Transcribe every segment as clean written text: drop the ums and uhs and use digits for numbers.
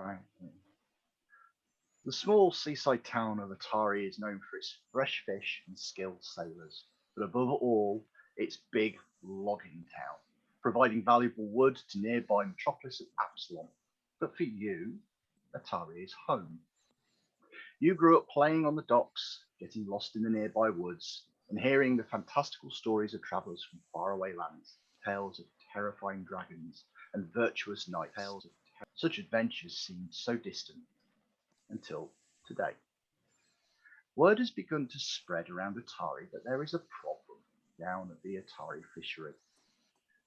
Right. The small seaside town of Otari is known for its fresh fish and skilled sailors, but above all, its big logging town, providing valuable wood to nearby metropolis of Absalom. But for you, Otari is home. You grew up playing on the docks, getting lost in the nearby woods, and hearing the fantastical stories of travellers from faraway lands, tales of terrifying dragons and virtuous knights. Such adventures seemed so distant until today. Word has begun to spread around Otari that there is a problem down at the Otari fishery.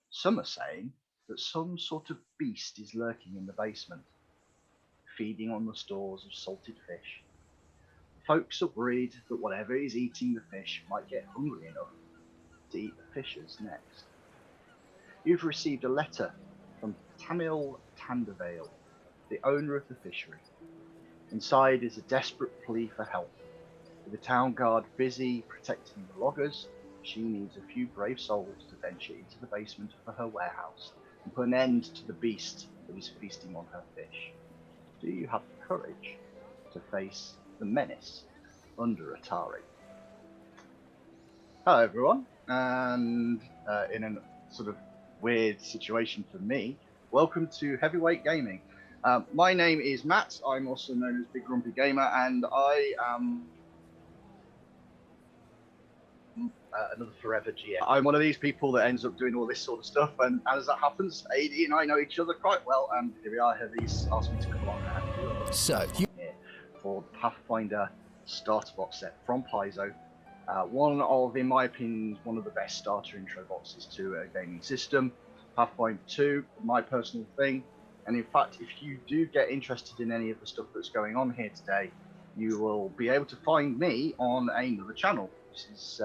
Some are saying that some sort of beast is lurking in the basement, feeding on the stores of salted fish. Folks are worried that whatever is eating the fish might get hungry enough to eat the fishers next. You've received a letter from Tamil Tandavale, the owner of the fishery. Inside is a desperate plea for help. With the town guard busy protecting the loggers, she needs a few brave souls to venture into the basement of her warehouse and put an end to the beast that is feasting on her fish. Do you have the courage to face the menace under Otari? Hello, everyone, and in a sort of weird situation for me, welcome to Heavyweight Gaming. My name is Matt. I'm also known as Big Grumpy Gamer, and I am another forever GM. I'm one of these people that ends up doing all this sort of stuff, and as that happens, AD and I know each other quite well, and here we are. He's asked me to come along and do a So you here for the Pathfinder starter box set from Paizo. One of, in my opinion, one of the best starter intro boxes to a gaming system. Pathfinder2, my personal thing. And in fact, if you do get interested in any of the stuff that's going on here today, you will be able to find me on another channel. This is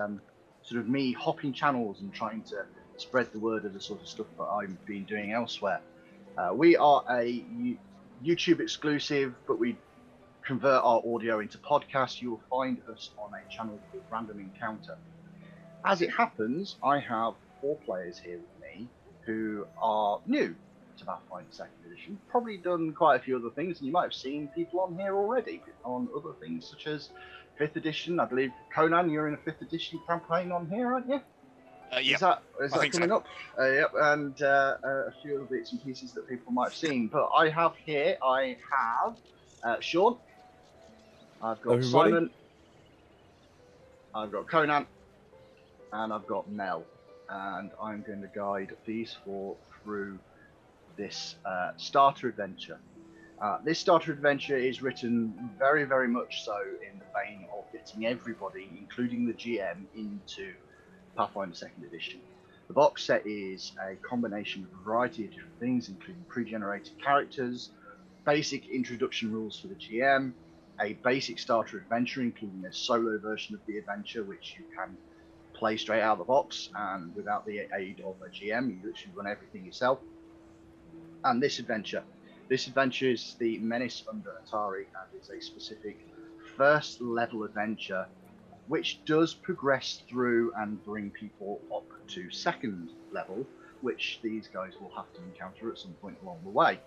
sort of me hopping channels and trying to spread the word of the sort of stuff that I've been doing elsewhere. We are a YouTube exclusive, but we convert our audio into podcasts. You will find us on a channel called Random Encounter. As it happens, I have 4 players here with me who are new to Pathfinder 2nd Edition, probably done quite a few other things, and you might have seen people on here already on other things such as 5th Edition. I believe, Conan, you're in a 5th Edition campaign on here, aren't you? Yeah. Is that coming so. up? Yep, and a few other bits and pieces that people might have seen. But I have Sean, I've got Everybody. Simon, I've got Conan, and I've got Mel. And I'm going to guide these 4 through this starter adventure. This starter adventure is written very, very much so in the vein of getting everybody, including the GM, into Pathfinder 2nd Edition. The box set is a combination of a variety of different things, including pre-generated characters, basic introduction rules for the GM, a basic starter adventure, including a solo version of the adventure, which you can play straight out of the box and without the aid of a GM. You literally run everything yourself. And this adventure is the Menace under Otari, and is a specific first level adventure which does progress through and bring people up to 2nd level, which these guys will have to encounter at some point along the way.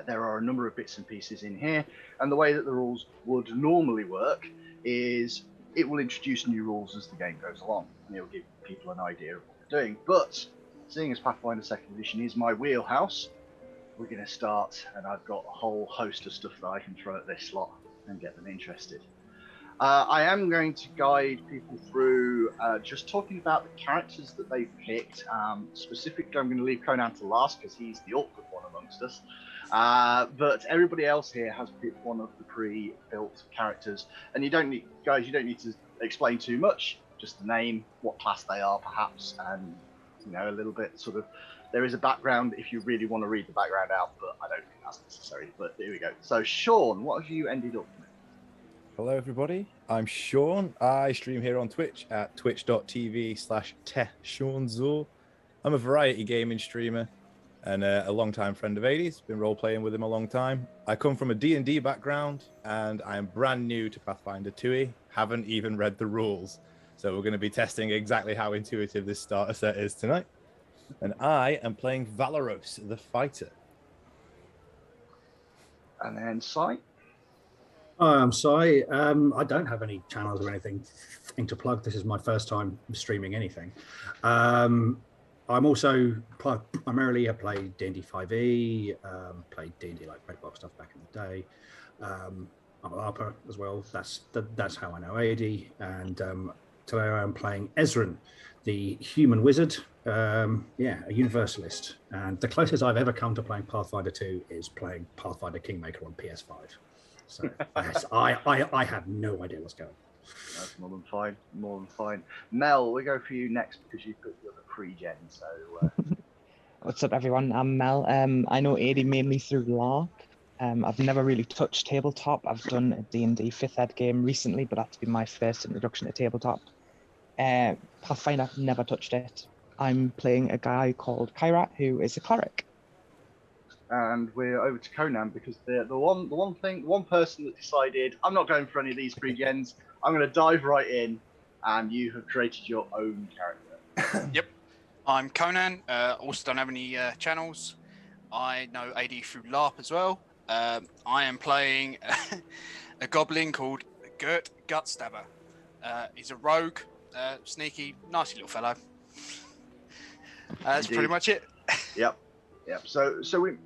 There are a number of bits and pieces in here, and the way that the rules would normally work is it will introduce new rules as the game goes along, and it will give people an idea of what they're doing. But seeing as Pathfinder 2nd Edition is my wheelhouse, we're going to start, and I've got a whole host of stuff that I can throw at this lot and get them interested. I am going to guide people through just talking about the characters that they've picked. Specifically, I'm going to leave Conan to last because he's the awkward one amongst us. But everybody else here has picked one of the pre-built characters, and you don't need to explain too much. Just the name, what class they are, perhaps, and a little bit sort of. There is a background if you really want to read the background out, but I don't think that's necessary. But here we go. So, Sean, what have you ended up with? Hello, everybody. I'm Sean. I stream here on Twitch at twitch.tv/tehseanzor. I'm a variety gaming streamer and a long-time friend of 80's. Been role-playing with him a long time. I come from a D&D background, and I am brand new to Pathfinder2e. Haven't even read the rules. So we're going to be testing exactly how intuitive this starter set is tonight. And I am playing Valoros, the fighter. And then Sai. Hi, I'm Sai. I don't have any channels or anything to plug. This is my first time streaming anything. I'm also primarily I played D&D 5e, played D&D like Red Box stuff back in the day. I'm a LARPer as well. That's how I know AD. And today I'm playing Ezran, the human wizard. A universalist. And the closest I've ever come to playing Pathfinder 2 is playing Pathfinder Kingmaker on PS5. So yes, I have no idea what's going on. That's more than fine. More than fine. Mel, we go for you next because you've got the other pre-gen. So. What's up, everyone? I'm Mel. I know AD mainly through LARP. I've never really touched tabletop. I've done a D&D 5th ed game recently, but that's been my first introduction to tabletop. Pathfinder, never touched it. I'm playing a guy called Kyrat, who is a cleric. And we're over to Conan because the one person that decided I'm not going for any of these pre-gens. I'm going to dive right in, and you have created your own character. Yep, I'm Conan. Also don't have any channels. I know AD through LARP as well. I am playing a goblin called Gert Gutstabber. He's a rogue, sneaky, nasty little fellow. That's pretty much it. Yep. So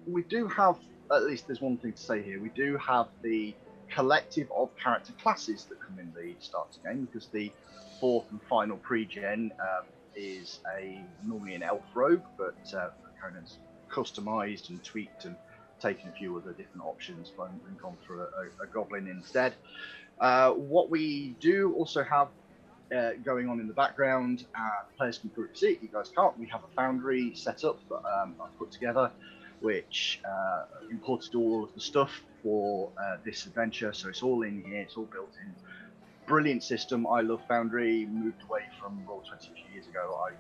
we do have, at least there's one thing to say here. We do have the collective of character classes that come in the starter game, because the fourth and final pre-gen is normally an elf rogue, but Conan's customized and tweaked and taken a few other different options and gone for a goblin instead. What we do also have going on in the background, players can prove see it, you guys can't. We have a Foundry Setup that I've put together, which imported all of the stuff for this adventure, so it's all in here, it's all built in. Brilliant system. I love Foundry. Moved away from Roll20 a few years ago. I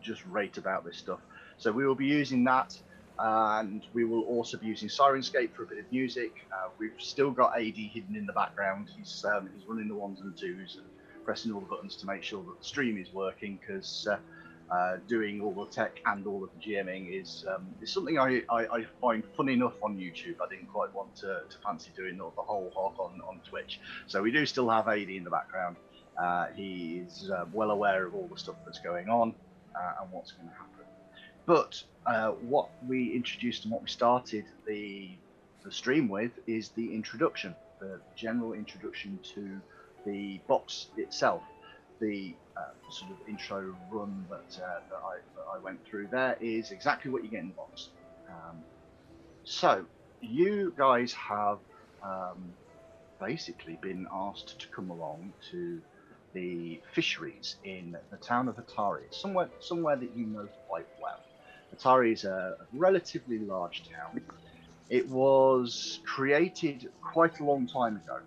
just rate about this stuff. So we will be using that, and we will also be using Sirenscape for a bit of music. We've still got AD hidden in the background. He's running the ones and twos and pressing all the buttons to make sure that the stream is working, because doing all the tech and all of the GMing is something I find fun enough on YouTube. I didn't quite want to fancy doing the whole hog on Twitch. So we do still have AD in the background. He is well aware of all the stuff that's going on and what's going to happen. But what we introduced and what we started the stream with is the introduction, the general introduction to the box itself. The sort of intro run that I went through there is exactly what you get in the box. So you guys have basically been asked to come along to the fisheries in the town of Otari, somewhere that you know quite well. Otari is a relatively large town. It was created quite a long time ago.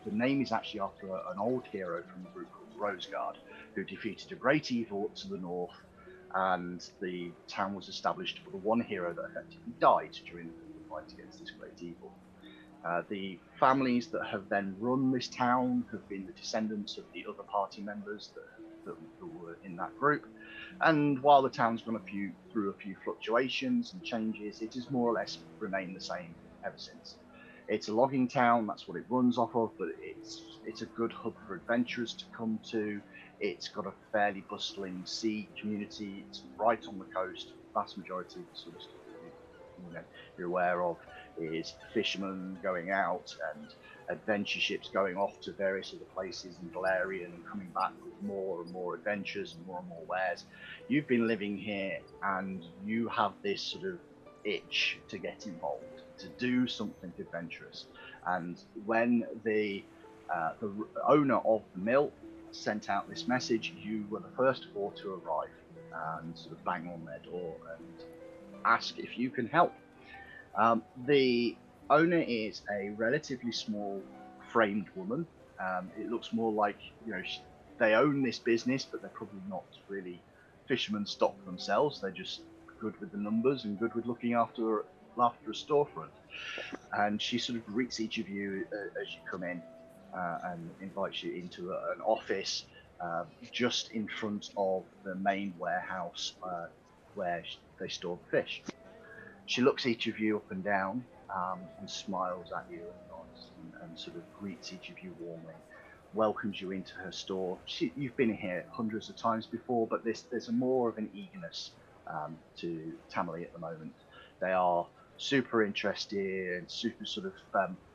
The name is actually after an old hero from the group called Roseguard, who defeated a great evil to the north, and the town was established for the one hero that effectively died during the fight against this great evil. The families that have then run this town have been the descendants of the other party members that were in that group. And while the town's gone through a few fluctuations and changes, it has more or less remained the same ever since. It's a logging town, that's what it runs off of, but it's a good hub for adventurers to come to. It's got a fairly bustling sea community. It's right on the coast. The vast majority of the sort of stuff that you're aware of is fishermen going out and adventure ships going off to various other places in Valerian and coming back with more and more adventures and more wares. You've been living here and you have this sort of itch to get involved, to do something adventurous. And when the owner of the mill sent out this message, you were the first four to arrive and sort of bang on their door and ask if you can help. The owner is a relatively small framed woman. It looks more like, they own this business, but they're probably not really fishermen stock themselves. They're just good with the numbers and good with looking after a storefront. And she sort of greets each of you as you come in and invites you into an office just in front of the main warehouse where they store the fish. She looks each of you up and down and smiles at you and nods and sort of greets each of you warmly, welcomes you into her store. You've been here hundreds of times before, but there's a more of an eagerness to Tamale at the moment. They are super interested and super sort of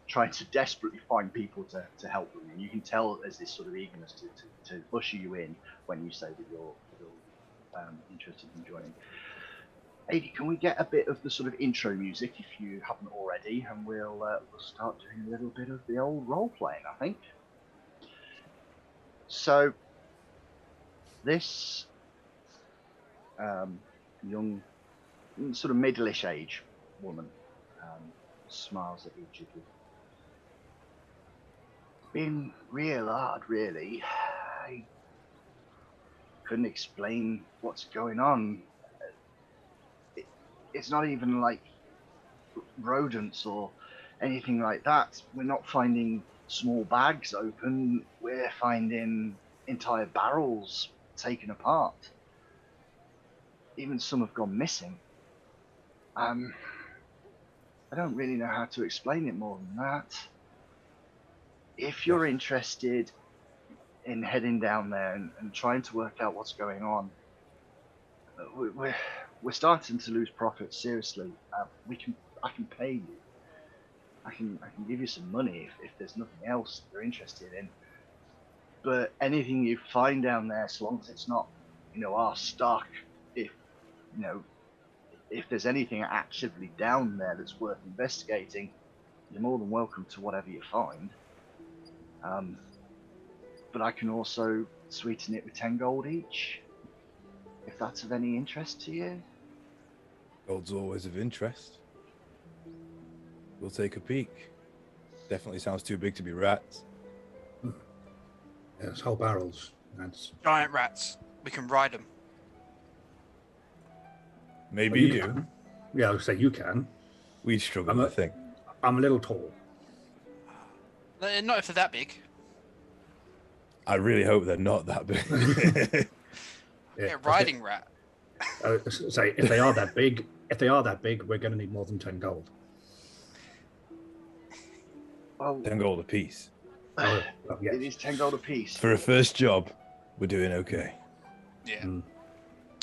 trying to desperately find people to help them. And you can tell there's this sort of eagerness to usher you in when you say that you're interested in joining. Adi, can we get a bit of the sort of intro music if you haven't already, and we'll start doing a little bit of the old role playing, I think. So this young, sort of middle-ish age woman smiles at each of you. Been real hard, really. I couldn't explain what's going on. It's not even like rodents or anything like that. We're not finding small bags open. We're finding entire barrels taken apart. Even some have gone missing. I don't really know how to explain it more than that. If you're interested in heading down there and trying to work out what's going on, we're starting to lose profit seriously. I can pay you. I can give you some money if there's nothing else you're interested in. But anything you find down there, so long as it's not, our stock, if there's anything actively down there that's worth investigating, you're more than welcome to whatever you find. But I can also sweeten it with 10 gold each, if that's of any interest to you. Gold's always of interest. We'll take a peek. Definitely sounds too big to be rats. Yes, whole barrels. That's Giant rats. We can ride them. Maybe you. Can. Yeah, I would say you can. We struggle, I think. I'm a little tall. Not if they're that big. I really hope they're not that big. Yeah, riding rat. Say if they are that big, we're going to need more than 10 gold. Well, 10 gold apiece. Yes. It is 10 gold apiece. For a first job, we're doing okay. Yeah.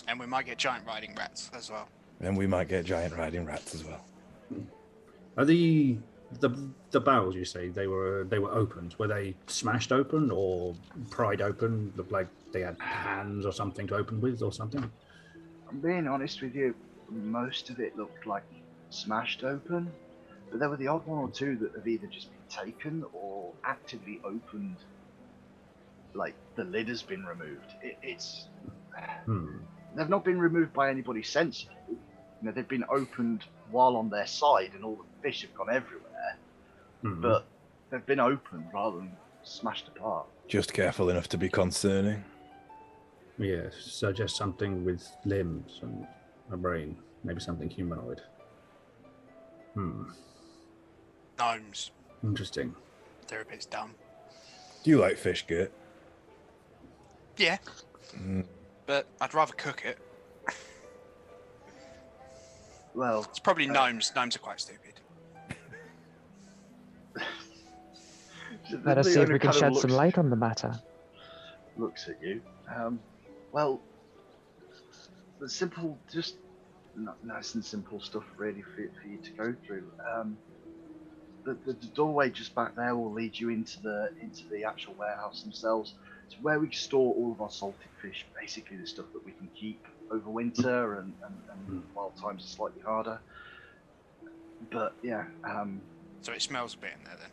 And we might get giant riding rats as well. And we might get giant riding rats as well. Are the barrels, you say, they were opened? Were they smashed open or pried open? Looked like they had hands or something to open with or something? I'm being honest with you, most of it looked like smashed open, but there were the odd one or two that have either just been taken or actively opened, like the lid has been removed. They've not been removed by anybody sensibly. They've been opened while on their side and all the fish have gone everywhere, but they've been opened rather than smashed apart. Just careful enough to be concerning. Yes, so just something with limbs and a brain, maybe something humanoid. Gnomes. Interesting. They're a bit dumb. Do you like fish, Gert? Yeah. But I'd rather cook it. Well, It's probably gnomes. Gnomes are quite stupid. Let us see if we can shed some light on the matter. Looks at you. Well, the simple, just nice and simple stuff really for you to go through. The doorway just back there will lead you into the actual warehouse themselves. It's where we store all of our salted fish, basically the stuff that we can keep over winter and while times are slightly harder. But yeah. So it smells a bit in there then.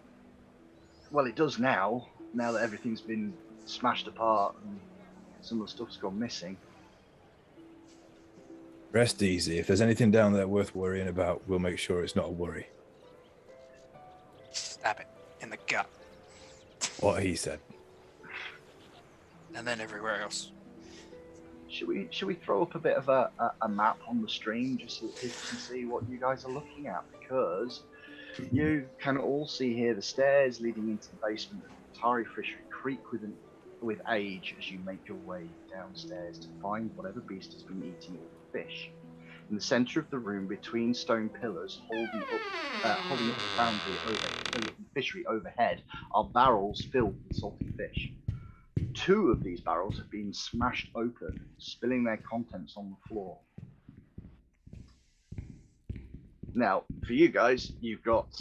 Well, it does now that everything's been smashed apart and some of the stuff's gone missing. Rest easy. If there's anything down there worth worrying about, we'll make sure it's not a worry. Stab it in the gut. What he said. And then everywhere else. Should we throw up a bit of a map on the stream just so that people can see what you guys are looking at? Because you can all see here the stairs leading into the basement of Otari Fishery Creek with age as you make your way downstairs to find whatever beast has been eating all the fish. In the center of the room, between stone pillars holding up the foundry fishery overhead, are barrels filled with salty fish. 2 of these barrels have been smashed open, spilling their contents on the floor. Now, for you guys, you've got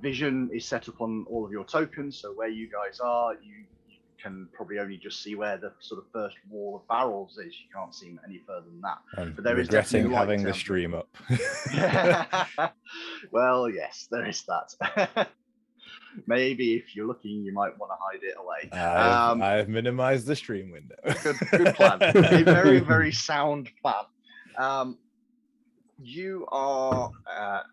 vision is set up on all of your tokens, so where you guys are, you can probably only just see where the sort of first wall of barrels is. You can't see any further than that. I'm But there is regretting definitely light having the down stream up. Well, yes, there is that. Maybe if you're looking, you might want to hide it away. I've minimized the stream window. Good plan. A very, very sound plan. You are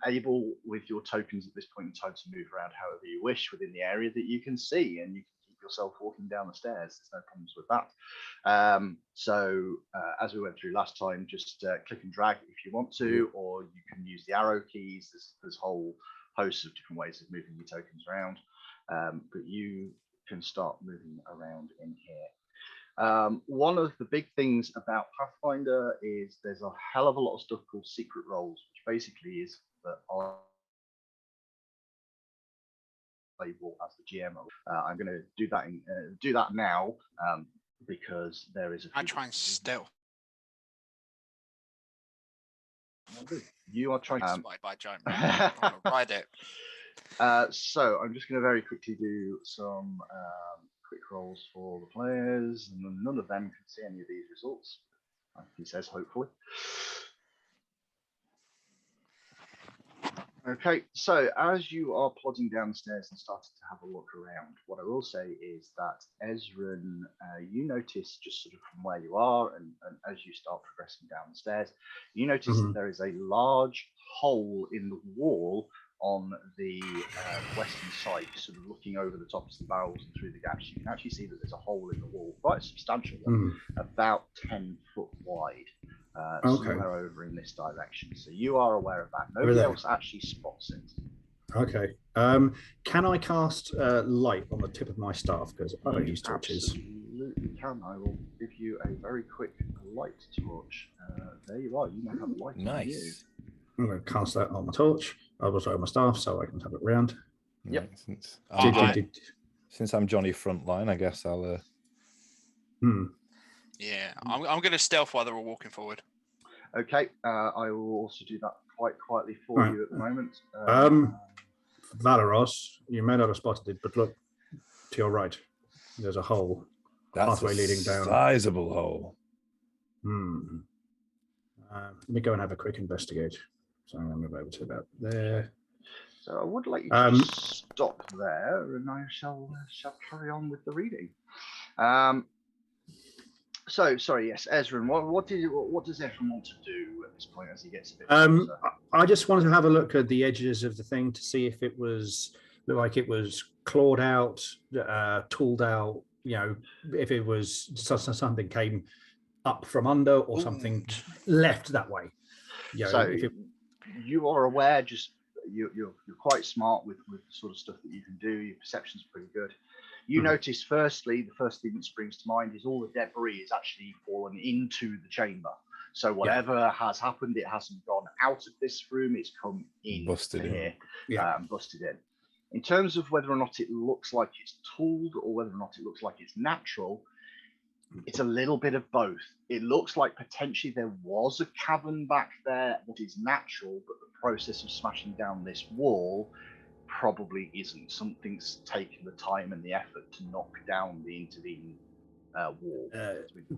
able, with your tokens at this point in time, to move around however you wish within the area that you can see, and you can keep yourself walking down the stairs. There's no problems with that. As we went through last time, just click and drag if you want to, or you can use the arrow keys. There's whole hosts of different ways of moving your tokens around, but you can start moving around in here. One of the big things about Pathfinder is there's a hell of a lot of stuff called secret roles, which basically is that I label as the GM. I'm going to do that now because there is a. I try and stealth. You are trying to by giant. I'm gonna ride it. So I'm just going to very quickly do some quick rolls for the players, and none of them can see any of these results. He says, hopefully. Okay, so as you are plodding downstairs and starting to have a look around, what I will say is that Ezran, you notice just sort of from where you are, and as you start progressing down the stairs, you notice that there is a large hole in the wall on the western side, sort of looking over the tops of the barrels and through the gaps. You can actually see that there's a hole in the wall, quite a substantial one, about 10 foot wide. Somewhere over in this direction. So you are aware of that. Nobody else actually spots it. Okay. Can I cast light on the tip of my staff? Because I don't use torches. Absolutely can. I will give you a very quick light torch. There you are. You now have light. Nice. I'm going to cast that on my torch. I will throw my staff so I can have it round. Yep. Since I'm Johnny Frontline, I guess I'll. Yeah, I'm going to stealth while they're all walking forward. Okay, I will also do that quite quietly for you at the moment. Valeros, you may not have spotted it, but look to your right. There's a hole. That's pathway leading down. Sizable hole. Let me go and have a quick investigate. So I'm going to move over to about there. So I would like you to stop there, and I shall carry on with the reading. So sorry, yes, Ezran. What does Ezran want to do at this point as he gets a bit closer? I just wanted to have a look at the edges of the thing to see if it looked like it was clawed out, tooled out. You know, if it was something came up from under or something left that way. You know, so you are aware. Just you're quite smart with the sort of stuff that you can do. Your perception's pretty good. You notice, firstly, the first thing that springs to mind is all the debris is actually fallen into the chamber. So whatever has happened, it hasn't gone out of this room, it's come in busted here, busted in. In terms of whether or not it looks like it's tooled or whether or not it looks like it's natural, it's a little bit of both. It looks like potentially there was a cavern back there that is natural, but the process of smashing down this wall probably isn't. Something's taken the time and the effort to knock down the intervening wall.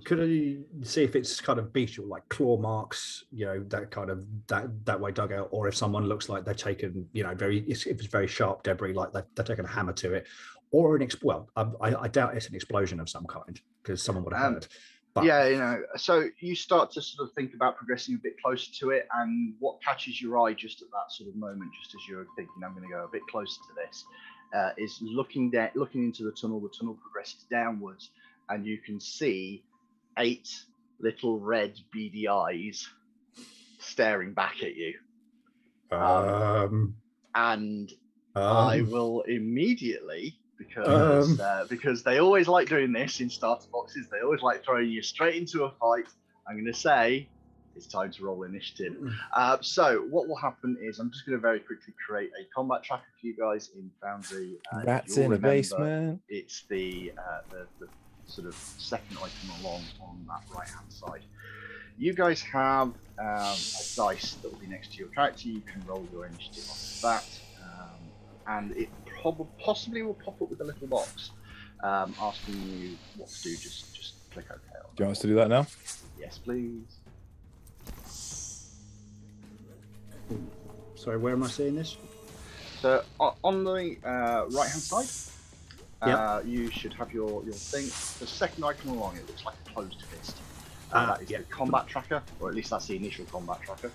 Could I see if it's kind of bestial, like claw marks, you know, that kind of that way dug out, or if someone looks like they've taken, you know, if it's very sharp debris, like they're taking a hammer to it, or I doubt it's an explosion of some kind because someone would have heard. But yeah, you know, so you start to sort of think about progressing a bit closer to it, and what catches your eye just at that sort of moment, just as you're thinking, I'm going to go a bit closer to this, is looking into the tunnel. The tunnel progresses downwards, and you can see 8 little red beady eyes staring back at you. And I will immediately, because they always like doing this in starter boxes, they always like throwing you straight into a fight. I'm going to say It's time to roll initiative. So what will happen is I'm just going to very quickly create a combat tracker for you guys in Foundry. Rats in a remember, basement. It's the sort of second item along on that right-hand side. You guys have a dice that will be next to your character. You can roll your initiative off that, and it possibly will pop up with a little box asking you what to do. Just click OK. Do you want us to do that now? Yes, please. Sorry, where am I seeing this? So on the right-hand side, Yep. you should have your thing. The second icon along it looks like a closed fist. That is Yep. the combat tracker, or at least that's the initial combat tracker.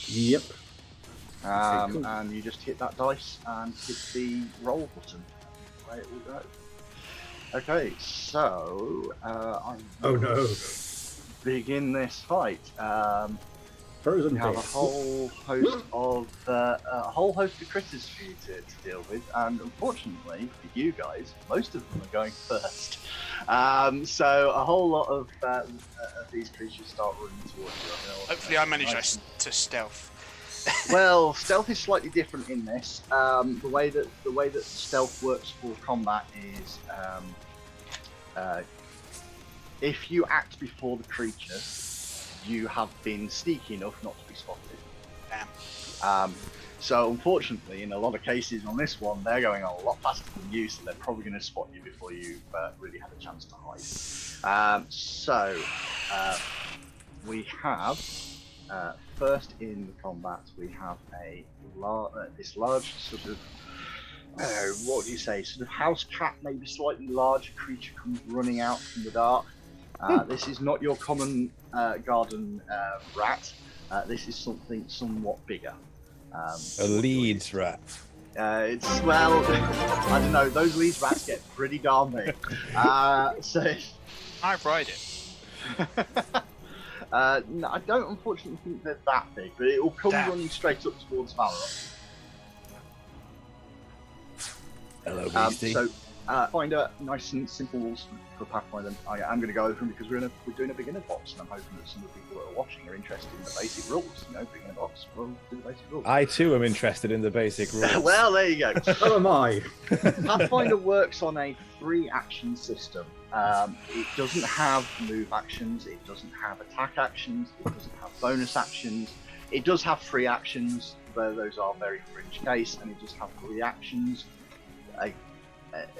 Yep. Cool. And you just hit that dice and hit the roll button. Away it will go. Okay, so Oh no. begin this fight. Frozen We have a bits. whole host of critters for you to deal with, and unfortunately for you guys, most of them are going first. So a whole lot of these creatures start running towards you. Hopefully, I manage to stealth. Well, stealth is slightly different in this. The way that stealth works for combat is if you act before the creature, you have been sneaky enough not to be spotted. Damn. So unfortunately, in a lot of cases on this one, they're going a lot faster than you, so they're probably going to spot you before you really have a chance to hide. We have first in the combat, we have this large sort of what do you say, sort of house cat, maybe slightly larger creature comes running out from the dark. This is not your common garden rat. This is something somewhat bigger. A Leeds rat. It's, well, I don't know, those Leeds rats get pretty darn big. So I've ride it. no, I don't unfortunately think they're that big, but it will come Damn. running straight up towards Valorant. Hello, Beastie. So find a nice and simple rules for Pathfinder. I'm going to go over them because we're doing a beginner box, and I'm hoping that some of the people that are watching are interested in the basic rules. You know, beginner box, we'll do the basic rules. I too am interested in the basic rules. Well, there you go. So am I. Pathfinder works on a 3-action system. It doesn't have move actions, it doesn't have attack actions, it doesn't have bonus actions. It does have free actions, though those are very fringe case, and it does have reactions.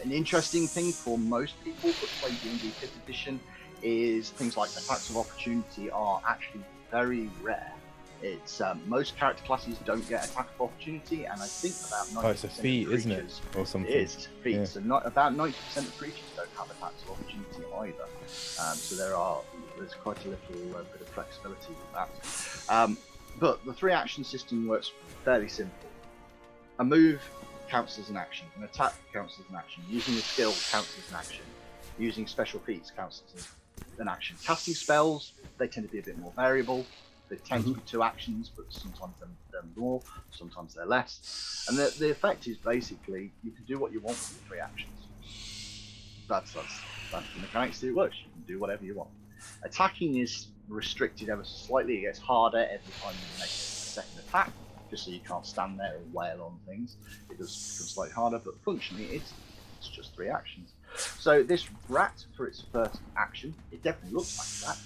An interesting thing for most people that play D&D 5th edition is things like attacks of opportunity are actually very rare. It's most character classes don't get attack of opportunity, and I think about 90% Oh, it's a feat, of isn't it? creatures- Or something. It is, it's a feat. Yeah. So about 90% of creatures don't have attacks of opportunity either. So there's quite a little bit of flexibility with that. But the 3-action system works fairly simple. A move counts as an action. An attack counts as an action. Using a skill counts as an action. Using special feats counts as an action. Casting spells, they tend to be a bit more variable. They tend to be 2 actions, but sometimes they're more, sometimes they're less. And the effect is basically you can do what you want with the 3 actions. That's the mechanics that it works. You can do whatever you want. Attacking is restricted ever so slightly. It gets harder every time you make a second attack, just so you can't stand there and wail on things. It does become slightly harder, but functionally it's just 3 actions. So this rat, for its first action, it definitely looks like that.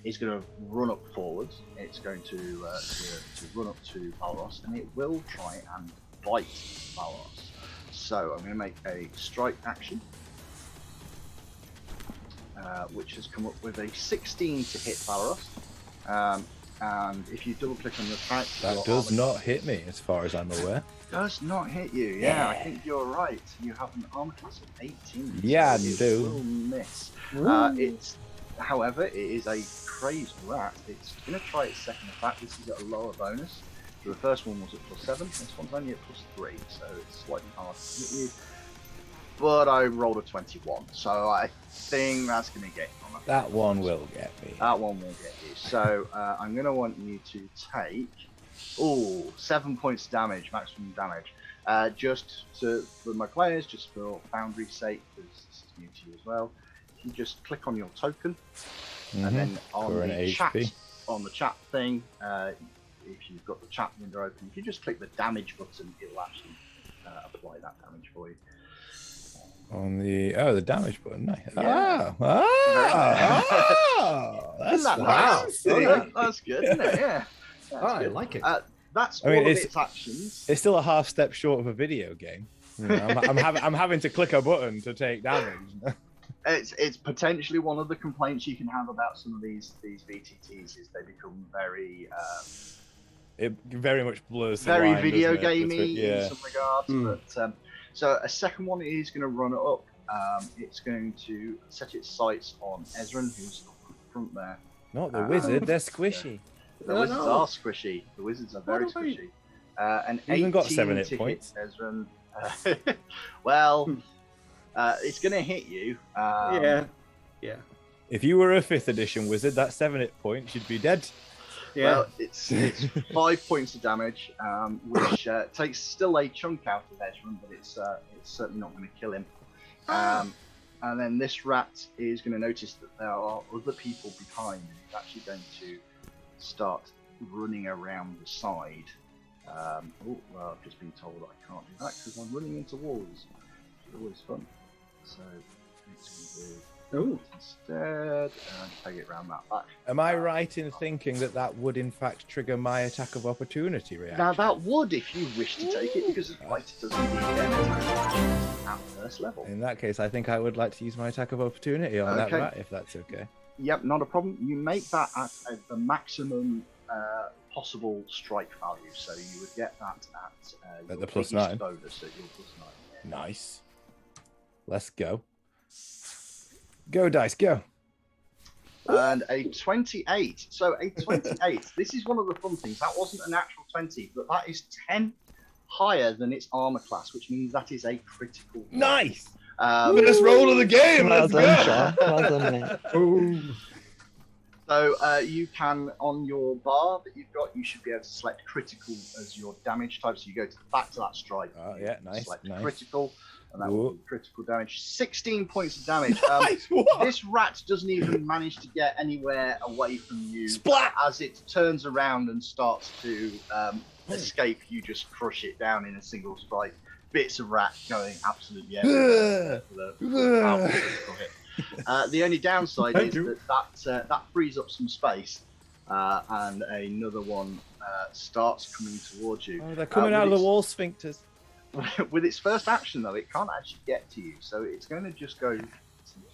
It's going to run up forwards. It's going to run up to Valros, and it will try and bite Valros. So I'm going to make a strike action, which has come up with a 16 to hit Valros. And if you double click on your character, That does not hit me, as far as I'm aware. Does not hit you. Yeah, I think you're right. You have an armor class of 18. Yeah, so I it do. will miss. However, it is a crazed rat. It's going to try its second attack. This is at a lower bonus. So the first one was at +7. This one's only at +3, so it's slightly harder to hit you. But I rolled a 21, so I think that's going to get you on that. That one will get me. That one will get you. So I'm going to want you to take 7 points damage, maximum damage. Just for my players, just for Foundry's sake, because this is new to you as well. You just click on your token, and then on For an the chat, HP. on the chat thing, if you've got the chat window open, if you just click the damage button, it'll actually apply that damage for you. On the damage button. Nice. Yeah. That's Isn't that nice? That's good, isn't it? Yeah. I like it. That's I mean, all of its actions. It's still a half step short of a video game. You know, I'm having to click a button to take damage. It's potentially one of the complaints you can have about some of these VTTs is they become very it very much blurs the very line, video doesn't it? gamey Yeah. in some regards. But so a second one is going to run it up. It's going to set its sights on Ezran, who's up front there. Not the wizard, they're squishy. The wizards are squishy. The wizards are very squishy. And Even got 7 to hit hit points. Ezran. Well, it's going to hit you. Yeah. If you were a 5th edition wizard, that 7 hit points, you'd be dead. Yeah. Well, it's 5 points of damage, which takes still a chunk out of Ezran, but it's certainly not going to kill him. And then this rat is going to notice that there are other people behind, and he's actually going to start running around the side. I've just been told I can't do that because I'm running into walls. It's always fun. So it's going to do instead and take it around that back. Am I right in thinking that would in fact trigger my attack of opportunity reaction? Now that would, if you wish to take it, because the fighter doesn't need an attack at first level. In that case, I think I would like to use my attack of opportunity on that rat, if that's okay. Yep, not a problem. You make that at the maximum possible strike value, so you would get that at the +9 bonus at your +9. Nice. Let's go. Go, dice, go. And a 28. So a 28. This is one of the fun things. That wasn't a natural 20, but that is 10 higher than its armor class, which means that is a critical. Nice. First roll of the game. Well Let's done, go. Sean. Well done, mate. So you can, on your bar that you've got, you should be able to select critical as your damage type. So you go back to that strike. Oh, yeah, nice. Select Nice. critical, and that will be critical damage. 16 points of damage. Nice. What? This rat doesn't even manage to get anywhere away from you. Splat! As it turns around and starts to escape, you just crush it down in a single strike. Bits of rat going absolutely everywhere. The only downside is that frees up some space, and another one starts coming towards you. Oh, they're coming out of the wall sphincters. With its first action, though, it can't actually get to you, so it's going to just go to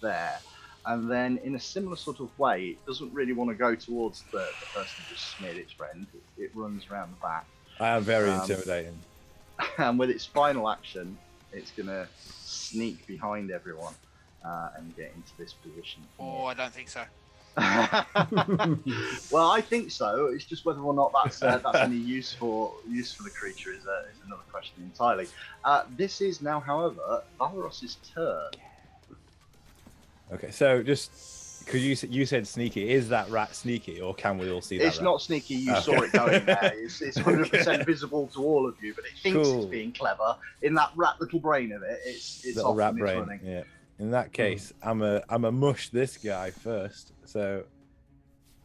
there. And then, in a similar sort of way, it doesn't really want to go towards the person who just smeared its friend. It runs around the back. I am very intimidating. And with its final action, it's going to sneak behind everyone and get into this position. Oh, I don't think so. Well, I think so. It's just whether or not that's any use for the creature is another question entirely. This is now, however, Valoros's turn. Okay, so just because you said sneaky, is that rat sneaky, or can we all see that? It's not sneaky. You saw it going there. It's 100% visible to all of you, but it thinks it's being clever. In that rat little brain of it, it's little off rat and brain. it's running. Yeah. In that case, I'm a mush this guy first. So,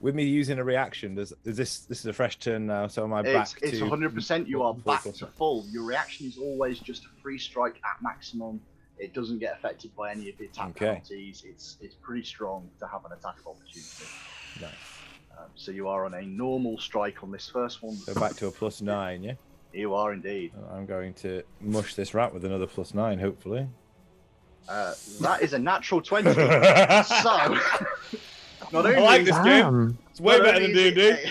with me using a reaction, this is a fresh turn now. So am I back to? It's 100%. You are back full to full. Your reaction is always just a free strike at maximum. It doesn't get affected by any of the attack penalties. It's pretty strong to have an attack of opportunity. Nice. So you are on a normal strike on this first one. So back to a +9, yeah. You are indeed. I'm going to mush this rat with another +9, hopefully. That is a natural 20. So, not only I like this game. It's way better than D&D.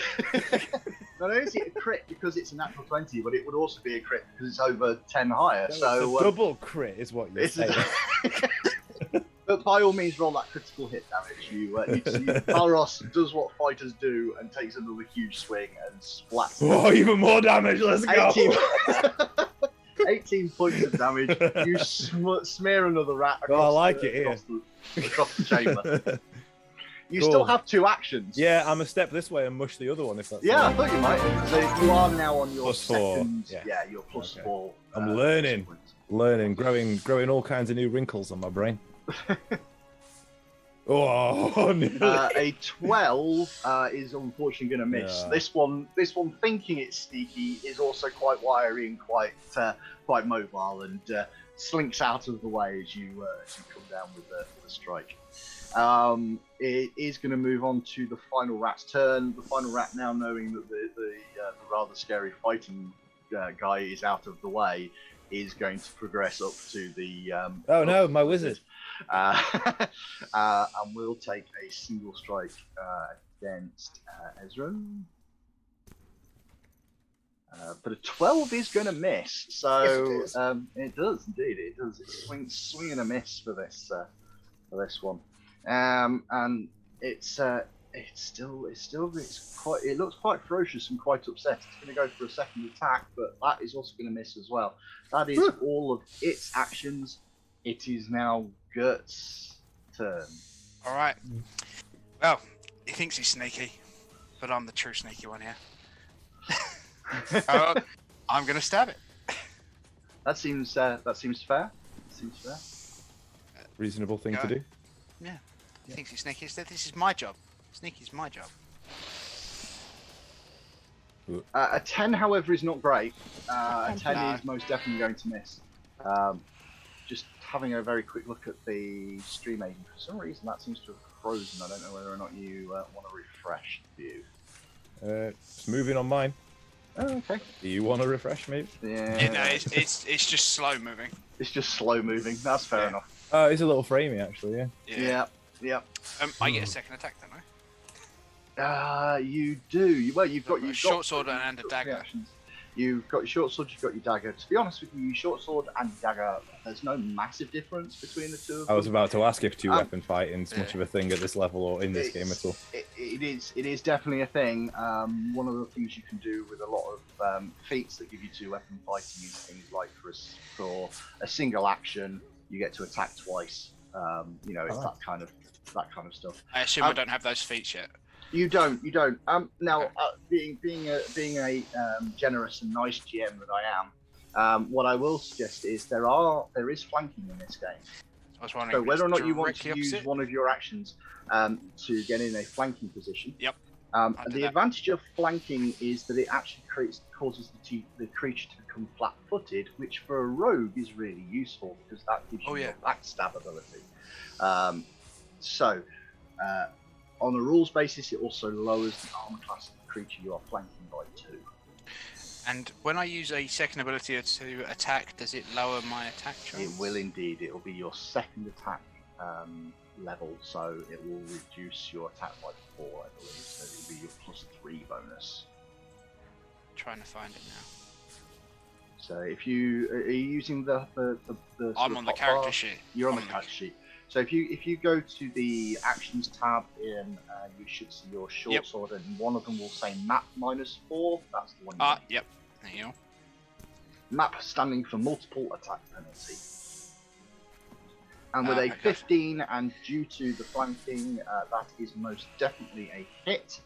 Not only is it a crit because it's a natural 20, but it would also be a crit because it's over 10 higher. So it's a double crit is what you're saying. But by all means, roll that critical hit damage. Valros does what fighters do and takes another huge swing and splats. Oh, even more damage. Let's go. 18 points of damage. You smear another rat across across the chamber. You still have 2 actions. Yeah, I'm a step this way and mush the other one if that's I thought you might. So you are now on your +4. second. Yeah, you're +4. I'm learning, growing all kinds of new wrinkles on my brain. Oh, nearly. A 12 is unfortunately going to miss. Yeah. This one, thinking it's sneaky, is also quite wiry and quite mobile, and slinks out of the way as you come down with a strike. It is going to move on to the final rat's turn. The final rat, now knowing that the rather scary fighting guy is out of the way, is going to progress up to the. Oh no, my wizard! And we'll take a single strike against Ezra. But a 12 is going to miss. So Yes, it does indeed. It does. It's swing and a miss for this one. And it looks quite ferocious and quite upset. It's going to go for a second attack, but that is also going to miss as well. That is all of its actions. It is now Gert's turn. All right. Well, he thinks he's sneaky, but I'm the true sneaky one here. I'm going to stab it. That seems fair. Reasonable thing to do. Yeah. He thinks he's sneaky. This is my job. Sneaky's my job. A 10, however, is not great. A 10 No. is most definitely going to miss. Just having a very quick look at the stream agent. For some reason, that seems to have frozen. I don't know whether or not you want to refresh the view. It's moving on mine. Oh, okay. Do you want to refresh, maybe? Yeah. No, it's just slow moving. It's just slow moving. That's fair enough. Oh, it's a little framey, actually, yeah. Yeah. I get a second attack, don't I? You do. You've got short sword and a dagger. Reactions. You've got your short sword, you've got your dagger. To be honest with you, your short sword and dagger, there's no massive difference between the two of them. I was about to ask if two-weapon fighting's much of a thing at this level or in this game at all. It is definitely a thing. One of the things you can do with a lot of feats that give you two-weapon fighting is things like for a single action, you get to attack twice. It's that kind of stuff. I assume I don't have those feats yet. You don't. Now, being a generous and nice GM that I am, what I will suggest is there is flanking in this game. I was wondering. So whether or not you want directly to use opposite? one of your actions to get in a flanking position. Yep. The advantage of flanking is that it actually causes the creature to become flat-footed, which for a rogue is really useful because that gives you your backstab ability. On a rules basis, it also lowers the armor class of the creature you are flanking by 2. And when I use a second ability to attack, does it lower my attack chance? It will indeed. It will be your second attack level, so it will reduce your attack by 4, I believe. So it will be your +3 bonus. Trying to find it now. So if you are you using the I'm on the character sheet. You're on the character sheet. So if you go to the actions tab in, you should see your short sword, and one of them will say map -4. That's the one. Yep. There you go. Map standing for multiple attack penalty. And with a 15, and due to the flanking, that is most definitely a hit.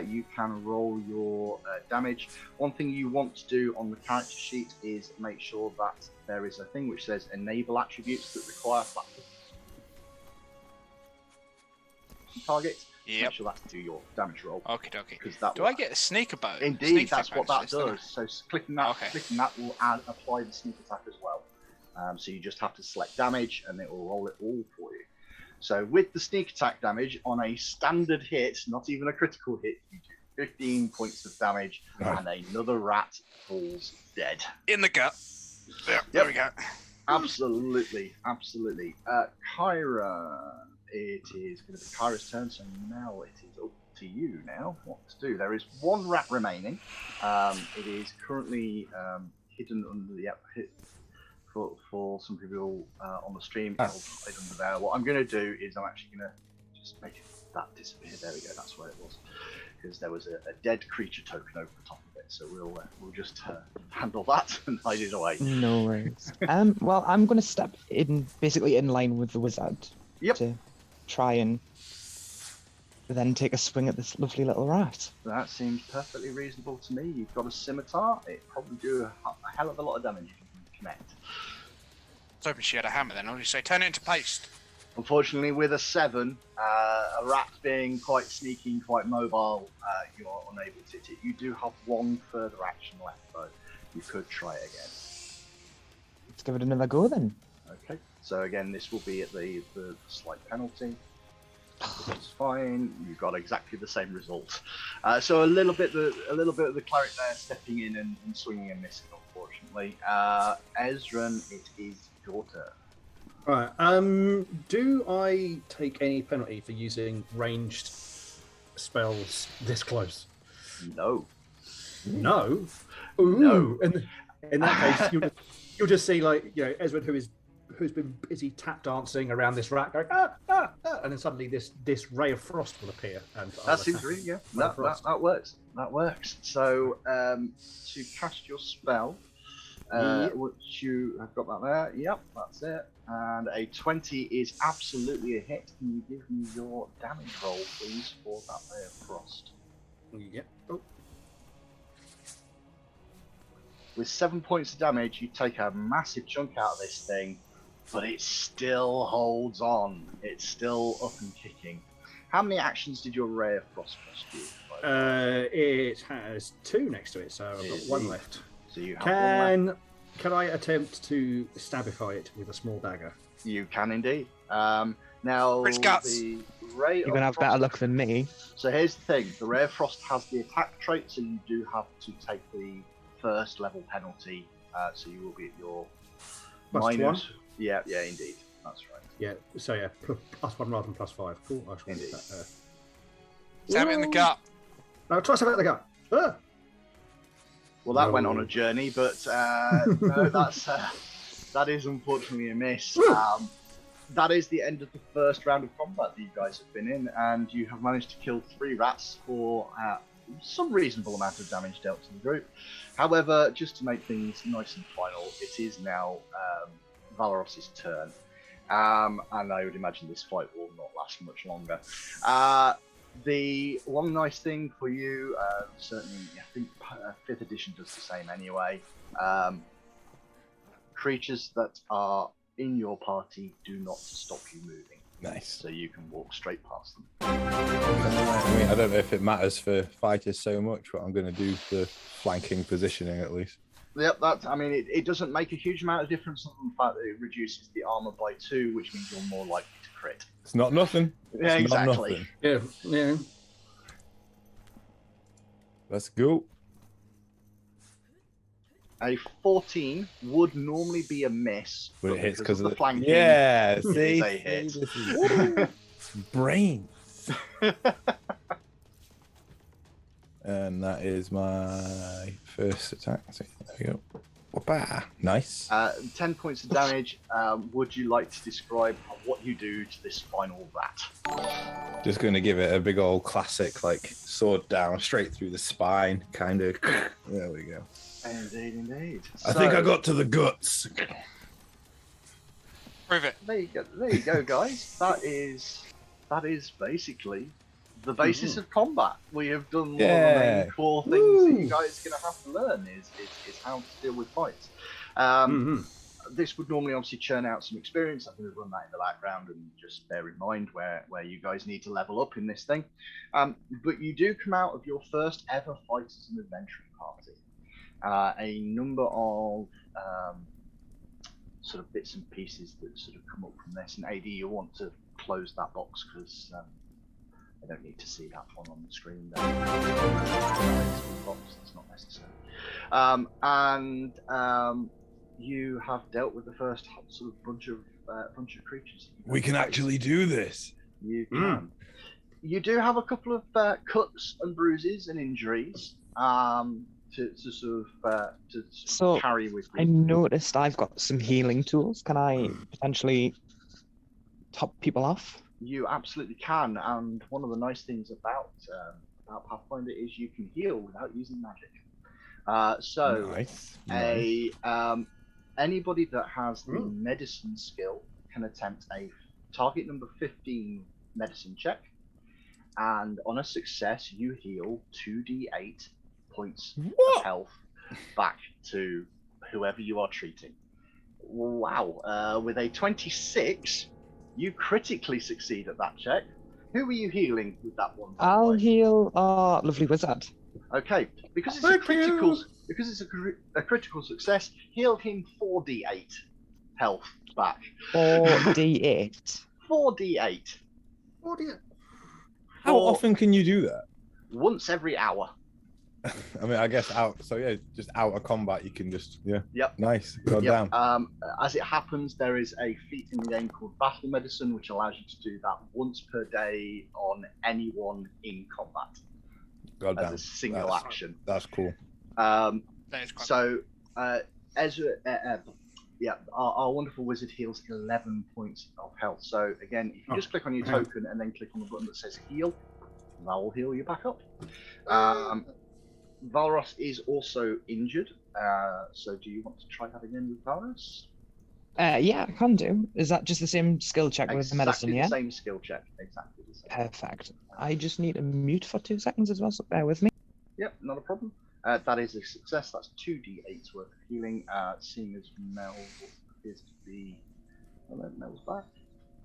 You can roll your damage. One thing you want to do on the character sheet is make sure that there is a thing which says enable attributes that require flat target. Yep. Make sure that's to your damage roll. Okay. Do I get a sneak bonus? Indeed, that's what that does. So clicking that will apply the sneak attack as well. So you just have to select damage, and it will roll it all for you. So with the sneak attack damage on a standard hit, not even a critical hit, you do 15 points of damage, and another rat falls dead. In the gut. There we go. Absolutely. Kyra. It is going to be Kyra's turn, so now it is up to you now what to do. There is one rat remaining. It is currently hidden under the for some people on the stream. It's hidden under there. What I'm going to do is I'm actually going to just make that disappear. There we go. That's where it was, because there was a dead creature token over the top of it. So we'll just handle that and hide it away. No worries. Well, I'm going to step in, basically in line with the wizard. Yep. To try and then take a swing at this lovely little rat. That seems perfectly reasonable to me. You've got a scimitar. It probably do a hell of a lot of damage if you can connect. I was hoping she had a hammer then. I'll just say, turn it into paste. Unfortunately, with a 7, a rat being quite sneaky and quite mobile, you're unable to hit it. You do have 1 further action left, though. You could try it again. Let's give it another go then. Okay. So again, this will be at the slight penalty. That's fine. You got exactly the same result. So a little bit of the cleric there stepping in and swinging and missing. Unfortunately, Ezran, it is your turn. Right. Do I take any penalty for using ranged spells this close? No. No. Ooh. No. In that case, you'll just see Ezra, who's been busy tap dancing around this rat, going and then suddenly this ray of frost will appear. And that seems really that works. That works. So to cast your spell, which you have got that there. Yep, that's it. And a 20 is absolutely a hit. Can you give me your damage roll, please, for that ray of frost? Yep. Oh. With 7 points of damage, you take a massive chunk out of this thing, but it still holds on. It's still up and kicking. How many actions did your ray of frost cost you? It has 2 next to it, so I've got 1 left. So you have 1 left. Can I attempt to stabify it with a small dagger? You can indeed. Now, Chris Guts. the ray You're of gonna have frost... better luck than me. So here's the thing: the ray of frost has the attack trait, so you do have to take the first level penalty. So you will be at your +1? Yeah, indeed, that's right. Yeah. So yeah, +1 rather than +5. Cool. I shall Indeed. get that. Stab it in the gut. No, try something at the gut. Well, that went No. on a journey, but no, that is unfortunately a miss. That is the end of the first round of combat that you guys have been in, and you have managed to kill 3 rats for some reasonable amount of damage dealt to the group. However, just to make things nice and final, it is now Valeros' turn, and I would imagine this fight will not last much longer. The one nice thing for you, certainly, I think 5th edition does the same anyway. Creatures that are in your party do not stop you moving. Nice. So you can walk straight past them. I mean, I don't know if it matters for fighters so much, but I'm going to do the flanking positioning at least. Yep, it doesn't make a huge amount of difference other than the fact that it reduces the armor by 2, which means you're more likely to crit. It's not nothing. Yeah, It's not exactly. nothing. Yeah. Let's go. A 14 would normally be a miss, But it hits because of the flanking. Yeah, It's see? a hit. This is- brains. And that is my first attack. So there we go. Whoppa. Nice. 10 points of damage. Would you like to describe what you do to this final rat? Just going to give it a big old classic, like, sword down straight through the spine, kind of. There we go. Indeed. I think I got to the guts. Prove it. There you go, guys. That is basically the basis of combat. We have done one of the main core things that you guys are going to have to learn is how to deal with fights. This would normally obviously churn out some experience. I'm going to run that in the background and just bear in mind where you guys need to level up in this thing. But you do come out of your first ever Fighters and Adventuring party. A number of sort of bits and pieces that sort of come up from this. And AD, you'll want to close that box because I don't need to see that one on the screen there. Box, that's not necessary. You have dealt with the first sort of bunch of creatures. We can actually do this. You can. You do have a couple of cuts and bruises and injuries to sort of carry with you. I noticed I've got some healing tools. Can I potentially top people off? You absolutely can, and one of the nice things about Pathfinder is you can heal without using magic. Nice. Anybody that has the medicine skill can attempt a target number 15 medicine check, and on a success, you heal 2d8 points of health back to whoever you are treating. Wow! With a 26, You critically succeed at that check. Who were you healing with that one? I'll heal our lovely wizard. Okay, because it's Thank you. a critical success, heal him 4d8 health back. 4d8. 4d8. Oh dear. How often can you do that? Once every hour. I mean, I guess just out of combat, you can just Yep. Nice. God Yep. damn. As it happens, there is a feat in the game called Battle Medicine, which allows you to do that once per day on anyone in combat God as damn. a single action. That's cool. That is quite So, Ezra, our wonderful wizard heals 11 points of health. So again, if you just click on your token and then click on the button that says heal, that will heal you back up. Valros is also injured. So do you want to try that again with Valros? Yeah, I can do. Is that just the same skill check with the medicine, yeah? The same skill check, exactly the same. Perfect. I just need to mute for 2 seconds as well, so bear with me. Yep, not a problem. That is a success. That's 2d8 worth of healing. Seeing as Mel appears to be... Oh, no, Mel's back.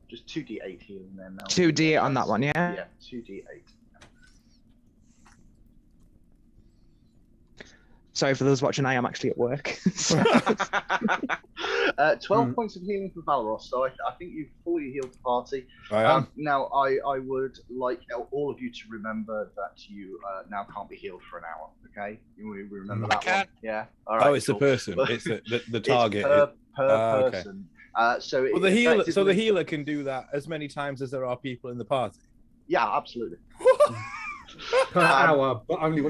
Just 2d8 healing there, Mel. 2d8 on that one, yeah? Yeah, 2d8. Sorry for those watching, I am actually at work. 12 points of healing for Valros, so I think you've fully healed the party. I am. Now, I would like all of you to remember that you now can't be healed for an hour, okay? We remember that one? Yeah? All right, It's the person. It's the target. It's per okay. person. So Well, the healer can do that as many times as there are people in the party. Yeah, absolutely. Per hour, but only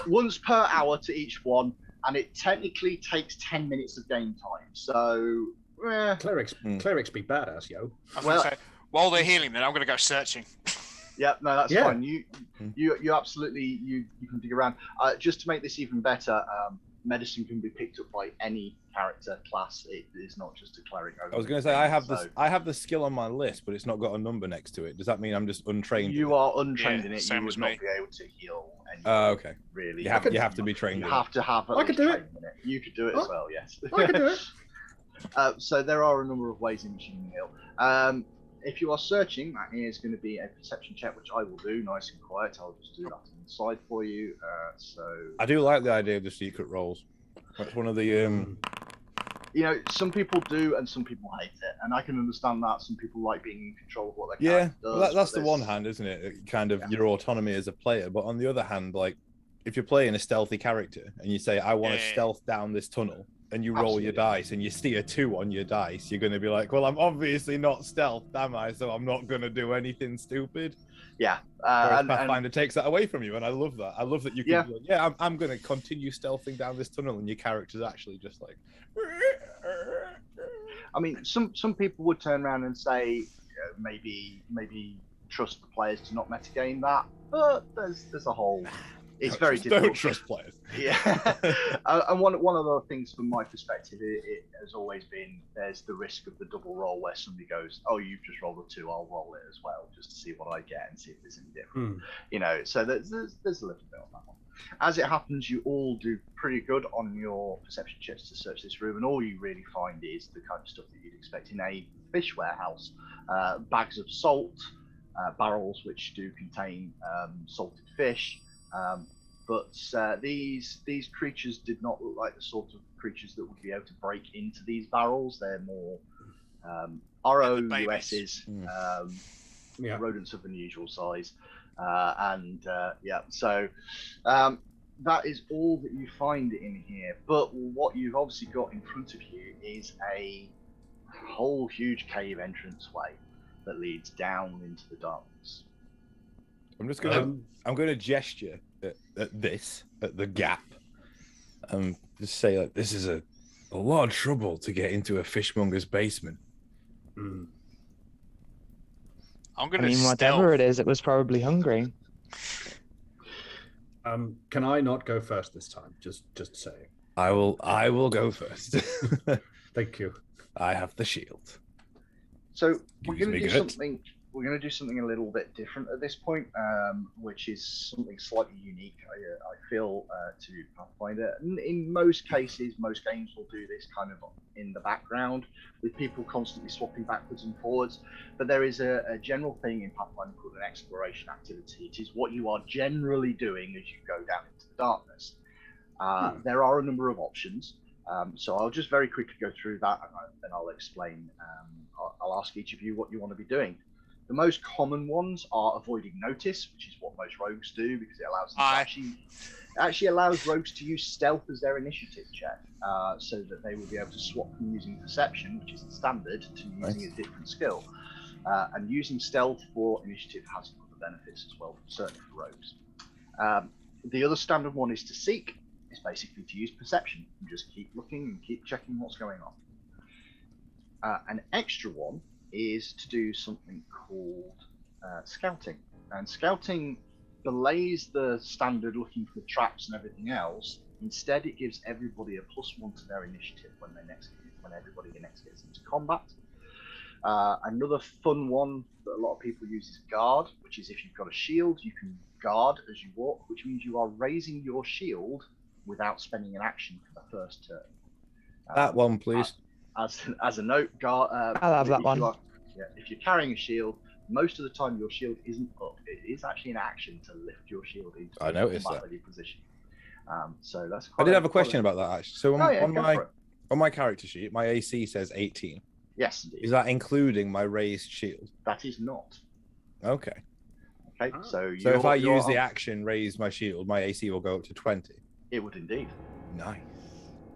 once per hour to each one, and it technically takes 10 minutes of game time. So, clerics be badass, yo. I was gonna say, while they're healing, then I'm going to go searching. Yeah, no, that's fine. You absolutely you can dig around. Just to make this even better, medicine can be picked up by any character class. It is not just a cleric. I was going to say I have the skill on my list, but it's not got a number next to it. Does that mean I'm just untrained? You are untrained in it. Same You as would not me. be able to heal. Okay. Really, You have to be trained. You in have to have. I could do it. You could do it as well. Yes. I can do it. So there are a number of ways in which you can heal. If you are searching, that is going to be a perception check, which I will do nice and quiet. I'll just do that on the side for you. I do like the idea of the secret roles. That's one of the You know, some people do and some people hate it, and I can understand that. Some people like being in control of what their character does. Well, that's the one hand, isn't it? Kind of your autonomy as a player. But on the other hand, like if you're playing a stealthy character and you say, I want to stealth down this tunnel, and you roll your dice and you see a 2 on your dice, you're going to be like, well, I'm obviously not stealth, am I? So I'm not going to do anything stupid. Yeah. And Pathfinder takes that away from you, and I love that. I love that you can be like, I'm going to continue stealthing down this tunnel, and your character's actually just like... I mean, some people would turn around and say, maybe trust the players to not metagame that, but there's a whole... It's very difficult. Don't trust players. Yeah. And one of the things from my perspective, it has always been there's the risk of the double roll where somebody goes, oh, you've just rolled a 2, I'll roll it as well, just to see what I get and see if there's any different. You know, so there's a little bit on that one. As it happens, you all do pretty good on your perception checks to search this room, and all you really find is the kind of stuff that you'd expect in a fish warehouse. Bags of salt, barrels which do contain salted fish. But these creatures did not look like the sort of creatures that would be able to break into these barrels. They're more ROUSs, rodents of unusual size. So that is all that you find in here. But what you've obviously got in front of you is a whole huge cave entranceway that leads down into the darkness. I'm just gonna I'm gonna gesture at the gap, just say like this is a lot of trouble to get into a fishmonger's basement. I'm gonna whatever it is, it was probably hungry. Can I not go first this time? Just saying. I will go first. Thank you. I have the shield. So we're going to do something we're going to do something a little bit different at this point, which is something slightly unique, I feel, to Pathfinder. In most cases, most games will do this kind of in the background, with people constantly swapping backwards and forwards. But there is a general thing in Pathfinder called an exploration activity. It is what you are generally doing as you go down into the darkness. There are a number of options. So I'll just very quickly go through that, and then I'll explain. I'll ask each of you what you want to be doing. The most common ones are avoiding notice, which is what most rogues do, because it allows them to actually allows rogues to use stealth as their initiative check, so that they will be able to swap from using perception, which is the standard, to using a different skill. And using stealth for initiative has other benefits as well, certainly for rogues. The other standard one is to seek. It's basically to use perception and just keep looking and keep checking what's going on. An extra one is to do something called scouting. And scouting belays the standard looking for traps and everything else. Instead, it gives everybody a +1 to their initiative when everybody next gets into combat. Another fun one that a lot of people use is guard, which is if you've got a shield, you can guard as you walk, which means you are raising your shield without spending an action for the first turn. That one, please. As a note, guard. I'll have that one. If you're carrying a shield, most of the time your shield isn't up. It is actually an action to lift your shield into a combat-ready position. So that's. I did have a question about that actually. So on my character sheet, my AC says 18. Yes, indeed. Is that including my raised shield? That is not. Okay. Okay. So if I use the action raise my shield, my AC will go up to 20. It would indeed. Nice.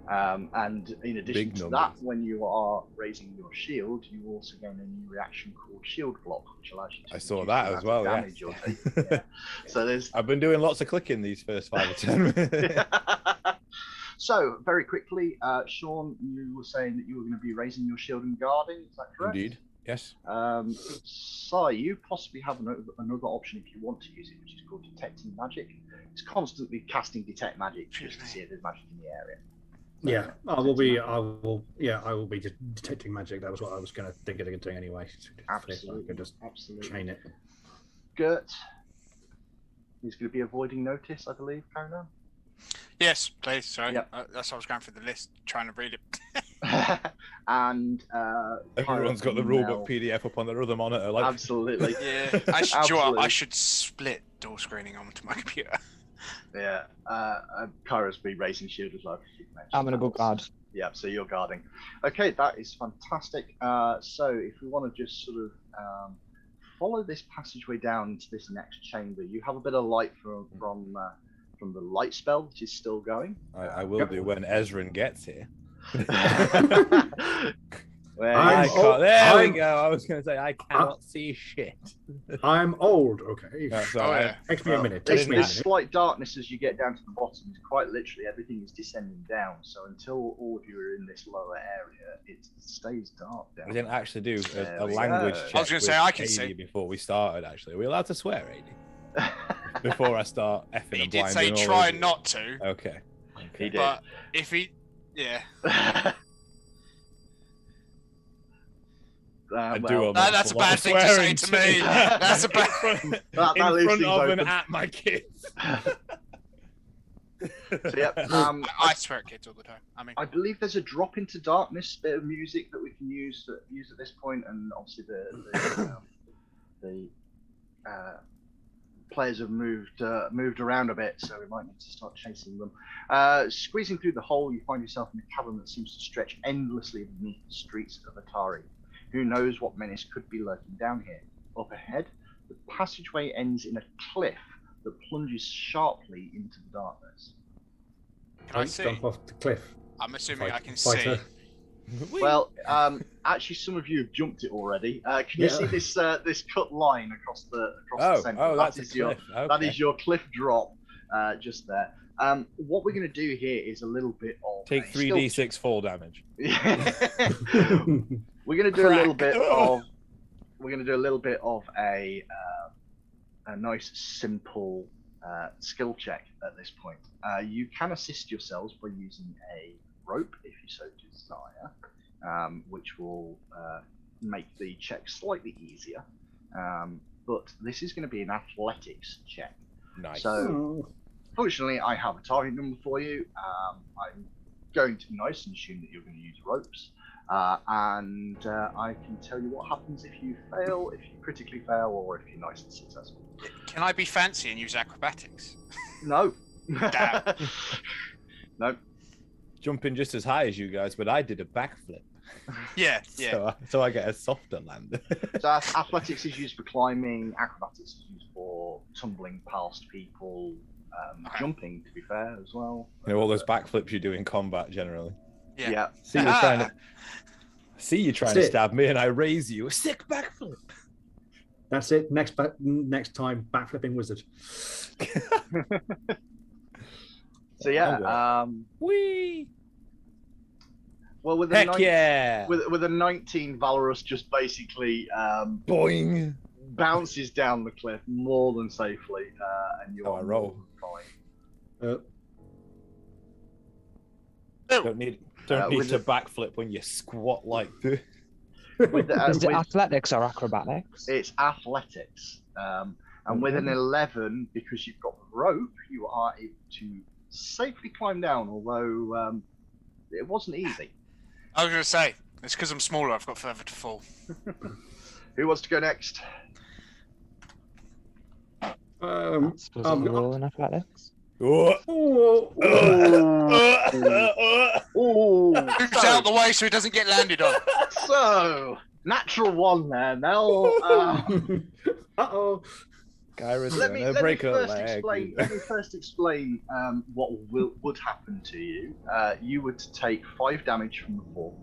And in addition to that, when you are raising your shield, you also gain a new reaction called Shield Block, which allows you to. I saw that as well. Damage you're taking. Yeah. So there's. I've been doing lots of clicking these first 5 or 10 minutes. So very quickly, Sean, you were saying that you were going to be raising your shield and guarding. Is that correct? Indeed. Yes. Sai, you possibly have another option if you want to use it, which is called Detecting Magic. It's constantly casting Detect Magic just to see if there's magic in the area. Yeah, I will be. I will be detecting magic. That was what I was going to think of doing anyway. Absolutely. I can just chain it. Gert is going to be avoiding notice, I believe, Conan. Yes, please. Sorry. Yep. That's why I was going through the list, trying to read it. And everyone's got the rulebook PDF up on their other monitor. Like... Absolutely. Yeah. I should split door screening onto my computer. Yeah. Kyra's be raising shield as well. I'm gonna go guard. Yeah, so you're guarding. Okay, that is fantastic. So if we want to just sort of follow this passageway down into this next chamber, you have a bit of light from the light spell, which is still going. I will do when Ezran gets here. There we go. I was going to say I cannot see shit. I'm old. Okay. Takes me a minute. This slight darkness as you get down to the bottom is quite literally everything is descending down. So until all of you are in this lower area, it stays dark down. We didn't actually do a language check. I was going to say I can see before we started. Actually, are we allowed to swear, AD? Before I start effing he and did blinding. say try not to. Okay. He did. But if he, yeah. That's a bad thing to say to me. That's a bad in front of and at my kids. So, yeah, I swear at kids all the time. I believe there's a drop into darkness bit of music that we can use at this point, and obviously the players have moved around a bit, so we might need to start chasing them. Squeezing through the hole, you find yourself in a cavern that seems to stretch endlessly beneath the streets of Otari. Who knows what menace could be lurking down here? Up ahead, the passageway ends in a cliff that plunges sharply into the darkness. Can I see? Jump off the cliff. I'm assuming I can see. Well, actually, some of you have jumped it already. Can you see this cut line across the center? Oh, that's a cliff. That is your cliff drop, just there. What we're going to do here is a little bit of take 3d6 fall damage. We're going to do a little bit of. We're going to do a little bit of a nice simple skill check at this point. You can assist yourselves by using a rope if you so desire, which will make the check slightly easier. But this is going to be an athletics check. Nice. So, fortunately, I have a target number for you. I'm going to be nice and assume that you're going to use ropes. And I can tell you what happens if you fail, if you critically fail, or if you're nice and successful. Can I be fancy and use acrobatics? No. Damn. No. Jumping just as high as you guys, but I did a backflip. Yeah. So I get a softer land. So athletics is used for climbing, acrobatics is used for tumbling past people, jumping, to be fair, as well. You know, all those backflips you do in combat generally. Yeah. See you trying to stab me, and I raise you. A sick backflip. That's it. Next time, Backflipping Wizard. So yeah, whee. Well, with a 19, Valorous just basically boing bounces down the cliff more than safely, and you're roll. Fine. Don't need to backflip when you squat like this. Is it athletics or acrobatics? It's athletics, and with an 11, because you've got the rope, you are able to safely climb down. Although it wasn't easy. I was going to say, it's because I'm smaller, I've got further to fall. Who wants to go next? Roll in athletics. Oh. Moves out the way so he doesn't get landed on. So, natural 1 there, Mel. Uh-oh. Let me first explain what would happen to you. You would take 5 damage from the fall.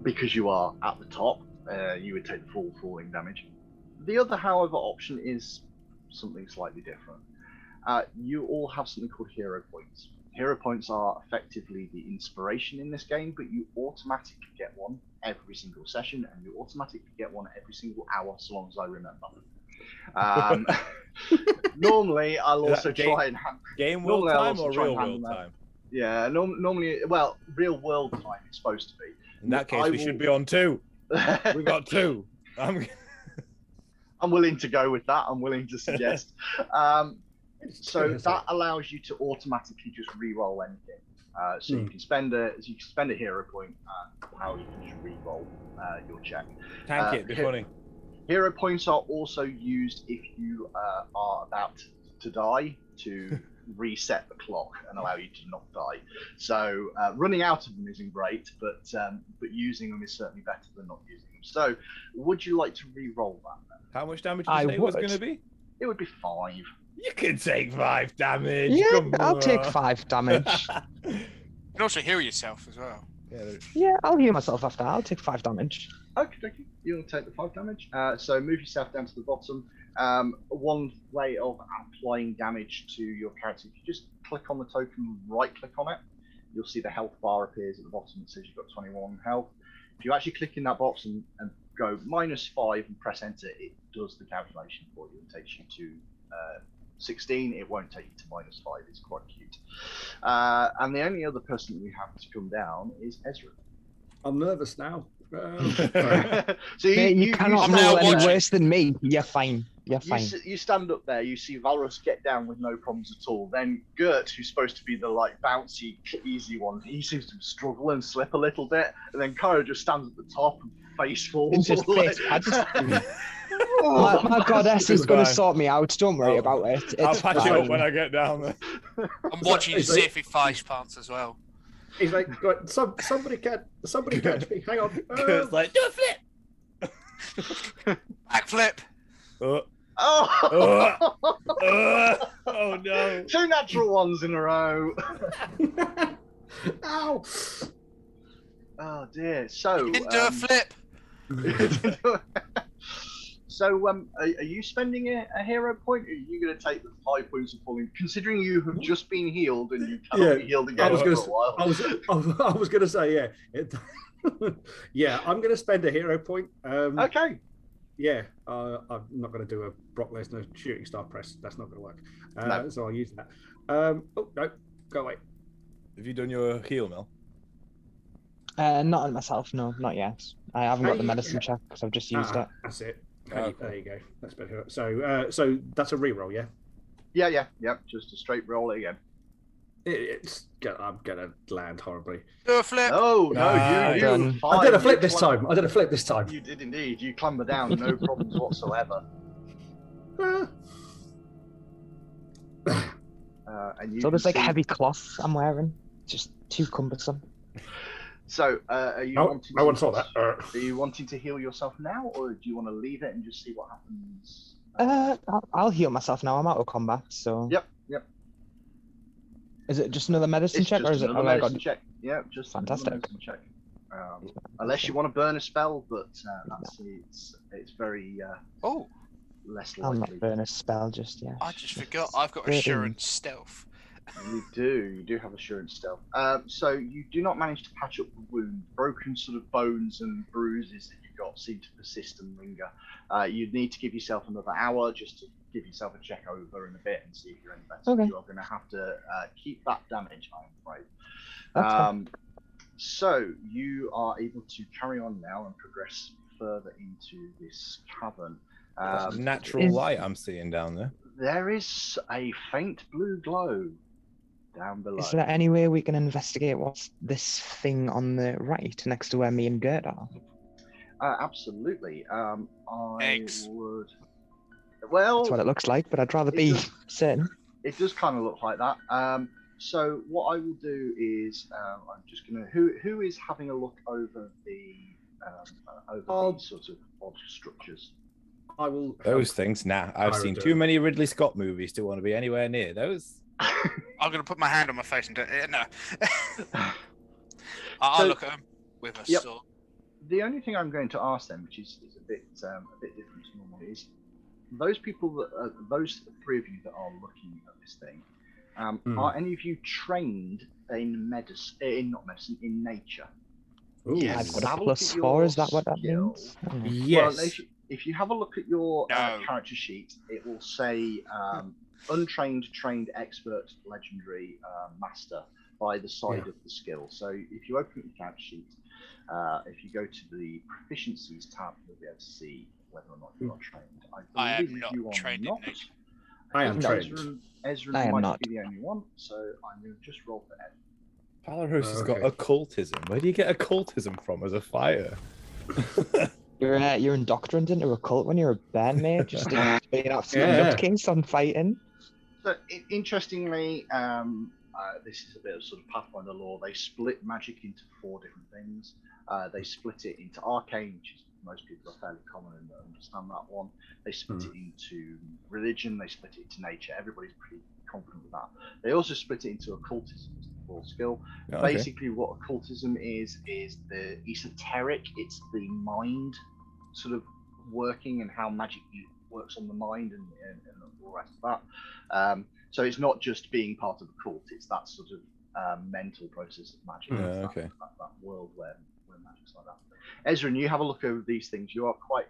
Because you are at the top, you would take the full falling damage. The other, however, option is something slightly different. You all have something called hero points. Hero points are effectively the inspiration in this game, but you automatically get one every single session, and you automatically get one every single hour, so long as I remember. Normally, I'll also try and game world time or real world time. Yeah, normally, well, real world time it's supposed to be. In that case, we should be on 2. We got 2. I'm willing to go with that. I'm willing to suggest. So that allows you to automatically just re-roll anything. So you can spend a hero point, and how you can just re-roll your check. Tank it, be funny. Hero points are also used if you are about to die to reset the clock and allow you to not die. So running out of them isn't great, but using them is certainly better than not using them. So would you like to re-roll that then? How much damage did you say it was going to be? It would be 5. You can take 5 damage. Yeah, I'll take 5 damage. You can also heal yourself as well. Yeah, I'll heal myself after. I'll take 5 damage. Okay. You'll take the 5 damage. So move yourself down to the bottom. One way of applying damage to your character, if you just click on the token, right-click on it, you'll see the health bar appears at the bottom. It says you've got 21 health. If you actually click in that box and go -5 and press enter, it does the calculation for you and takes you to 16. It won't take you to -5. It's quite cute. And the only other person that we have to come down is Ezra. I'm nervous now. So you cannot roll any worse than me. You're fine. You're fine. You stand up there. You see Valorous get down with no problems at all. Then Gert, who's supposed to be the bouncy, easy one, he seems to struggle and slip a little bit. And then Kara just stands at the top and face falls. My goddess is going to sort me out. Don't worry about it. I'll patch you up when I get down there. I'm watching to see if he face plants as well. He's like, somebody catch me. Hang on. It's like, do a flip. Backflip. Oh no. 2 natural 1s in a row. Ow. Oh dear. So You didn't do a flip. So, are you spending a hero point, or are you going to take the 5 points of falling? Considering you have just been healed and you cannot be healed again for a while. I was going to say, yeah. I'm going to spend a hero point. Okay. Yeah, I'm not going to do a Brock Lesnar shooting star press. That's not going to work. No. So I'll use that. Oh no, go away. Have you done your heal, Mel? Not on myself, no, not yet. I haven't got the Hey, medicine check because I've just used it. That's it. Oh, Hey, cool. there you go. That's better. So that's a reroll, yeah. Yeah. Just a straight roll it again. I'm gonna land horribly. Do a flip. No, Nice. you. I did a flip You this time. I did a flip this time. You did indeed. You clamber down, no problems whatsoever. And you So there's can like see- heavy cloth I'm wearing. Just too cumbersome. So, are you I wanting? once saw that. Are you wanting to heal yourself now, or do you want to leave it and just see what happens? I'll heal myself now. I'm out of combat, so. Yep. Is it just another medicine check, or is it? another Oh, I medicine got check. Yeah, just Fantastic. another medicine check. Unless you want to burn a spell, but it's very Oh, less I'll likely. not burn a spell just yet. I just forgot. I've got 13. assurance stealth. You do have assurance stealth. So you do not manage to patch up the wound. Broken sort of bones and bruises that you've got seem to persist and linger. You'd need to give yourself another hour just to give yourself a check over in a bit and see if you're any better. Okay. You are going to have to keep that damage, I'm afraid. That's fine. So you are able to carry on now and progress further into this cavern. Natural is- light I'm seeing down there. There is a faint blue glow down below. Is there any way we can investigate what's this thing on the right next to where me and Gert are? Absolutely. I Eggs. would. Well, That's what it looks like, but I'd rather it be does- certain. it does kind of look like that. So what I will do is I'm just gonna. Who is having a look over the these sort of odd structures? I will. Those things, nah. I've seen too many Ridley Scott movies to want to be anywhere near those. I'm gonna put my hand on my face and do it. No. I'll So- look at them with a Yep. sword. The only thing I'm going to ask them, which is a bit different to normal, is those people that those three of you that are looking at this thing. Are any of you trained in in nature? Ooh. Yes. I've got Have a a look plus at 4, your is that what that skill. means? Oh. Yes. Well, if you have a look at your No. character sheet, it will say untrained, trained, expert, legendary, master by the side of the skill. So if you open up your character sheet, if you go to the proficiencies tab, you'll be able to see whether or not you are trained. I am believe not you are trained in not. nature. I am trained. Ezra I am might not. be the only one, so I'm going to just roll for Ed. Palaros has got Okay. occultism. Where do you get occultism from as a fighter? You're indoctrined into a cult when you're a band mate, just being absolute Yeah. nutcase on fighting. So interestingly, this is a bit of sort of Pathfinder lore. They split magic into 4 different things. They split it into arcane, which is most people are fairly common and understand that one. They split it into religion. They split it into nature. Everybody's pretty confident with that. They also split it into occultism, as the 4th skill. Okay. Basically, what occultism is the esoteric. It's the mind sort of working and how magic works on the mind and all the rest of that. So it's not just being part of a cult, it's that sort of mental process of magic. Yeah, It's okay. that world where magic's like that. Ezra, and you have a look over these things, you are quite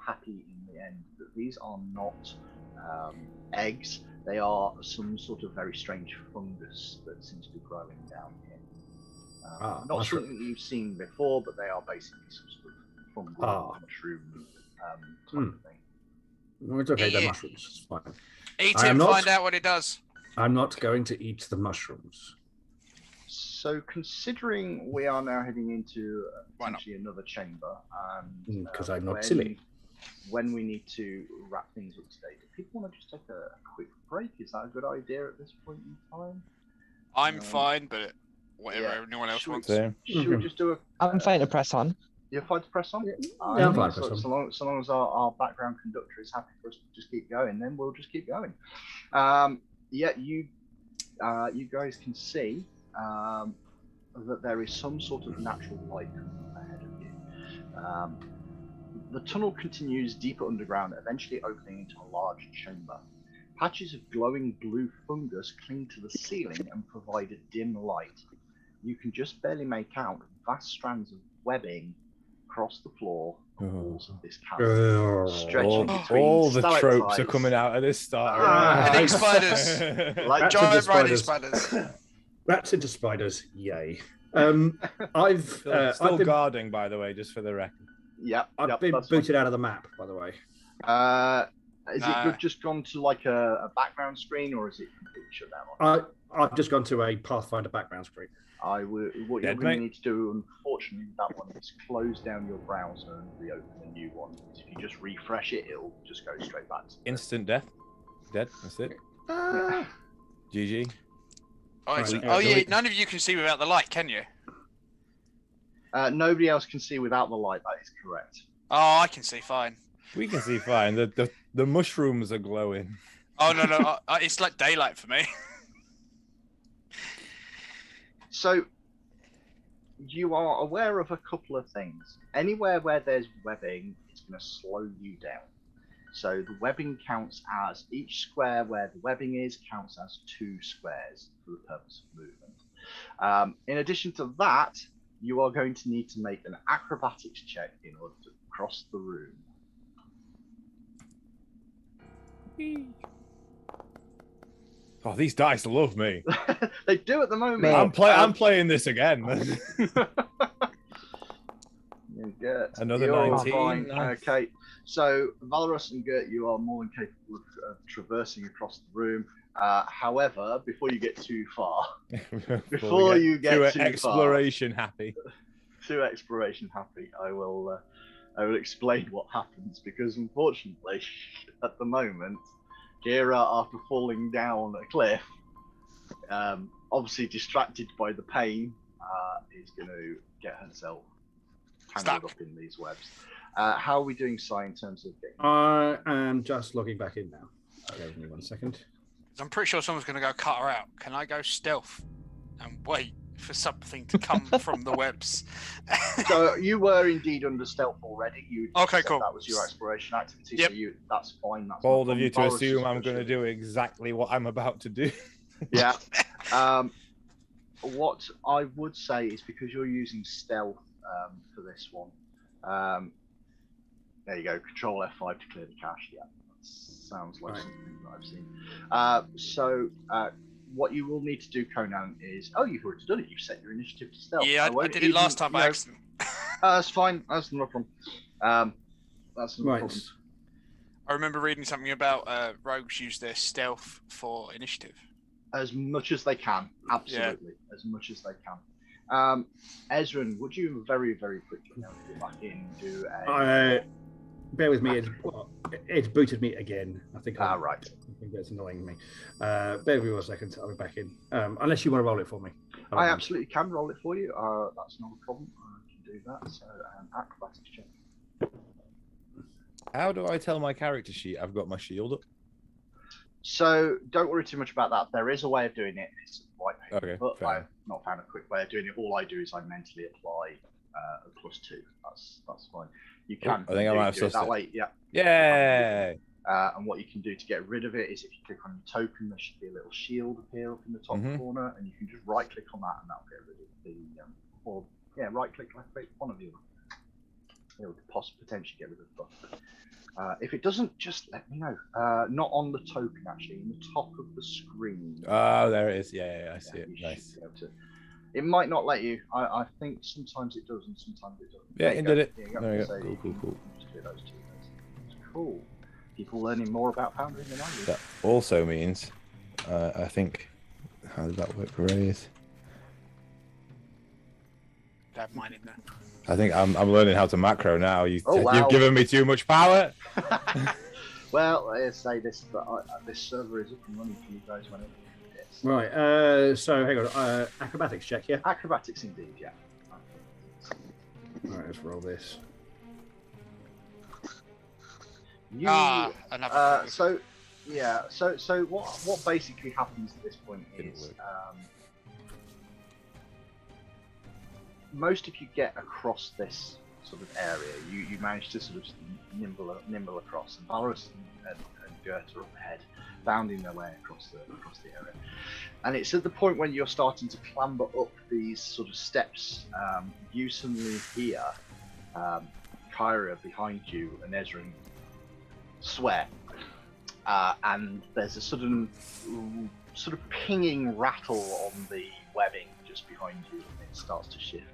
happy in the end that these are not eggs, they are some sort of very strange fungus that seems to be growing down here. Not mushroom. something that you've seen before, but they are basically some sort of fungal mushroom type of thing. Well, it's okay, they're Yeah. mushrooms. It's fine. Eat I it am and not- find out what it does. I'm not going to eat the mushrooms. So, considering we are now heading into Why not? potentially another chamber, and Because I'm not when- silly. When we need to wrap things up today, do people want to just take a quick break? Is that a good idea at this point in time? I'm fine, but whatever yeah. anyone else Should we- wants. So, Should we just do a? I'm fine to press on. You're fine to press on? Yeah, I'm fine to so, press on. so long as our background conductor is happy for us to just keep going, then we'll just keep going. You guys can see that there is some sort of natural light ahead of you. The tunnel continues deeper underground, eventually opening into a large chamber. Patches of glowing blue fungus cling to the ceiling and provide a dim light. You can just barely make out vast strands of webbing across the floor and walls of this cavern. Stretching between all the tropes are stalactites. coming out of this starter. Heading Ah, spiders. Like Rats Giant into riding spiders. spiders. Rats into spiders, yay. I've Still been, guarding, by the way, just for the record. I've been booted out of the map, by the way. Is it good just gone to like a background screen, or is it completely shut down? I've just gone to a Pathfinder background screen. What you're going to need to do, unfortunately, with that one is close down your browser and reopen a new one. If you just refresh it, it'll just go straight back to Instant death. Dead. That's it. GG. Oh yeah, none of you can see without the light, can you? Nobody else can see without the light. That is correct. Oh, I can see fine. We can see fine. The mushrooms are glowing. Oh no, it's like daylight for me. So, you are aware of a couple of things. Anywhere where there's webbing, it's going to slow you down. So the webbing counts as, each square where the webbing is counts as 2 squares for the purpose of movement. In addition to that, you are going to need to make an acrobatics check in order to cross the room. Oh, these dice love me. They do at the moment. I'm playing this again. Another 19. Nice. Okay, so Valorous and Gert, you are more than capable of traversing across the room. However, before you get too far, before you get too exploration far, happy, I will explain what happens, because unfortunately, at the moment, Gira, after falling down a cliff, obviously distracted by the pain, is going to get herself tangled up in these webs. How are we doing, Si, in terms of getting... I am just logging back in now. Give me 1 second. I'm pretty sure someone's going to go cut her out. Can I go stealth and wait for something to come from the webs? So you were indeed under stealth already. Okay, cool. That was your exploration activity. Yep. So that's fine. That's bold of you to assume I'm going to do exactly what I'm about to do. Yeah. What I would say is, because you're using stealth for this one, there you go. Control F5 to clear the cache. Yeah, that sounds like something that I've seen. What you will need to do, Conan, is... Oh, you've already done it. You've set your initiative to stealth. Yeah, I did it last time by accident. That's fine. That's not a problem. That's not a problem. I remember reading something about rogues use their stealth for initiative. As much as they can. Absolutely. Yeah. As much as they can. Ezrin, would you very, very quickly now go back in and do a... bear with me. It's booted me again. I think. Right. I think that's annoying me. Bear with me 1 second. I'll be back in. Unless you want to roll it for me. I absolutely can roll it for you. That's not a problem. I can do that. So, acrobatics check. How do I tell my character sheet I've got my shield up? So don't worry too much about that. There is a way of doing it. It's white paper, okay, but I've not found a quick way of doing it. All I do is I mentally apply a +2. That's fine. You can. I think I might have do it that it. way. Yeah. Yay! And what you can do to get rid of it is, if you click on your token, there should be a little shield appear up in the top corner, and you can just right click on that, and that'll get rid of the right click, left click, one of the other. It'll potentially get rid of stuff. If it doesn't, just let me know. Not on the token, actually, in the top of the screen. Oh, there it is. Yeah, I see it. Nice. It might not let you. I think sometimes it does and sometimes it doesn't. Yeah, it did it. There you go. Cool. Just do those two. Cool. People learning more about Foundry than I do. That also means, I think, how did that work, Raise? Have mine in there. I think I'm learning how to macro now. You've wow. given me too much power. Well, I say this, but this server is up and running for you guys whenever it is. Right. So hang on. Acrobatics check, yeah. Acrobatics indeed, yeah. All right, let's roll this. Another. So what basically happens at this point is most of you get across this sort of area. You manage to sort of nimble across, and Valorous and Gert are up ahead, bounding their way across the area. And it's at the point when you're starting to clamber up these sort of steps. You suddenly hear Kyra behind you and Ezrin swear, and there's a sudden sort of pinging rattle on the webbing just behind you, and it starts to shift.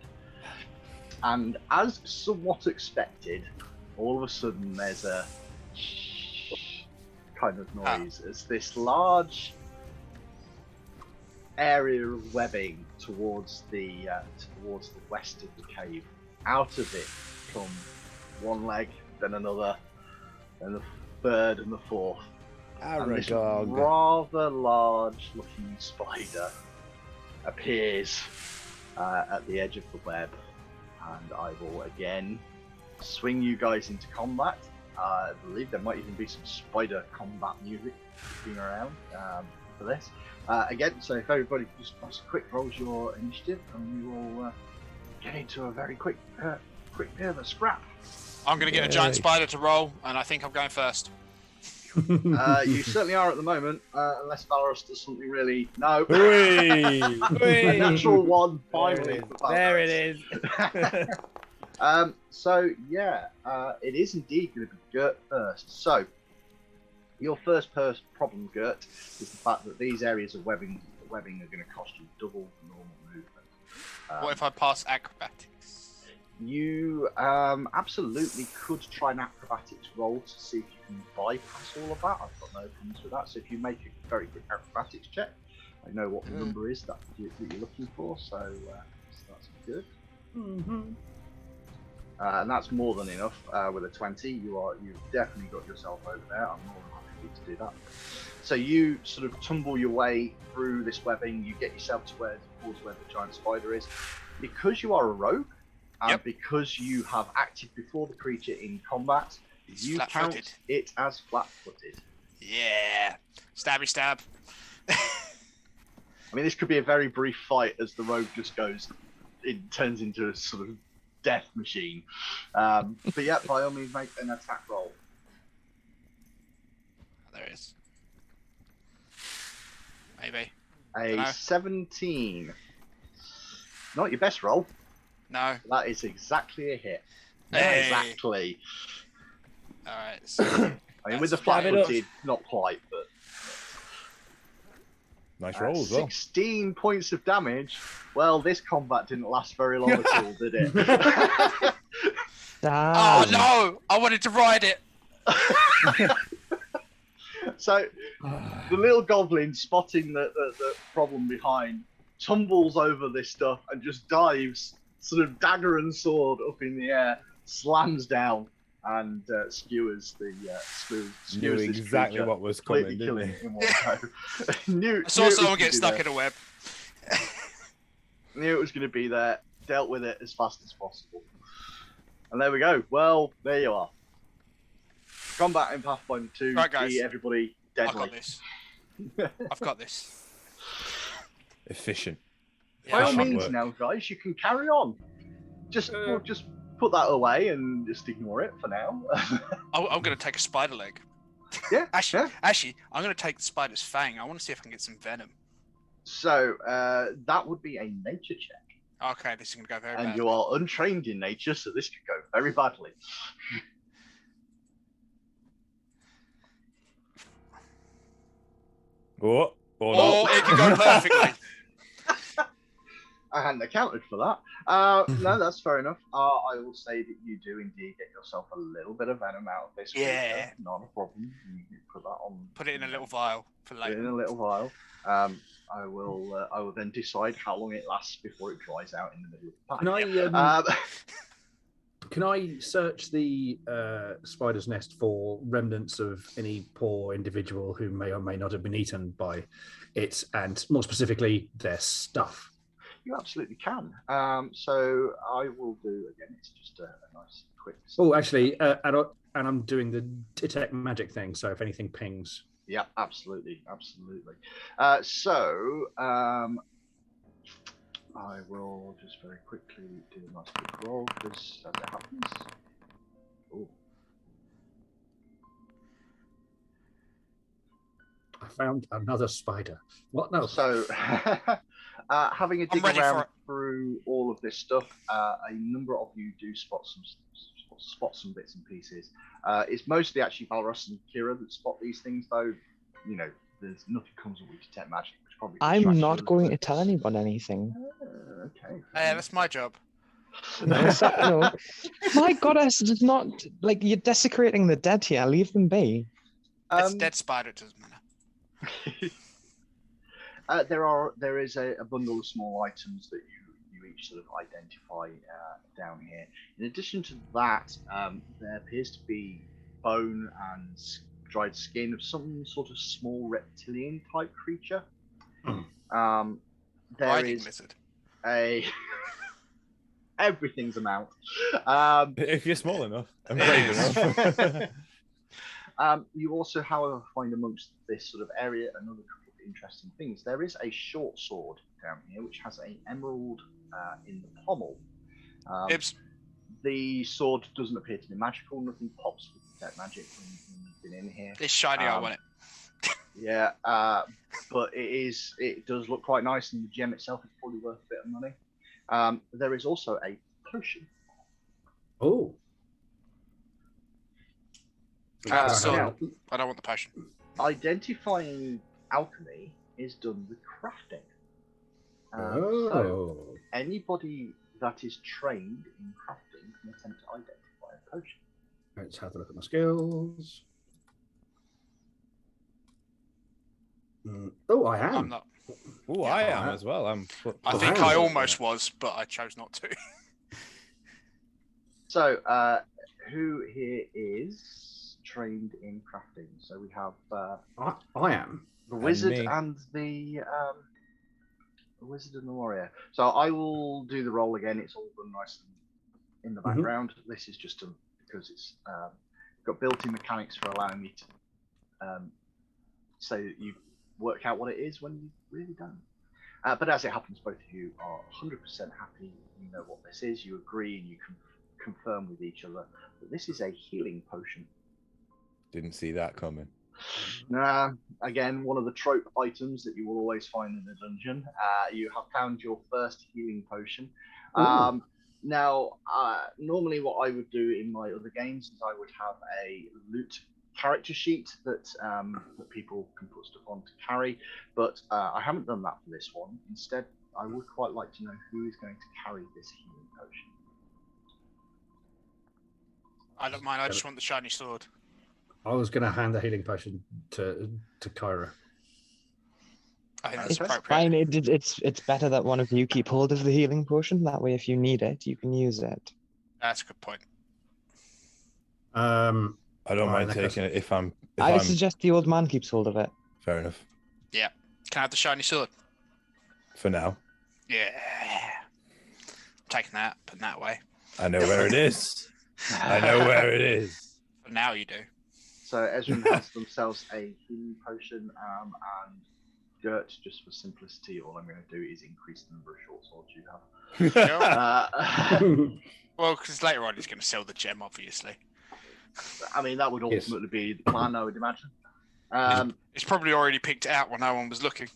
And as somewhat expected, all of a sudden there's a kind of noise as this large area of webbing towards the west of the cave. Out of it come one leg, then another, then the third and the fourth. And this rather large-looking spider appears at the edge of the web, and I will again swing you guys into combat. I believe there might even be some spider combat music being around for this. Again, so if everybody just quick rolls your initiative, and we will get into a very quick bit of a scrap. I'm going to get a giant spider to roll, and I think I'm going first. You certainly are at the moment, unless Valorous does something really... No. A natural one, finally. There it is. So, yeah, it is indeed going to be Gert first. So, your first problem, Gert, is the fact that these areas of webbing are going to cost you double the normal movement. What if I pass acrobatics? You absolutely could try an acrobatics roll to see if you can bypass all of that. I've got no problems with that. So if you make a very quick acrobatics check, I know what the number is that you're looking for. So that's good. And that's more than enough with a 20. You've definitely got yourself over there. I'm more than happy to do that. So you sort of tumble your way through this webbing. You get yourself towards where the giant spider is. Because you are a rogue, and because you have acted before the creature in combat, you count it as flat-footed. Yeah, stabby stab. I mean, this could be a very brief fight as the rogue just turns into a sort of death machine. But yeah, by all means, make an attack roll. There it is. Maybe. A 17. Not your best roll. No. That is exactly a hit. Hey. Exactly. Alright. So I mean, with the flat-footed, not quite, but... Nice roll as well. 16 points of damage. Well, this combat didn't last very long at all, did it? Oh no! I wanted to ride it! So, the little goblin, spotting the problem behind, tumbles over this stuff and just dives, sort of dagger and sword up in the air, slams down, and skewers Knew exactly what was coming, didn't he? In one go. I saw someone get stuck in a web. Knew it was going to be there, dealt with it as fast as possible. And there we go. Well, there you are. Combat in Pathfinder 2, right, guys. Everybody deadly. I've got this. I've got this. Efficient. By all means now, guys, you can carry on. Just put that away and just ignore it for now. I'm going to take a spider leg. Yeah. Actually, I'm going to take the spider's fang. I want to see if I can get some venom. So, that would be a nature check. Okay, this is going to go very bad. And you are untrained in nature, so this could go very badly. Oh, it can go perfectly. I hadn't accounted for that. No, that's fair enough. I will say that you do indeed get yourself a little bit of venom out of this. Yeah. Creature. Not a problem. You put that on. Put it in a little vial for later. Put it in a little vial. I will then decide how long it lasts before it dries out in the middle of the pack. Can I search the spider's nest for remnants of any poor individual who may or may not have been eaten by it, and more specifically, their stuff? You absolutely can. So I will do, again, it's just a nice quick... Oh, actually, and I'm doing the detect magic thing, so if anything pings... Yeah, absolutely. I will just very quickly do a nice quick roll, because as it happens... Ooh. I found another spider. What? No. So, having a dig around through all of this stuff, a number of you do spot some bits and pieces. It's mostly actually Valorous and Kira that spot these things, though. You know, there's nothing comes with detect magic, which probably I'm distracts you a not little going to bit. tell anyone anything. Okay. Yeah, that's my job. No, my goddess does not like you're desecrating the dead here. Leave them be. It's dead spider, it doesn't matter. There is a bundle of small items that you each sort of identify down here. In addition to that, there appears to be bone and dried skin of some sort of small reptilian type creature. There Riding is lizard. a everything's a mount. If you're small enough and brave enough. You also, however, find amongst this sort of area another couple of interesting things. There is a short sword down here which has an emerald in the pommel. Ibs. The sword doesn't appear to be magical. Nothing pops with that magic when you've been in here. It's shiny, I want it. Yeah, but it does look quite nice, and the gem itself is probably worth a bit of money. There is also a potion. Oh. So Now, I don't want the potion. identifying alchemy is done with crafting. Oh. So anybody that is trained in crafting can attempt to identify a potion. Let's have a look at my skills. Oh, I am. I'm not. Oh, I am as well. I think I almost was, but I chose not to. So, who here is trained in crafting? So we have I am. the wizard me. and the wizard and the warrior. So I will do the roll again. It's all done nice and in the background. This is just because it's got built-in mechanics for allowing me to say that you work out what it is when you really don't. But as it happens, both of you are 100% happy. You know what this is. You agree and you can confirm with each other that this is a healing potion. Didn't see that coming. Again, one of the trope items that you will always find in the dungeon. You have found your first healing potion. Now, normally what I would do in my other games is I would have a loot character sheet that people can put stuff on to carry, but I haven't done that for this one. Instead, I would quite like to know who is going to carry this healing potion. I don't mind. I just want the shiny sword. I was going to hand the healing potion to Kyra. I think that's It's appropriate. fine. It's better that one of you keep hold of the healing potion. That way, if you need it, you can use it. That's a good point. I don't Alright, mind taking it if I'm. I would suggest the old man keeps hold of it. Fair enough. Yeah. Can I have the shiny sword? For now. Yeah. Taking that, putting that away. I know where it is. I know where it is. For now, you do. So everyone has themselves a healing potion, and Gert, just for simplicity, all I'm going to do is increase the number of short swords you have. Sure. Well, because later on he's going to sell the gem, obviously. I mean, that would ultimately be the plan, I would imagine. It's probably already picked out when no one was looking.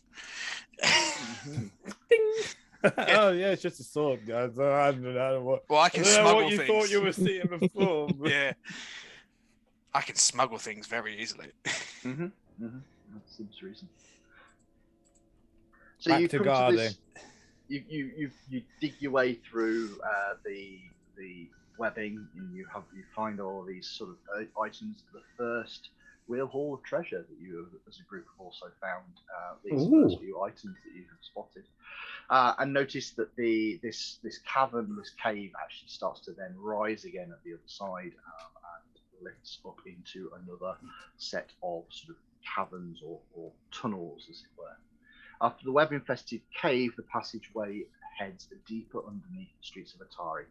Oh yeah, it's just a sword, guys. I don't know what. Well, I can I don't know smuggle what you things. thought you were seeing before. But... Yeah. I can smuggle things very easily. That seems reasonable. So Back you to come guarding. to this. You dig your way through the webbing, and you find all these sort of items. The first real haul of treasure that you, as a group, have also found. These first few items that you have spotted, and notice that this cavern, this cave, actually starts to then rise again at the other side, and lifts up into another set of sort of caverns or tunnels, as it were. After the web-infested cave, the passageway heads deeper underneath the streets of Otari,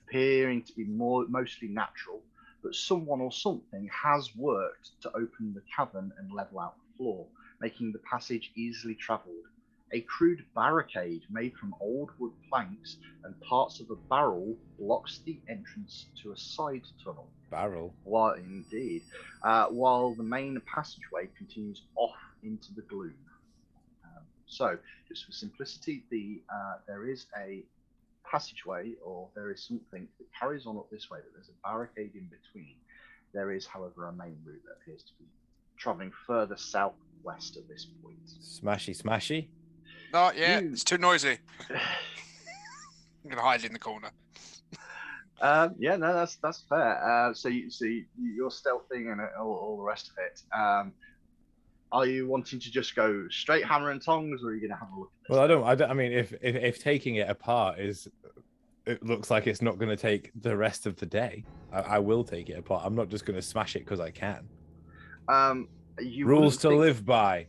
appearing to be mostly natural, but someone or something has worked to open the cavern and level out the floor, making the passage easily travelled. A crude barricade made from old wood planks and parts of a barrel blocks the entrance to a side tunnel. Barrel? While the main passageway continues off into the gloom. So, just for simplicity, there is a passageway, or there is something that carries on up this way, that there's a barricade in between. There is, however, a main route that appears to be traveling further southwest at this point. Smashy, smashy. Not yet. You- It's too noisy. I'm gonna hide in the corner. Yeah, no, that's fair. So you're stealthing and all the rest of it. Are you wanting to just go straight hammer and tongs, or are you going to have a look at this? Well, I don't. I mean, if taking it apart it looks like it's not going to take the rest of the day, I will take it apart. I'm not just going to smash it because I can. You Rules to wouldn't live by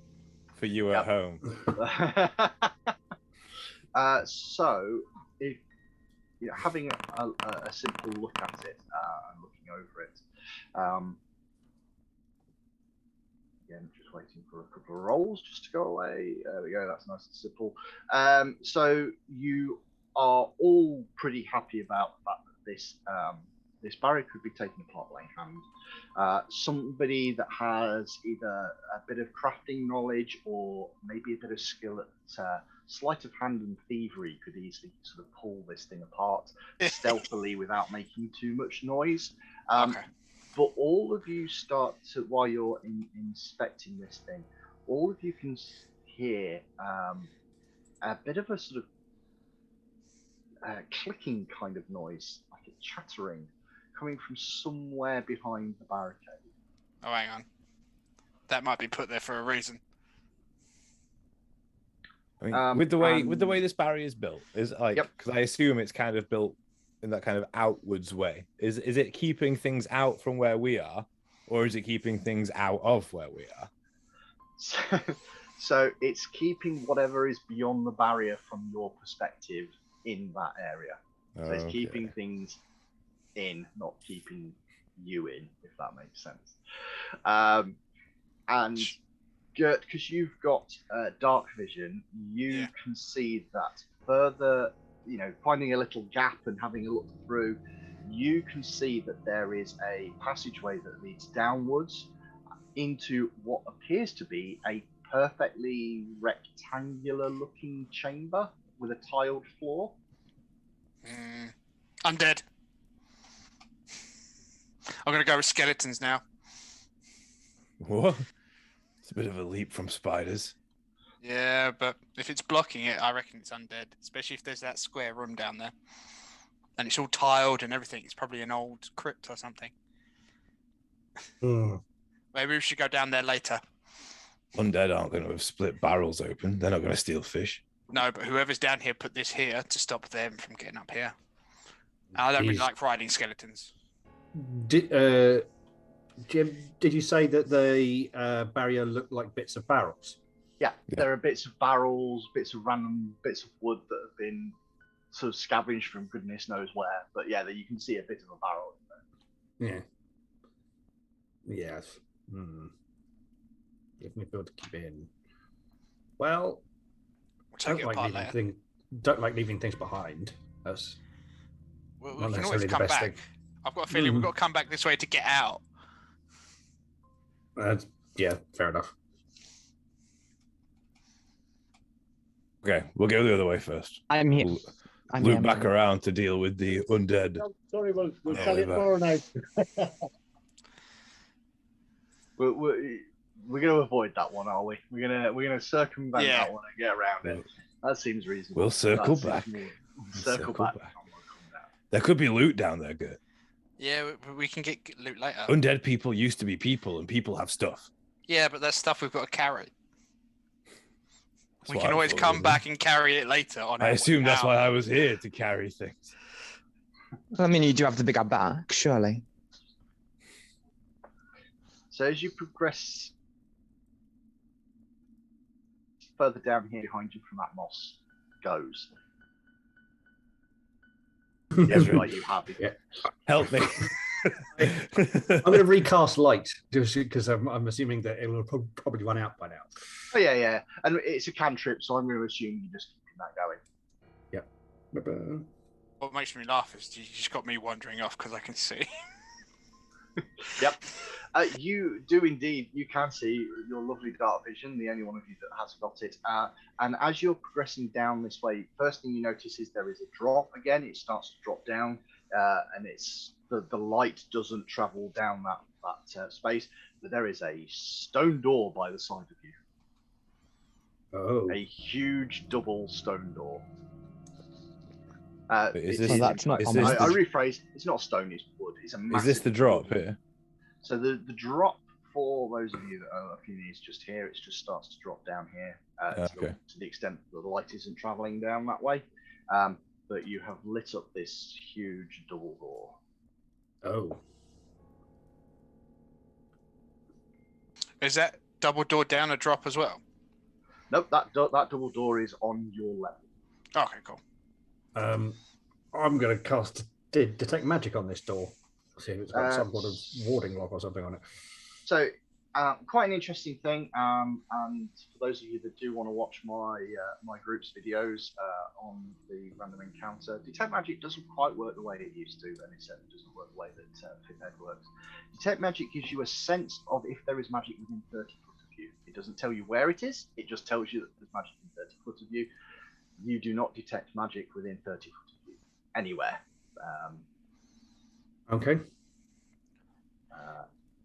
for you at home. So, if you're having a simple look at it and looking over it, again, just waiting for a couple of rolls just to go away. There we go. That's nice and simple. So you are all pretty happy about the fact that this barrier could be taken apart by hand. Somebody that has either a bit of crafting knowledge or maybe a bit of skill at sleight of hand and thievery could easily sort of pull this thing apart stealthily without making too much noise. Okay. But all of you start to, while you're inspecting this thing, all of you can hear a bit of a sort of clicking kind of noise, like a chattering, coming from somewhere behind the barricade. Oh, hang on. That might be put there for a reason. I mean, with the way this barrier is built, is like, because I assume it's kind of built in that kind of outwards way. Is it keeping things out from where we are, or is it keeping things out of where we are? So it's keeping whatever is beyond the barrier from your perspective in that area. So it's keeping things in, not keeping you in, if that makes sense. And Gert, because you've got dark vision, you can see that further, finding a little gap and having a look through, you can see that there is a passageway that leads downwards into what appears to be a perfectly rectangular looking chamber with a tiled floor. I'm dead. I'm gonna go with skeletons now. What? It's a bit of a leap from spiders. Yeah, but if it's blocking it, I reckon it's undead. Especially if there's that square room down there. And it's all tiled and everything. It's probably an old crypt or something. Maybe we should go down there later. Undead aren't going to have split barrels open. They're not going to steal fish. No, but whoever's down here put this here to stop them from getting up here. I don't really like riding skeletons. Jim, did you say that the barrier looked like bits of barrels? Yeah, there are bits of barrels, bits of random bits of wood that have been sort of scavenged from goodness knows where. But yeah, you can see a bit of a barrel in there. Yeah. Yes. Give me a bill to keep in. Well, don't like leaving things behind. That's we not can necessarily always the come best back. thing. I've got a feeling we've got to come back this way to get out. Yeah, fair enough. Okay, we'll go the other way first. I'm here. We'll loop back around to deal with the undead. No, sorry, we'll tell it more now. We're going to avoid that one, are we? We're gonna circumvent that one and get around it. That seems reasonable. We'll circle back. Circle back. There could be loot down there, good. Yeah, we can get loot later. Undead people used to be people, and people have stuff. Yeah, but that's stuff we've got to carry. That's We what can I always thought, come isn't back and carry it later. On I our assume way that's out. why I was here, to carry things. I mean, you do have the bigger back, surely. So as you progress further down here behind you from that moss goes. Yes, right, you have it. Yeah. Help me. I'm going to recast light just because I'm assuming that it will probably run out by now. Oh yeah, and it's a cantrip, so I'm going to assume you're just keeping that going. Yep. What makes me laugh is you just got me wandering off because I can see. Yep. You do indeed. You can see your lovely dark vision, the only one of you that has got it. And as you're progressing down this way, first thing you notice is there is a drop again. It starts to drop down, and it's the light doesn't travel down that that space, but there is a stone door by the side of you. Oh. A huge double stone door. Is it's- this- that's not is common. this I the- rephrase. It's not stone. It's wood. It's a Is massive. this the drop wood. here? So the drop for those of you that are looking is just here. It just starts to drop down here Okay. to the extent that the light isn't traveling down that way. But you have lit up this huge double door. Oh. Is that double door down a drop as well? Nope, that double door is on your level. Okay, cool. I'm going to cast detect magic on this door. See if it's got some sort of S- warding lock or something on it. So, quite an interesting thing. And for those of you that do want to watch my group's videos on the random encounter, detect magic doesn't quite work the way it used to, and it certainly doesn't work the way that Fithead works. Detect magic gives you a sense of if there is magic within 30 foot of you. It doesn't tell you where it is. It just tells you that there's magic within 30 foot of you. You do not detect magic within 30 foot of you anywhere. Okay.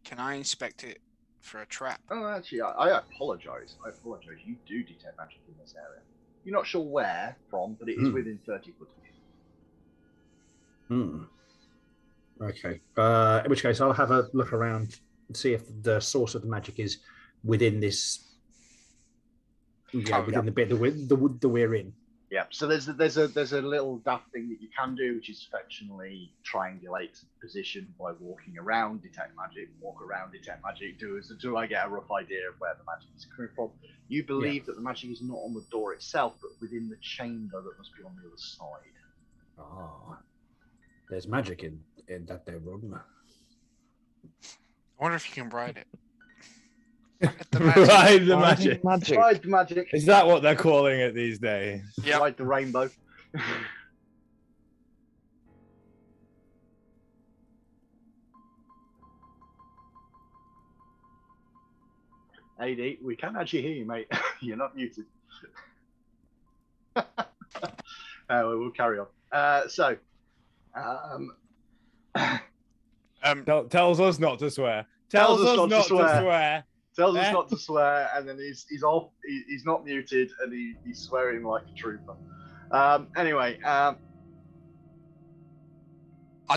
Can I inspect it for a trap? Oh, actually, I apologise. I apologise. You do detect magic in this area. You're not sure where from, but it is within 30 foot of you. Okay. In which case, I'll have a look around and see if the source of the magic is within this. Yeah, within the bit that we're in. Yeah. So there's a little daft thing that you can do, which is affectionately triangulate position by walking around, detect magic, walk around, detect magic. Do I get a rough idea of where the magic is coming from? You believe that the magic is not on the door itself, but within the chamber that must be on the other side. Ah, there's magic in that there room. I wonder if you can ride it. Ride the magic. Ride the magic. Is that what they're calling it these days? Yep. Ride the rainbow. AD, we can actually hear you, mate. You're not muted. We'll carry on. Tells us not to swear. Tells us not to swear. Tells us not to swear, and then he's off. He's not muted, and he's swearing like a trooper. Anyway, I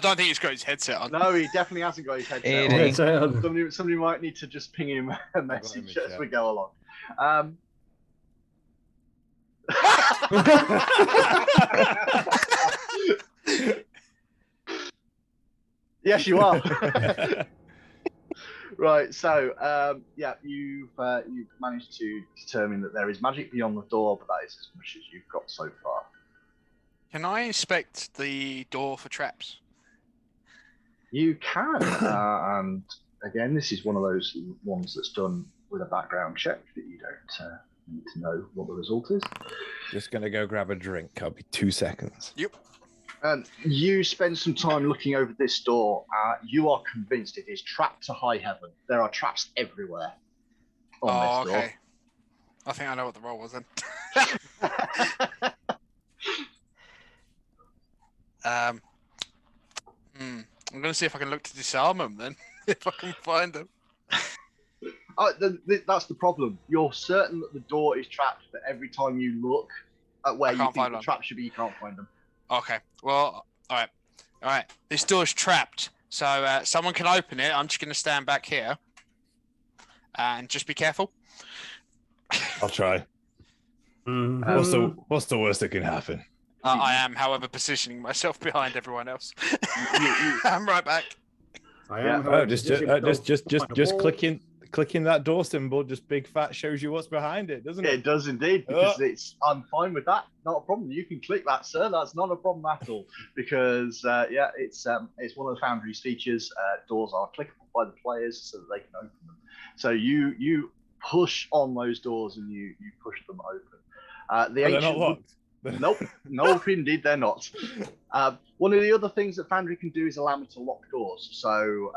don't think he's got his headset on. no, he definitely hasn't got his headset on. Somebody might need to just ping him a message as we go along. Yes, you are. Right, so you've managed to determine that there is magic beyond the door, but that is as much as you've got so far. Can I inspect the door for traps? You can, and again, this is one of those ones that's done with a background check that you don't need to know what the result is. Just gonna go grab a drink. I'll be 2 seconds. Yep. You spend some time looking over this door. You are convinced it is trapped to high heaven. There are traps everywhere on this okay. I think I know what the roll was then. I'm going to see if I can look to disarm them then, if I can find them. That's the problem. You're certain that the door is trapped, but every time you look at where you think the trap should be, you can't find them. Okay. Well, all right. This door's trapped, so someone can open it. I'm just going to stand back here and just be careful. I'll try. What's the worst that can happen? I am, however, positioning myself behind everyone else. I'm right back. I am. Oh, just clicking that door symbol, just big fat shows you what's behind it, doesn't it? It does indeed, because I'm fine with that. Not a problem. You can click that, sir. That's not a problem at all. Because it's one of the Foundry's features. Doors are clickable by the players so that they can open them. So you push on those doors and you push them open. They're not locked. Nope, indeed they're not. One of the other things that Foundry can do is allow me to lock doors, so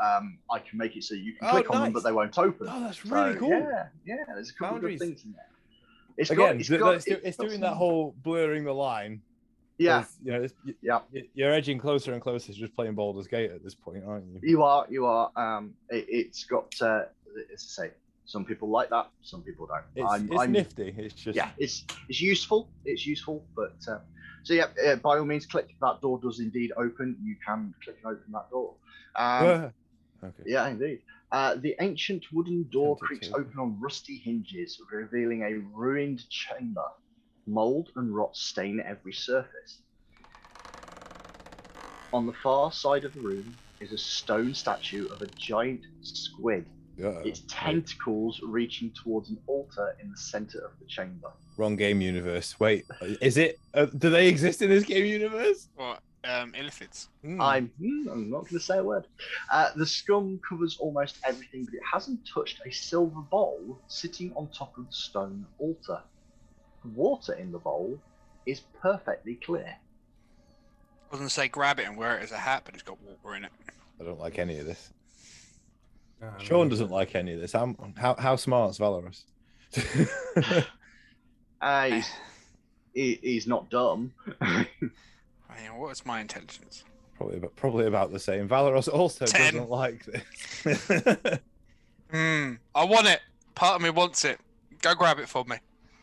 I can make it so you can click on them, but they won't open. Oh, that's really cool. Yeah, there's a couple of good things in there. It's doing that whole blurring the line. Yeah. You know, you're edging closer and closer to just playing Baldur's Gate at this point, aren't you? You are. It's got, as I say, some people like that, some people don't. It's nifty. It's just it's useful. It's useful, but so yeah, by all means, click. That door does indeed open. You can click and open that door. Okay. Yeah, indeed. The ancient wooden door Tempted creaks to. open on rusty hinges, revealing a ruined chamber. Mold and rot stain every surface. On the far side of the room is a stone statue of a giant squid. Its tentacles reaching towards an altar in the center of the chamber. Wrong game universe. Wait, is it? Do they exist in this game universe? What? Illithids. I'm not going to say a word. The scum covers almost everything, but it hasn't touched a silver bowl sitting on top of the stone altar. The water in the bowl is perfectly clear. I was going to say grab it and wear it as a hat, but it's got water in it. I don't like any of this. Sean doesn't like any of this. How smart's Valorous? He's not dumb. I mean, what's my intelligence? Probably about the same. Valorous also 10. doesn't like this. I want it. Part of me wants it. Go grab it for me.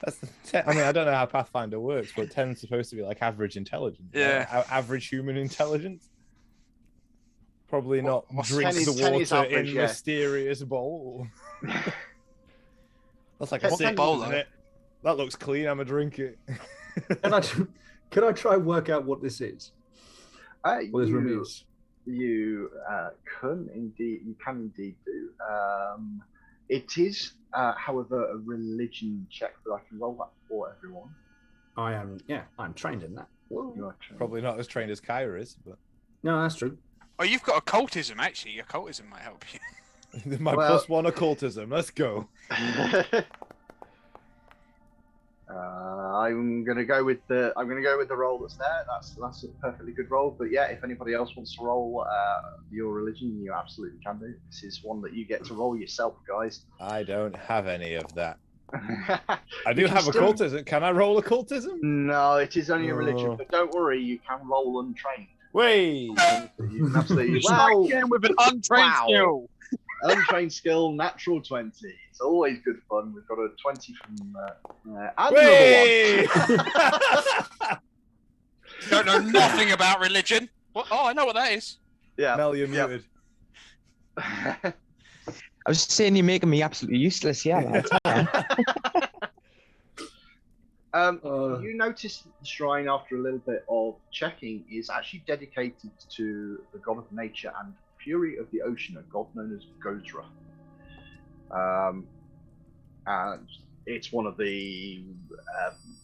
That's the 10. I mean, I don't know how Pathfinder works, but 10's supposed to be like average intelligence. Yeah. Right? Average human intelligence. Probably not what's drink 10 the is- 10 is water average, in yeah. mysterious bowl. That's like a What's a 6, bowl, isn't though? it? That looks clean. I'm gonna drink it. Can I try and work out what this is? What this room is? You can indeed do. It is, however, a religion check, but I can roll that for everyone. I'm trained in that. You are trained. Probably not as trained as Kyra is, but No, that's true. Oh, you've got occultism, actually. Occultism might help you. my Well- +1 occultism. Let's go. I'm gonna go with the roll that's there. That's a perfectly good roll. But yeah, if anybody else wants to roll your religion, you absolutely can do. This is one that you get to roll yourself, guys. I don't have any of that. I You do can have still- occultism. Can I roll occultism? No, it is only a religion. Oh. But don't worry, you can roll untrained. Wait. You can absolutely. Strike Well, him with an untrained wow. skill. untrained skill, natural 20. It's always good fun. We've got a 20 from and Wait. another one. Don't know nothing about religion. What? Oh, I know what that is. Yeah. Mel, you're Yep. muted. I was just saying you're making me absolutely useless. Yeah, man. You notice that the shrine, after a little bit of checking, is actually dedicated to the god of nature and fury of the ocean, a god known as Gozra. And it's one of the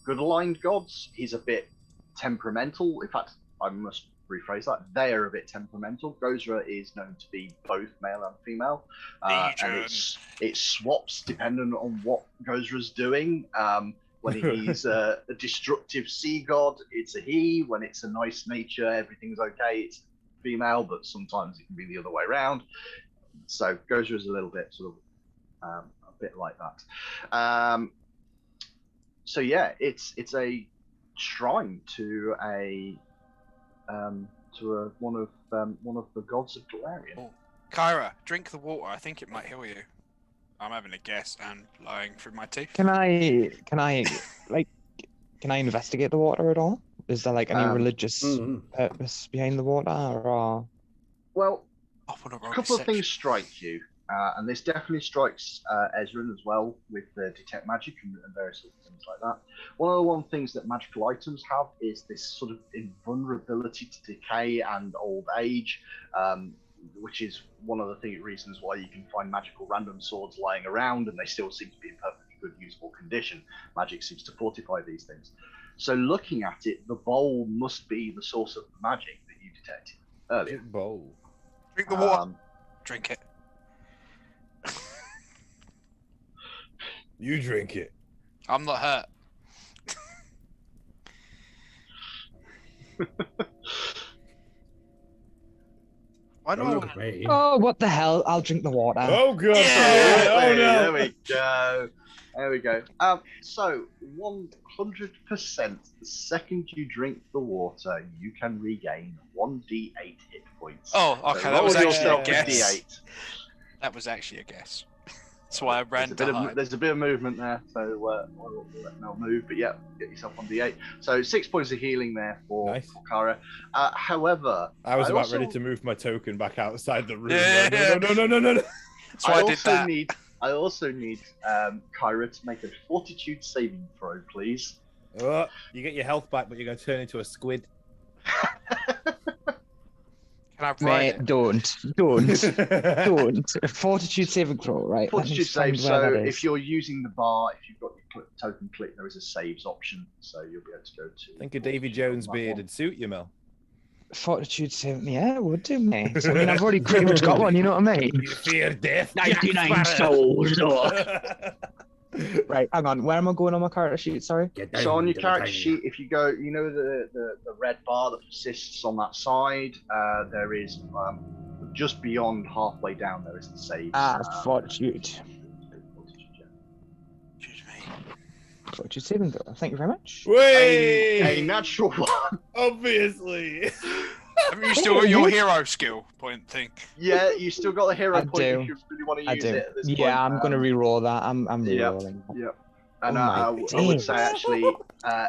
good-aligned gods. He's a bit temperamental. In fact, I must rephrase that. They are a bit temperamental. Gozra is known to be both male and female. And it swaps depending on what Gozra's doing. When he's a destructive sea god, it's a he. When it's a nice nature, everything's okay, it's female, but sometimes it can be the other way around. So Gozra is a little bit sort of a bit like that. So yeah, it's a shrine to one of the gods of Galarian. Oh, Kyra, drink the water. I think it might heal you. I'm having a guess and lying through my teeth. Can I investigate the water at all? Is there like any religious purpose behind the water, or? Well, I wanna roll a couple of deception. things strike you, and this definitely strikes Ezrin as well with the detect magic and various other things like that. One things that magical items have is this sort of invulnerability to decay and old age, which is one of the reasons why you can find magical random swords lying around and they still seem to be in perfectly good, usable condition. Magic seems to fortify these things. So looking at it, the bowl must be the source of the magic that you detected earlier. Bowl. Drink the water. Drink it. You drink it. I'm not hurt. Why Don't not? look at me. Oh, what the hell? I'll drink the water. Oh god. Yeah! Oh no. There we go. There we go. So 100%. The second you drink the water, you can regain 1d8 hit points. Oh, okay, So that was roll actually a yourself guess. D8. That was actually a guess. That's why I ran to hide. There's a bit of movement there, so we'll let Mel move. But yeah, get yourself on D8. So 6 points of healing there for Kara. However, I was about ready to move my token back outside the room. No. That's why I did that. I also need Kyra to make a fortitude saving throw, please. Oh, you get your health back, but you're going to turn into a squid. Can I ride it? Don't. Fortitude saving throw, right? Fortitude save. So if you're using the bar, if you've got your token click, there is a saves option, so you'll be able to go to. I think a Davy Jones beard would suit you, Mel. Fortitude saving, yeah, it would do, mate. I mean, I've already pretty much got one. You know what I mean? You fear death. 99 souls. Right, hang on. Where am I going on my character sheet? Sorry. So on your character sheet, if you go, you know the red bar that persists on that side. There is just beyond halfway down. There is the save. Fortitude. Excuse me. Fortitude saving throw. Thank you very much. Wait! A natural one. Obviously. Have you still got your hero skill point thing? Yeah, you still got the hero I point do. if you really want to use I do. it at this point. Yeah, I'm gonna re-roll that. I'm re-rolling. Yep. And Oh I my would say days. actually,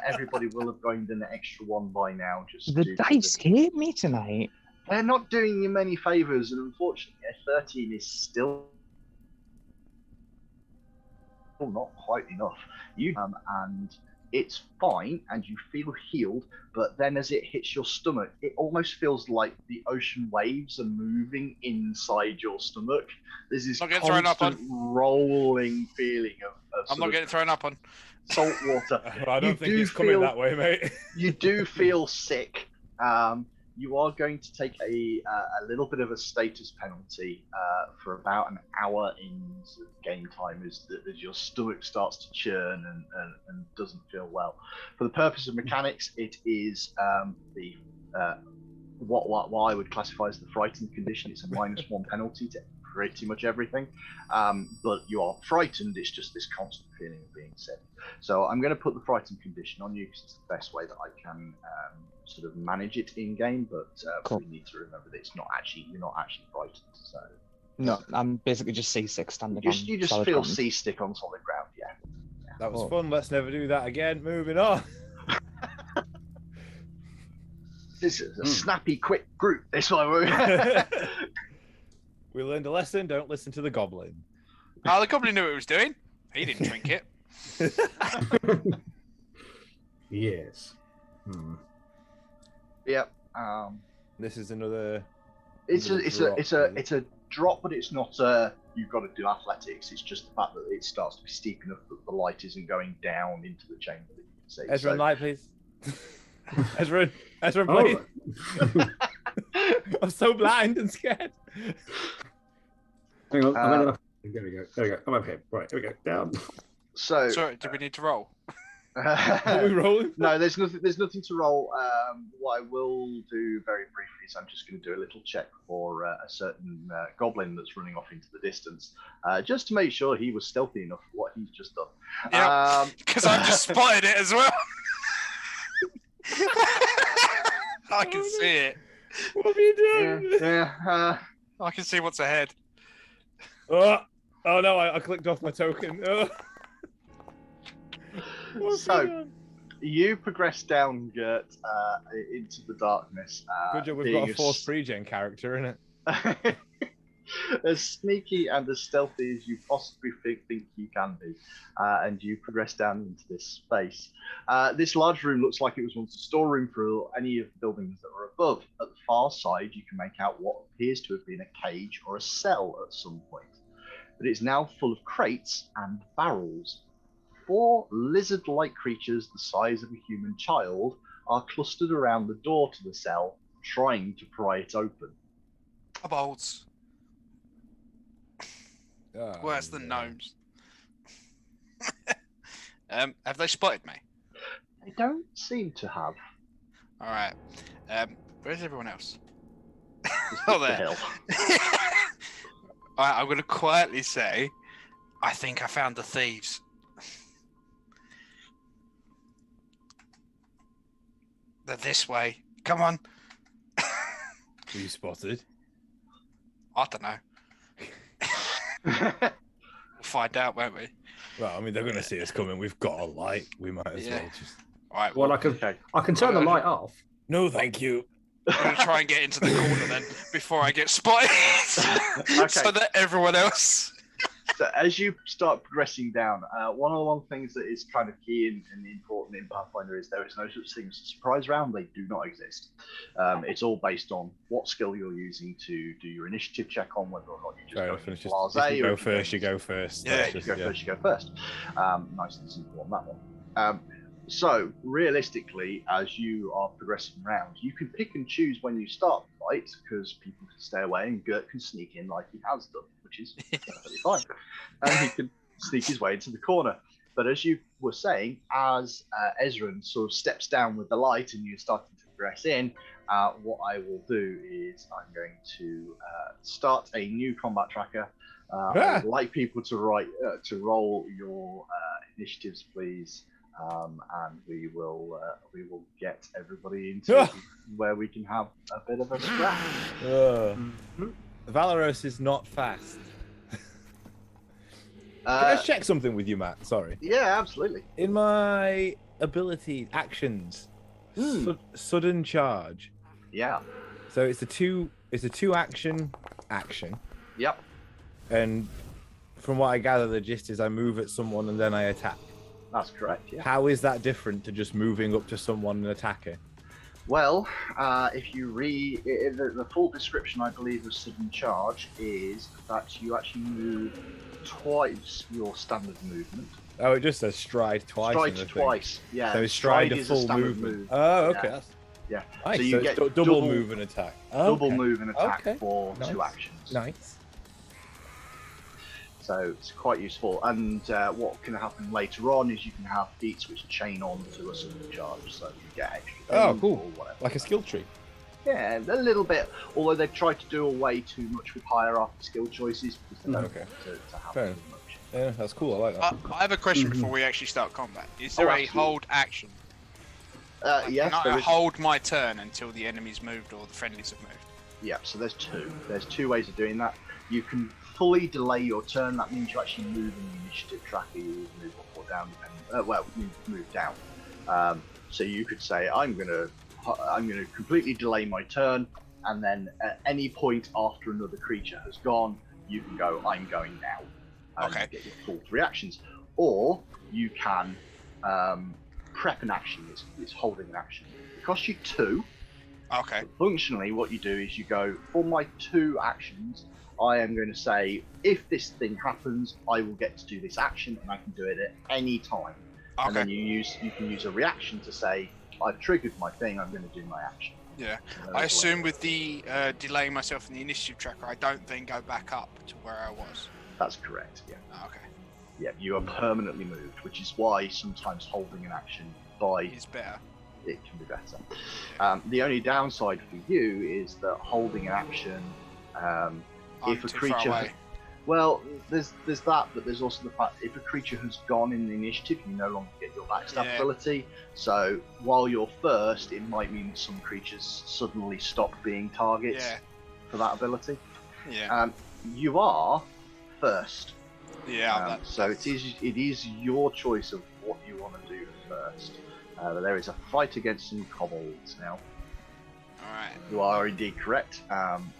everybody will have gained an extra one by now. Just The to- dice hate me tonight. They're not doing you many favors, and unfortunately, a 13 is still not quite enough. And it's fine, and you feel healed. But then, as it hits your stomach, it almost feels like the ocean waves are moving inside your stomach. There's this Not getting thrown up constant rolling feeling of I'm not getting thrown up on. salt water. I don't think it's coming that way, mate. You do feel sick. You are going to take a little bit of a status penalty for about an hour in game time as your stomach starts to churn and doesn't feel well. For the purpose of mechanics, it is what I would classify as the frightened condition. It's a -1 penalty to pretty much everything, but you are frightened. It's just this constant feeling of being sick. So I'm going to put the frightened condition on you because it's the best way that I can sort of manage it in game. But Cool. we need to remember that you're not actually frightened. So No, I'm basically just C6 standing on you just solid feel ground. C-stick on solid ground. Yeah. That was fun. Let's never do that again. Moving on. This is a snappy, quick group. This one. We learned a lesson. Don't listen to the goblin. Oh, the goblin knew what he was doing. He didn't drink it. Yes. Yep. This is another. It's a drop, but it's not you've got to do athletics. It's just the fact that it starts to be steep enough that the light isn't going down into the chamber that you can see. Ezra and light, please. Ezra, Oh, please. I'm so blind and scared. hang on. There we go. There we go. I'm up here. Right. Here we go. Down. So Sorry, do we need to roll? Are we rolling? No, there's nothing to roll. What I will do very briefly is I'm just going to do a little check for a certain goblin that's running off into the distance, just to make sure he was stealthy enough for what he's just done. Yeah, because I've just spotted it as well. I can see it. What have you done? Yeah. I can see what's ahead. Oh no! I clicked off my token. Oh. So you progress down, Gert, into the darkness. Good job. We've got a forced pre-gen character in it. As sneaky and as stealthy as you possibly think you can be, and you progress down into this space. This large room looks like it was once a storeroom for any of the buildings that were above. At the far side, you can make out what appears to have been a cage or a cell at some point, but it's now full of crates and barrels. 4 lizard-like creatures the size of a human child are clustered around the door to the cell, trying to pry it open. Kobolds. Oh, Worse than gnomes. Have they spotted me? They don't seem to have. All right. Where's everyone else? Just Oh, up the there. hill. All right, I'm going to quietly say, I think I found the thieves. They're this way. Come on. Were you spotted? I don't know. We'll find out, won't we? Well, I mean, they're going to see us coming. We've got a light. We might as well just... All right. Well, I can turn the light off. No, thank you. I'm going to try and get into the corner then before I get spotted. Okay. So that everyone else... So as you start progressing down, one of the things that is kind of key and important in Pathfinder is there is no such thing as a surprise round. They do not exist. It's all based on what skill you're using to do your initiative check on, whether or not you just go blasé. You go first, you go first. Yeah, you go first. Nice and simple on that one. So realistically, as you are progressing around, you can pick and choose when you start the fight, because people can stay away and Gert can sneak in like he has done, which is perfectly fine. And he can sneak his way into the corner. But as you were saying, as Ezran sort of steps down with the light and you're starting to progress in, what I will do is I'm going to start a new combat tracker. I'd like people to roll your initiatives, please. And we will get everybody into where we can have a bit of a scrap. Valoros is not fast. Can I check something with you, Matt? Sorry. Yeah, absolutely. In my ability actions, sudden charge. Yeah. So it's a two action. Yep. And from what I gather, the gist is I move at someone and then I attack. That's correct. Yeah. How is that different to just moving up to someone and attacking? Well, if you read the full description, I believe, of sudden charge is that you actually move twice your standard movement. Oh, it just says stride twice. Stride twice. Yeah. So stride a is full standard movement. move. Oh, okay. Yeah. Yeah. Nice. So you get double move and attack. Double Okay. move and attack Okay. for Nice. 2 actions. Nice. So it's quite useful. And what can happen later on is you can have feats which chain on to a sudden charge, so you get extra. Oh, things cool. or whatever. Like a skill tree. Yeah, a little bit. Although they've tried to do away too much with hierarchy skill choices because they don't Okay. want to have Fair too much. Yeah, that's cool. I like that. I have a question before we actually start combat. Is there a absolutely. hold action? Yes, Can there I is. hold my turn until the enemy's moved or the friendlies have moved? Yeah, so there's two. There's 2 ways of doing that. You can fully delay your turn. That means you actually move in the initiative tracker. You move up or down, depending. Move down. So you could say, I'm gonna completely delay my turn, and then at any point after another creature has gone, you can go, I'm going now. And Okay. you get your full 3 actions. Or you can prep an action. It's holding an action. It costs you 2. Okay. Functionally, what you do is you go, for my 2 actions, I am going to say, if this thing happens, I will get to do this action, and I can do it at any time. Okay. And then you can use a reaction to say, I've triggered my thing, I'm going to do my action. Yeah. So I that's assume the way- with the delaying myself in the initiative tracker, I don't then go back up to where I was. That's correct, yeah. Okay. Yeah, you are permanently moved, which is why sometimes holding an action by It's better. it can be better. The only downside for you is that holding an action, I'm if a too creature, far away. well, there's that, but there's also the fact if a creature has gone in the initiative, you no longer get your backstab Yeah. ability. So while you're first, it might mean that some creatures suddenly stop being targets Yeah. for that ability. Yeah. You are first. Yeah. So it is your choice of what you want to do first. There is a fight against some kobolds now. Alright. You are indeed correct. I'm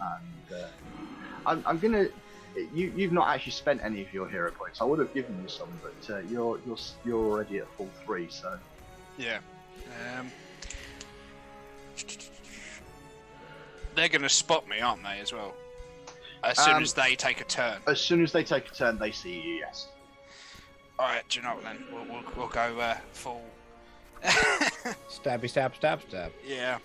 gonna. You've not actually spent any of your hero points. I would have given you some, but you're already at full 3. So Yeah. They're going to spot me, aren't they, as well? As soon as they take a turn. as soon as they take a turn, they see you. Yes. Alright, do you know what then? We'll go full. Stabby, stab, stab, stab. Yeah.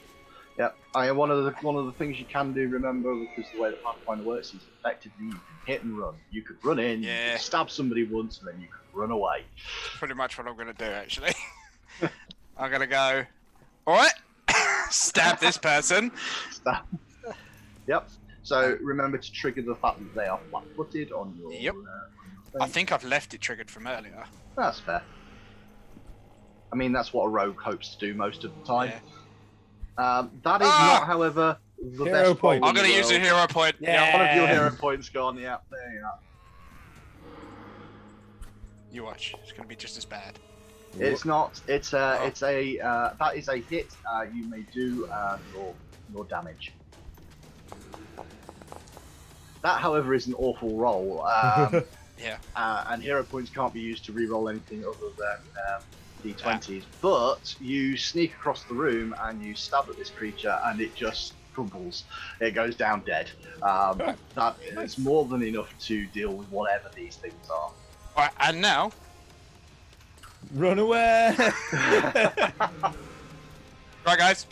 Yeah. One of the things you can do, remember, because the way that Pathfinder works is effectively you can hit and run. You could run in, you Yeah. could stab somebody once, and then you could run away. Pretty much what I'm going to do, actually. I'm going to go, alright, stab this person. Stab. Yep. So remember to trigger the fact that they are flat-footed on your. Yep. On your I thing. think I've left it triggered from earlier. That's fair. I mean, that's what a rogue hopes to do most of the time. That is not, however, the Hero best point. roll I'm in going the to use a world. hero point. Yeah. One of your hero points gone. Yeah, there you are. You watch. It's going to be just as bad. It's not. It's a. It's a. That is a hit. You may do your damage. That, however, is an awful roll. Yeah. And hero points can't be used to re-roll anything other than d20s. But you sneak across the room and you stab at this creature, and it just crumbles. It goes down dead. That is more than enough to deal with whatever these things are. Alright, and now... Run away! Right, guys.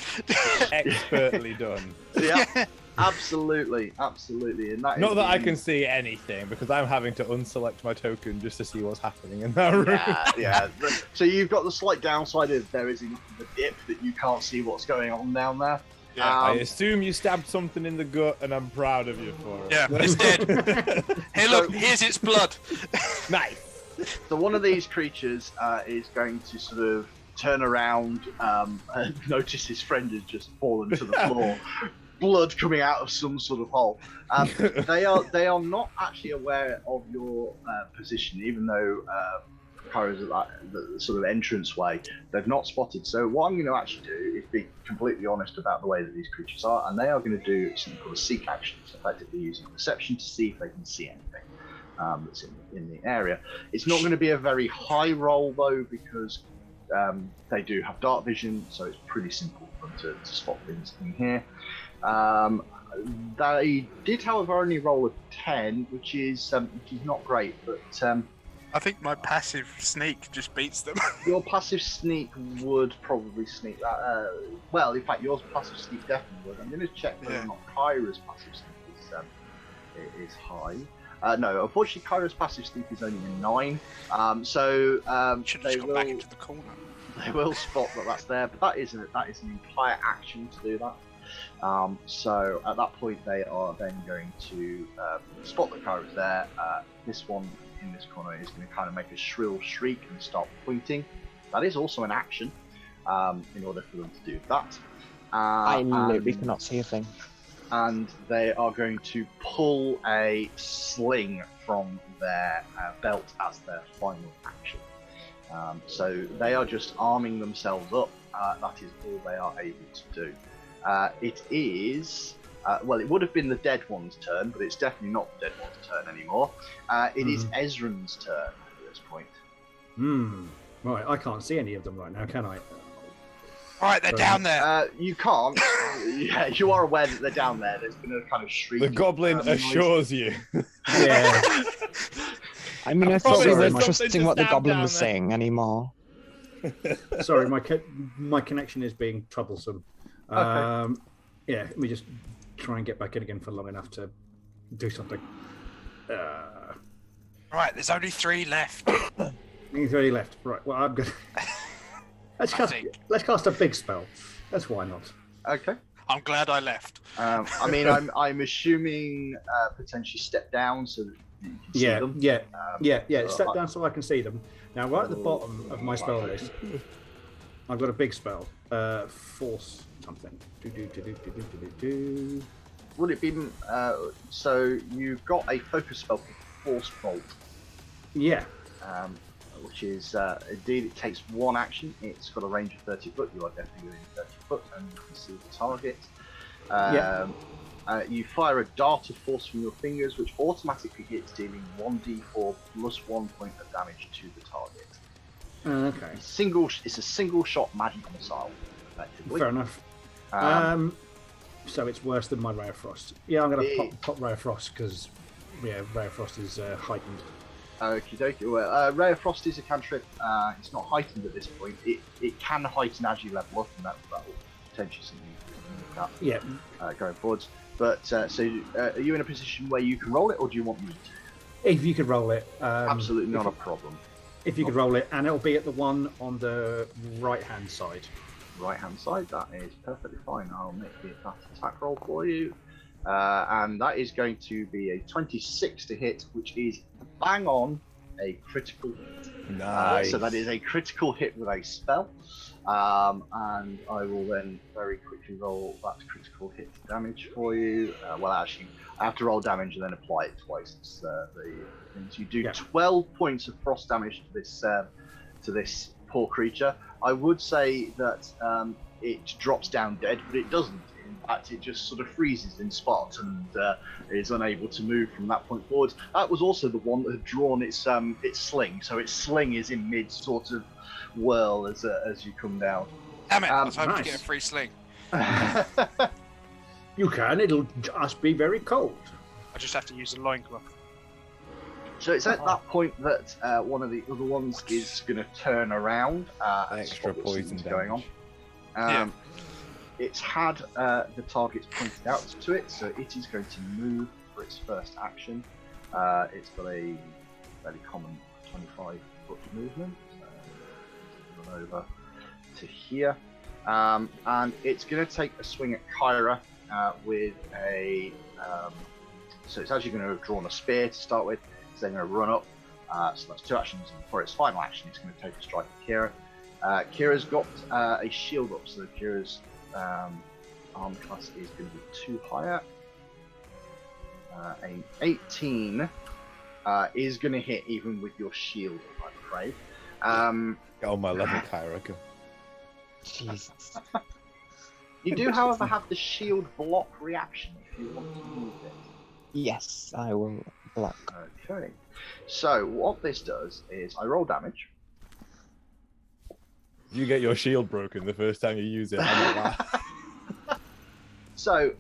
Expertly done. Yeah, absolutely. And that Not is that I the- can see anything, because I'm having to unselect my token just to see what's happening in that room. Yeah. So you've got the slight downside of there is enough of a dip that you can't see what's going on down there. Yeah, I assume you stabbed something in the gut, and I'm proud of you for it. Yeah, it's dead. Hey, look, here's its blood. Nice. So one of these creatures is going to sort of turn around and notice his friend has just fallen to the floor, blood coming out of some sort of hole. They are not actually aware of your position, even though Kairo's at the sort of entranceway. They've not spotted. So what I'm going to actually do is be completely honest about the way that these creatures are, and they are going to do something called a seek action, so effectively using perception to see if they can see anything that's in the area. It's not going to be a very high roll though, because they do have dark vision, so it's pretty simple for them to spot things in here. They did, however, only roll a 10, which is not great, but I think my passive sneak just beats them. your passive sneak would probably sneak that. Well, in fact, yours passive sneak definitely would. I'm going to check whether or not Kyra's passive sneak is high. No, unfortunately, Kyra's passive sneak is only a 9. Should have They just got will, back into the corner. they will spot that that's there, but that is an entire action to do that. So at that point, they are then going to spot that Kyra's there. This one in this corner is going to kind of make a shrill shriek and start pointing. That is also an action in order for them to do that. I literally cannot see a thing. And they are going to pull a sling from their belt as their final action. So they are just arming themselves up. That is all they are able to do. It is, well, it would have been the dead one's turn, but it's definitely not the dead one's turn anymore. It is Ezran's turn at this point. Right, I can't see any of them right now, can I? Alright, they're down there. You can't. Yeah, you are aware that they're down there. There's been a kind of shriek. The goblin assures you. Yeah. I mean, I thought promise we there's weren't something trusting to what the stab goblin down was there. saying anymore. Sorry, my connection is being troublesome. Okay. Yeah, let me just try and get back in again for long enough to do something. Right, there's only 3 left. He's already left. Right. Well, I'm gonna let's cast a big spell. That's why not. Okay. I'm glad I left. I mean, I'm assuming potentially step down so that you can see them. Yeah. Step down so I can see them. Now, right at the bottom of my spell list, I've got a big spell. Force something. Would it be so? You've got a focus spell called Force Bolt, Yeah. which is indeed it takes 1 action. It's got a range of 30 foot. You are definitely within 30 foot, and you can see the target. You fire a dart of force from your fingers, which automatically hits, dealing 1d4 plus 1 point of damage to the target. Okay. It's a single shot magic missile, effectively. Fair enough. So it's worse than my Ray of Frost. Yeah, I'm going to pop Ray of Frost because, yeah, Ray of Frost is heightened. Okie dokie. Well, Ray of Frost is a cantrip. It's not heightened at this point. It can heighten as you level up, and that will potentially something you can look at going forwards. But so, are you in a position where you can roll it, or do you want me to? If you could roll it. Absolutely not a problem. If you could roll it, and it'll be at the one on the right-hand side. Right-hand side, that is perfectly fine. I'll make that attack roll for you. And that is going to be a 26 to hit, which is bang on a critical hit. Nice. So that is a critical hit with a spell. And I will then very quickly roll that critical hit damage for you. Well, actually, I have to roll damage and then apply it twice. It's the things you do. 12 points of frost damage to this poor creature. I would say that it drops down dead, but it doesn't. In fact, it just sort of freezes in spot and is unable to move from that point forwards. That was also the one that had drawn its sling, so its sling is in mid sort of whirl as you come down. Damn it! I was hoping nice. to get a free sling. You can. It'll just be very cold. I just have to use a loincloth. So it's at that point that one of the other ones is going to turn around. And Extra spot poison what's going on. damage. It's had the targets pointed out to it, so it is going to move for its first action. It's got a fairly common 25-foot movement. So run over to here. And it's going to take a swing at Kyra with a... so it's actually going to have drawn a spear to start with. It's then going to run up. So that's 2 actions. And for its final action, it's going to take a strike at Kira. Kira's got a shield up, so Kira's arm class is going to be 2 higher. An 18 is going to hit even with your shield, I'm afraid. Get on my level, Kyra. Go. Jesus. You do, however, have the shield block reaction if you want to use it. Yes, I will block. Okay. So what this does is I roll damage. You get your shield broken the first time you use it. I'm like, wow. So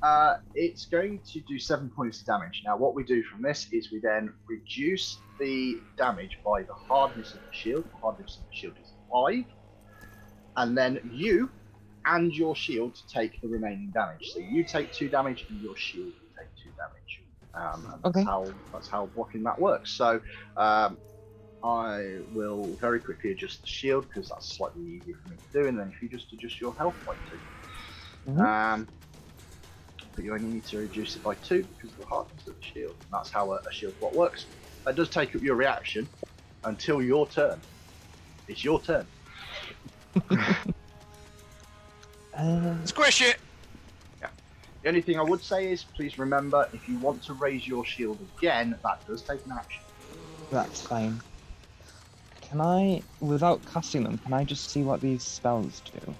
it's going to do 7 points of damage. Now what we do from this is we then reduce the damage by the hardness of the shield. The hardness of the shield is 5. And then you and your shield take the remaining damage. So you take 2 damage and your shield will take 2 damage. And Okay. That's how blocking that works. So I will very quickly adjust the shield because that's slightly easier for me to do. And then if you just adjust your health by 2. But you only need to reduce it by 2 because of the hardness of the shield. And that's how a shield block works. That does take up your reaction until your turn. It's your turn. Squish it! The only thing I would say is, please remember, if you want to raise your shield again, that does take an action. That's fine. Can I, without casting them, can I just see what these spells do?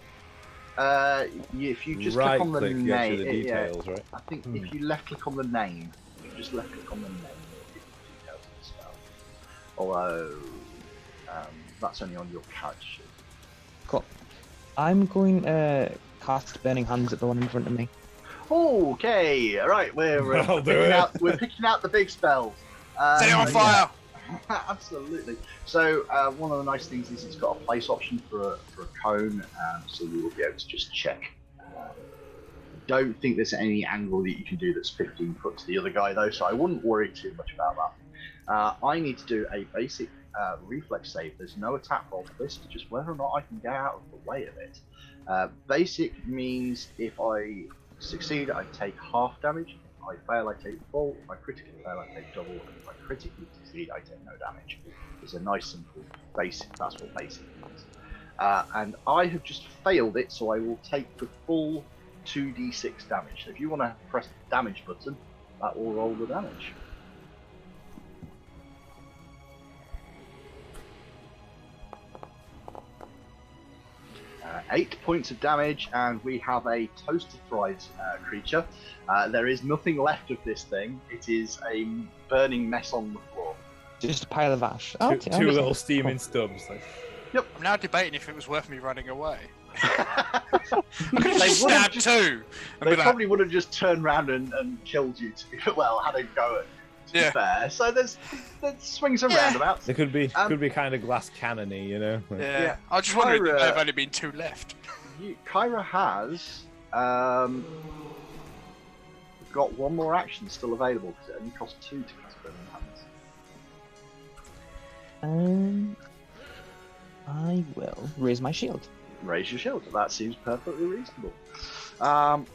If you just Right click on the click, you get to name, the details, right? I think if you left click on the name, if you just left click on the name, it'll give you the details of the spell. Although, that's only on your character sheet. Cool. I'm going to cast Burning Hands at the one in front of me. Okay, right, I'll do it. we're picking out the big spells. Set it on fire! Absolutely. So one of the nice things is it's got a place option for a cone, so you will be able to just check. Don't think there's any angle that you can do that's 15 foot to the other guy though, so I wouldn't worry too much about that. I need to do a basic reflex save. There's no attack roll for this, it's just whether or not I can get out of the way of it. Basic means if I succeed, I take half damage. If I fail, I take full. If I critically fail, I take double. And if I critically succeed, I take no damage. It's a nice, simple basic. That's what basic means. And I have just failed it, so I will take the full 2d6 damage. So if you want to press the damage button, that will roll the damage. Uh, 8 points of damage, and we have a toaster fried creature. There is nothing left of this thing. It is a burning mess on the floor. Just a pile of ash. Two little steaming stubs. Like. I'm now debating if it was worth me running away. I could have just stabbed 2. They probably would have just turned around and killed you, to be well, had a go at to be fair. So there's swings and roundabouts. They could be kind of glass cannony, you know. Like, Yeah. I just wondered if there have only been 2 left. Kyra has got one more action still available because it only costs 2 to cast Burning Hands. I will raise my shield. Raise your shield. That seems perfectly reasonable.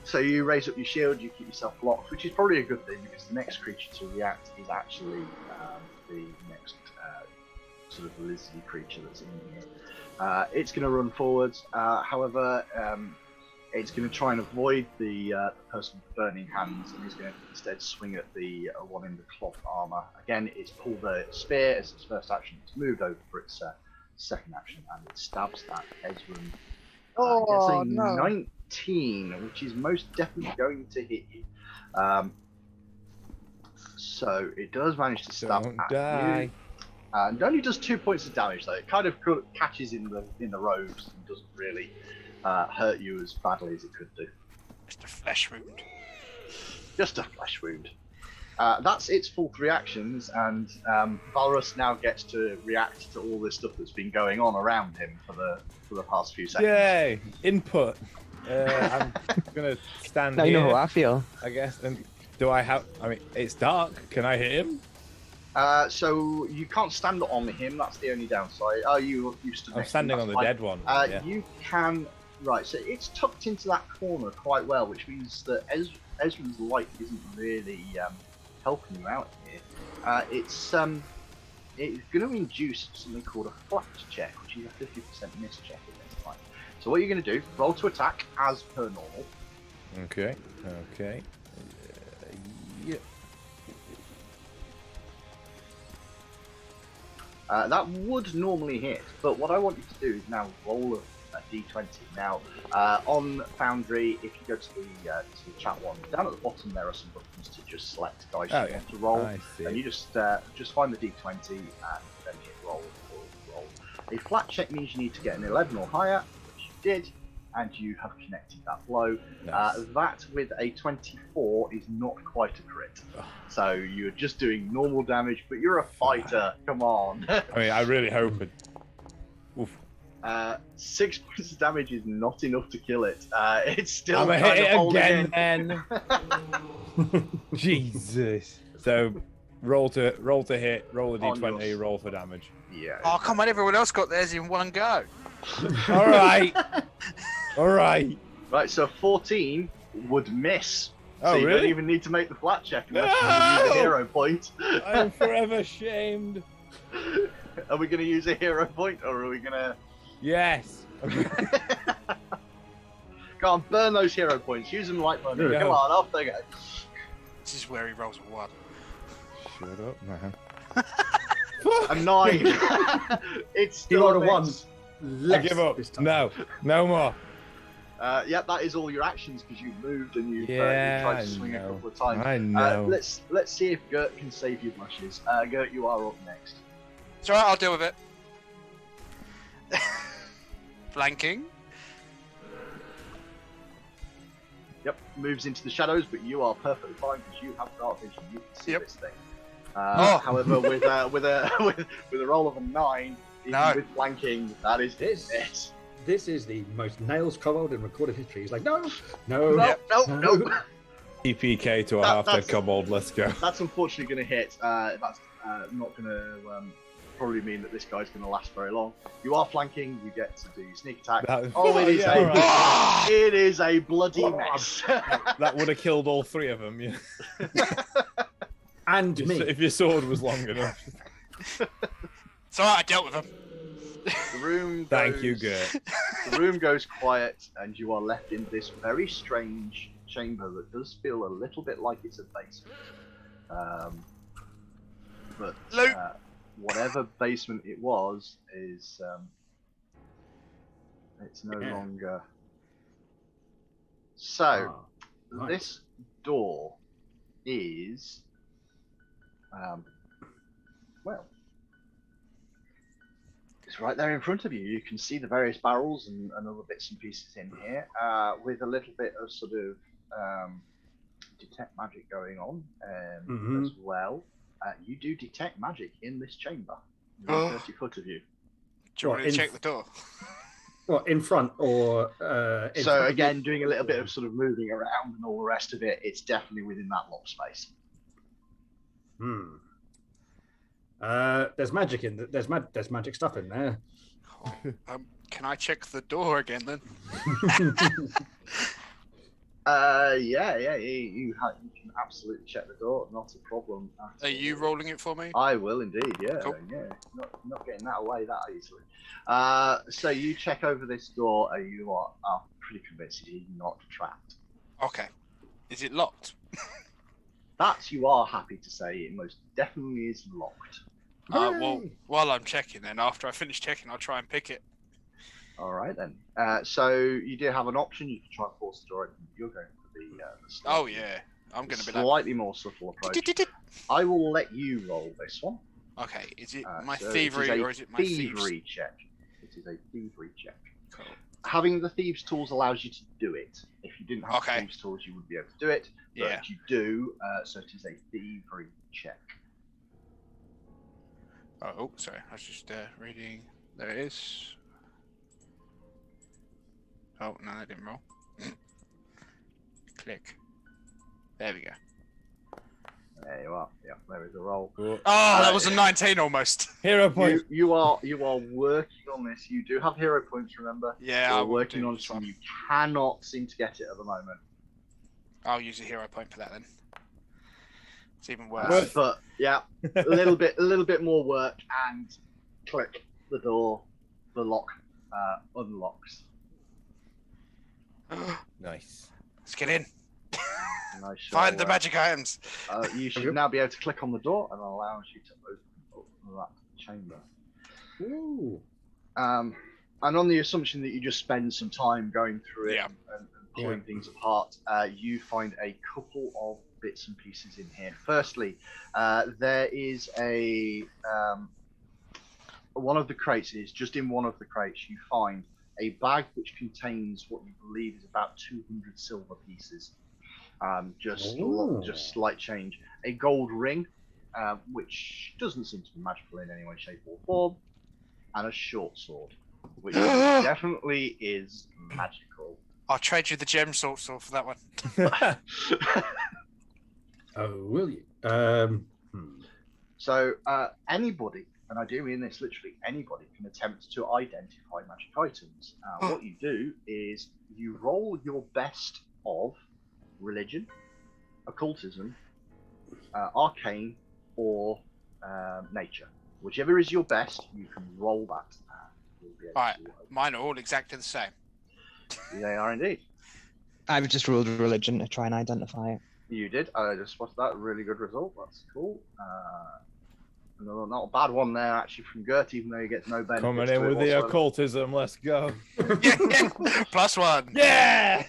So you raise up your shield, you keep yourself blocked, which is probably a good thing because the next creature to react is actually the next sort of lizardy creature that's in here. It's going to run forwards. However, it's going to try and avoid the person with burning hands, and he's going to instead swing at the one in the cloth armor. Again, it's pulled a spear as its first action. It's moved over for its second action, and it stabs that Ezrin. Gets a 19, which is most definitely going to hit you. So it does manage to stab Don't at die. you. And only does 2 points of damage, though. It kind of catches in the robes and doesn't really hurt you as badly as it could do. Just a flesh wound. Just a flesh wound. That's its full 3 actions, and Valrus now gets to react to all this stuff that's been going on around him for the past few seconds. Yay! Input. I'm gonna stand Now here. you know how I feel. I guess. And do I have? I mean, it's dark. Can I hit him? So you can't stand on him. That's the only downside. Oh, you stood I'm next to him, standing on that's the fine. dead one. Yeah. You can. Right, so it's tucked into that corner quite well, which means that Ezra's light isn't really helping you out here. It's going to induce something called a flat check, which is a 50% miss check against light. So what you're going to do, roll to attack as per normal. Okay. Okay. Yeah. That would normally hit, but what I want you to do is now roll a d20. Now, on Foundry, if you go to the chat one, down at the bottom there are some buttons to just select dice you want to roll, I see. and you just find the d20 and then hit roll. A flat check means you need to get an 11 or higher, which you did, and you have connected that blow. Nice. That with a 24 is not quite a crit. So you're just doing normal damage, but you're a fighter. Come on. I mean, I really hope it. Oof. 6 points of damage is not enough to kill it. It's still I'm gonna kind hit of it holding again, then. Jesus. So, roll to hit, roll a On d20, yours. roll for damage. Yeah. Oh, come on, everyone else got theirs in one go. All right. All right. Right, so 14 would miss. Oh, so you really? don't even need to make the flat check unless you No! use a hero point. I'm forever shamed. Are we going to use a hero point, or are we going to... Yes. Go on, burn those hero points. Use them like money. Yeah. Come on, off they go. This is where he rolls a 1. Shut up, man. A 9. It's He still rolled a miss. 1. I give up. This time. No more. Yeah, that is all your actions because you've moved and you've Yeah, tried I to swing a know. couple of times. I know. Let's see if Gert can save you blushes. Gert, you are up next. It's alright, I'll deal with it. Flanking. Yep, moves into the shadows, but you are perfectly fine because you have dark vision. You can see Yep. this thing. Oh. However, with a roll of a 9, even No. with flanking, that is This- it. This is the most nails cobbled in recorded history. He's like, no, no, No, no. TPK to a That- half-dead that's- kobold. Let's go. That's unfortunately going to hit. That's not going to probably mean that this guy's going to last very long. You are flanking. You get to do sneak attack. That- Oh, it is yeah, a right. it is a bloody mess. That would have killed all 3 of them. Yeah. and me. If your sword was long enough. It's alright, I dealt with him. The room. Thank goes- you, Gert. The room goes quiet, and you are left in this very strange chamber that does feel a little bit like it's a basement. But Luke. whatever basement it was is it's no Yeah. longer. So Ah, right. this door is well, it's right there in front of you. You can see the various barrels and other bits and pieces in here, with a little bit of sort of detect magic going on Mhm. as well. You do detect magic in this chamber, within 30 foot of you. Do you want me to in- check the door? What, in front or in So front? again, doing a little bit of sort of moving around and all the rest of it, it's definitely within that lock space. There's magic in there's magic stuff in there. Oh, can I check the door again then? Yeah. You can absolutely check the door. Not a problem. Are you rolling it for me? I will indeed. Yeah. Cool. Yeah. Not getting that away that easily. So you check over this door, and you are pretty convinced he's not trapped. Okay. Is it locked? That you are happy to say it most definitely is locked. Well, while I'm checking, then after I finish checking, I'll try and pick it. All right then. So you do have an option. You can try and force the door open. You're going for the Oh yeah, I'm going to be like slightly more subtle approach. I will let you roll this one. Okay, is it my So thievery it is a or is it my thievery thieves? check? It is a thievery check. Cool. Having the thieves' tools allows you to do it. If you didn't have Okay. the thieves' tools, you wouldn't be able to do it. But Yeah. you do, so it is a thievery check. Oh, sorry, I was just reading. There it is. Oh no, that didn't roll. Click. There we go. There you are. Yeah, there is a roll. Oh, that was a 19 almost. Hero point. You are working on this. You do have hero points, remember? Yeah, You're I will working do on this it, and one. you cannot seem to get it at the moment. I'll use a hero point for that then. It's even worse. But yeah, a little bit more work, and click the door. The lock unlocks. Nice. Let's get in. And I shall, Find the magic items. You should now be able to click on the door, and it allows you to open up that chamber. Ooh. And on the assumption that you just spend some time going through it Yeah. and pulling things apart, you find a couple of bits and pieces in here. Firstly, there is a one of the crates. Is just in one of the crates you find a bag which contains what you believe is about 200 silver pieces. Just slight change. A gold ring, which doesn't seem to be magical in any way, shape, or form, and a short sword, which definitely is magical. I'll trade you the gem sword for that one. Oh, will you? So anybody, and I do mean this literally, anybody can attempt to identify magic items. What you do is you roll your best of religion, occultism, arcane, or nature. Whichever is your best, you can roll that. Alright, mine are all exactly the same. They are indeed. I've just rolled religion to try and identify it. You did. I just spotted that. Really good result. That's cool. Not a bad one there, actually, from Gert, even though he gets no benefits. Coming in with the occultism. Let's go. Yeah. +1. Yeah.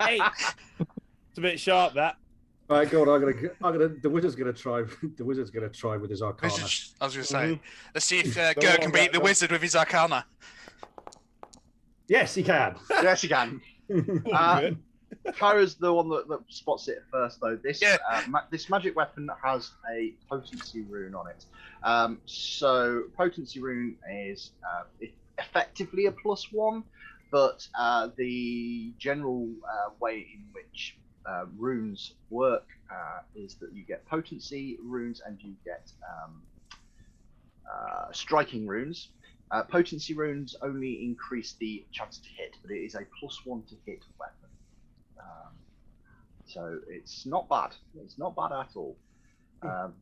Hey. It's a bit sharp, that. All right, go on. The wizard's gonna try. The wizard's gonna try with his arcana. I was going to say, let's see if Go Gert on, can beat the go. wizard with his arcana. Yes, he can. Yes, you can. Good. Kyra's the one that spots it first, though. This Yeah. This magic weapon has a potency rune on it. So potency rune is effectively a +1, but the general way in which runes work is that you get potency runes and you get striking runes. Potency runes only increase the chance to hit, but it is a +1 to hit weapon. So it's not bad. It's not bad at all. The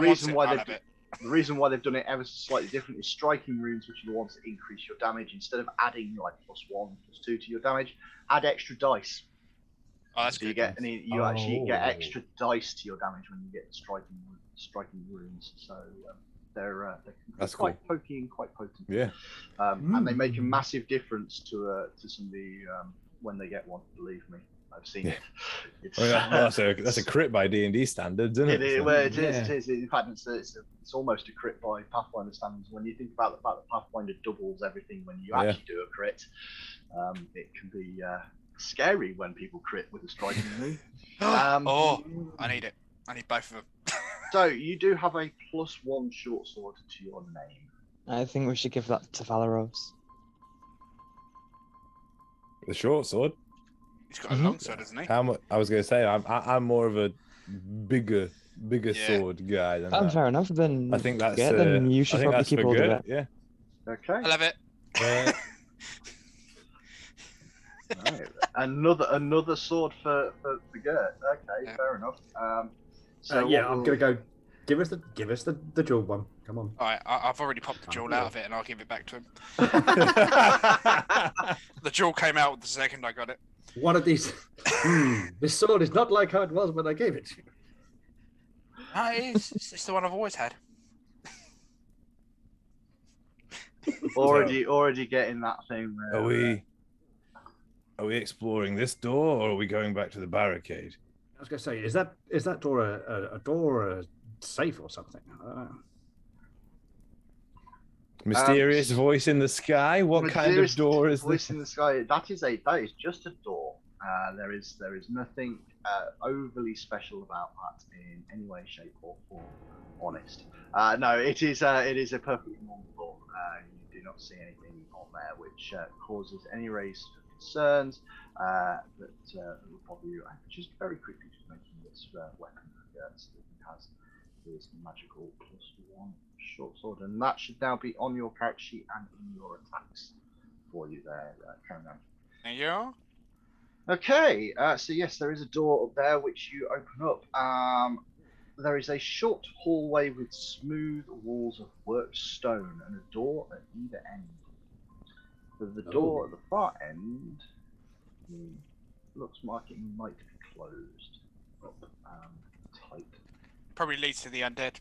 reason why they've done it ever so slightly different is striking runes, which are the ones that increase your damage. Instead of adding like +1, +2 to your damage, add extra dice. Oh, that's So good. you get you actually get extra dice to your damage when you get striking runes. So they're That's quite pokey and quite potent. Yeah. And they make a massive difference to somebody when they get one. Believe me, I've seen it. It's, That's a crit by D&D standards, isn't it? it is. So, Well, it is. yeah. It is. In fact, it's almost a crit by Pathfinder standards. When you think about the fact that Pathfinder doubles everything when you actually do a crit, it can be scary when people crit with a striking rune. Oh, I need it. I need both of them. So you do have a +1 short sword to your name. I think we should give that to Valeros. The short sword. He's got a long sword, hasn't he? How much? I was going to say I'm more of a bigger Yeah. sword guy than Oh, that. fair enough. Then I think that's. then you should I think probably that's keep for hold of good. it. Yeah. Okay. I love it. Right. Another sword for Gert. Okay, Yeah. fair enough. Yeah, I'm gonna go. Give us the jewel one. Come on. All right, I've already popped the jewel out of it, and I'll give it back to him. The jewel came out the second I got it. One of these. This sword is not like how it was when I gave it to you. No, it's the one I've always had. already getting that thing. Are we exploring this door, or are we going back to the barricade? I was gonna say, is that door a door or a safe or something? Mysterious voice in the sky. What kind of door is voice this? in the sky? That is just a door. There is nothing overly special about that in any way, shape, or form. Honest. No, it is a perfectly normal door. You do not see anything on there which causes any raised concerns that will bother you. Just very quickly, just making this weapon so that it has this magical +1 short sword, and that should now be on your character sheet and in your attacks for you there, Conan. Thank you. Okay, so yes, there is a door up there which you open up. There is a short hallway with smooth walls of worked stone and a door at either end. The door at the far end looks like it might be closed up tight. Probably leads to the undead.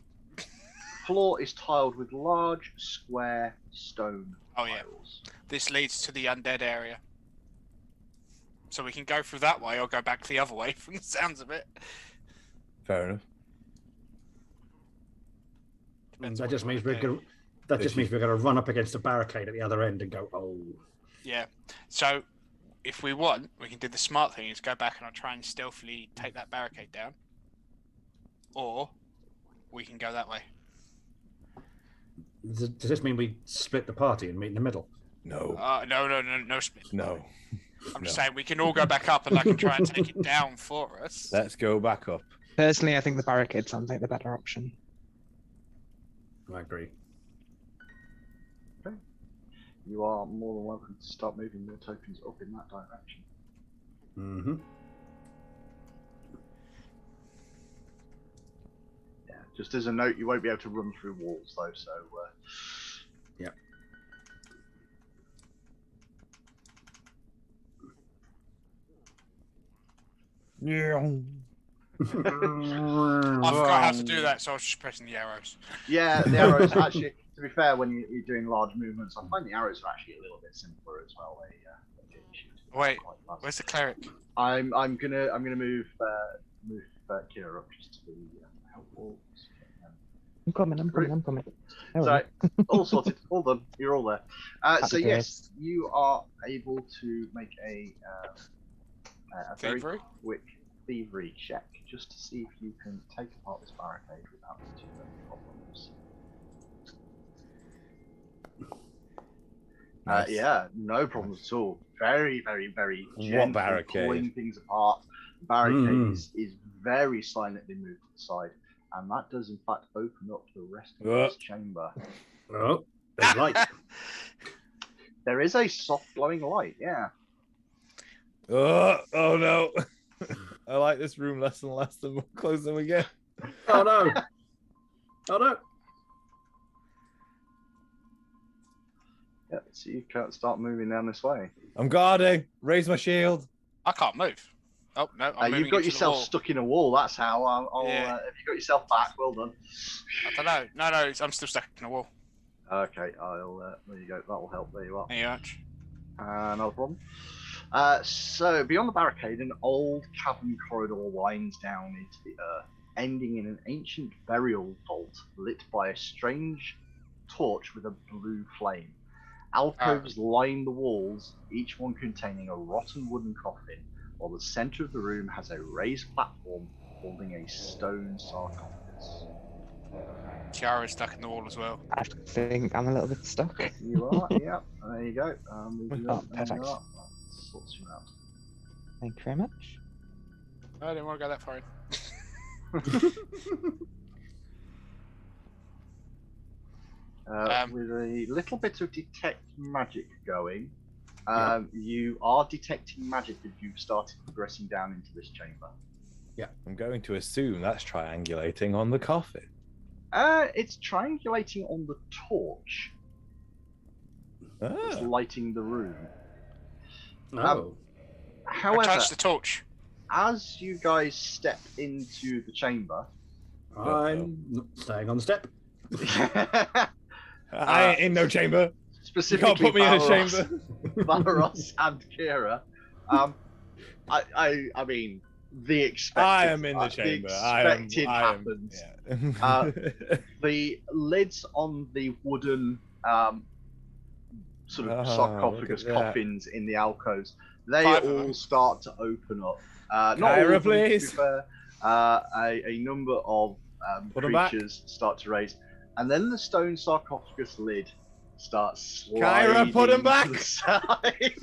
Floor is tiled with large square stone tiles. This leads to the undead area. So we can go through that way or go back the other way from the sounds of it. Fair enough. That just means we're gonna run up against a barricade at the other end and go, oh. Yeah. So if we want, we can do the smart thing is go back and I'll try and stealthily take that barricade down. Or we can go that way. Does this mean we split the party and meet in the middle? No. No split. No. I'm just saying we can all go back up and I can try and take it down for us. Let's go back up. Personally, I think the barricade sounds like the better option. I agree. Okay. You are more than welcome to start moving your tokens up in that direction. Mm-hmm. Yeah, just as a note, you won't be able to run through walls though, so yeah. Yeah. I forgot how to do that, so I was just pressing the arrows. Yeah, the arrows actually. To be fair, when you're doing large movements, I find the arrows are actually a little bit simpler as well. They get you shooting Wait, quite fast. where's the cleric? I'm gonna move Kira up just to be helpful. I'm coming. So all sorted, all done. You're all there. So Happy yes, you are able to make a very Thievery? quick thievery check just to see if you can take apart this barricade without too many problems. Nice. Yeah, no problems at all. Very, very, very gently barricade? pulling things apart. The barricade is very silently moved to the side, and that does in fact open up the rest of this chamber. Oh, there's light. There is a soft glowing light, yeah. Oh no. I like this room less and less the more closer we get. Oh no. Oh no. Yeah, so you can't start moving down this way. I'm guarding. Raise my shield. I can't move. Oh, no, I'm moving you've got into the yourself wall. stuck in a wall, that's how. Yeah. If you got yourself back, well done. I don't know. No, I'm still stuck in a wall. Okay, there you go, that'll help, there you are. Thank you much. No problem. So, beyond the barricade, an old cavern corridor winds down into the earth, ending in an ancient burial vault lit by a strange torch with a blue flame. Alcoves line the walls, each one containing a rotten wooden coffin, while the centre of the room has a raised platform holding a stone sarcophagus. Tiara's stuck in the wall as well. I think I'm a little bit stuck. You are, yeah, there you go. Perfect. That sorts you out. Thank you very much. I didn't want to go that far in. With a little bit of detect magic going, You are detecting magic if you've started progressing down into this chamber. I'm going to assume that's triangulating on the coffin. It's triangulating on the torch. It's lighting the room. Oh. I However, touched the torch. as you guys step into the chamber, I'm staying on the step. I ain't in no chamber. You specifically can't put me in a Valros- chamber. Valros and Kira. I mean, the expected. I am in the chamber. The expected happens. Yeah. The lids on the wooden sort of sarcophagus look at that. coffins in the alcoves, they 5 of all them. start to open up. Not all Kyra, of them, to be please. fair. A number of Put 'em back. creatures start to raise, and then the stone sarcophagus lid starts Kyra, sliding put 'em to back. the side.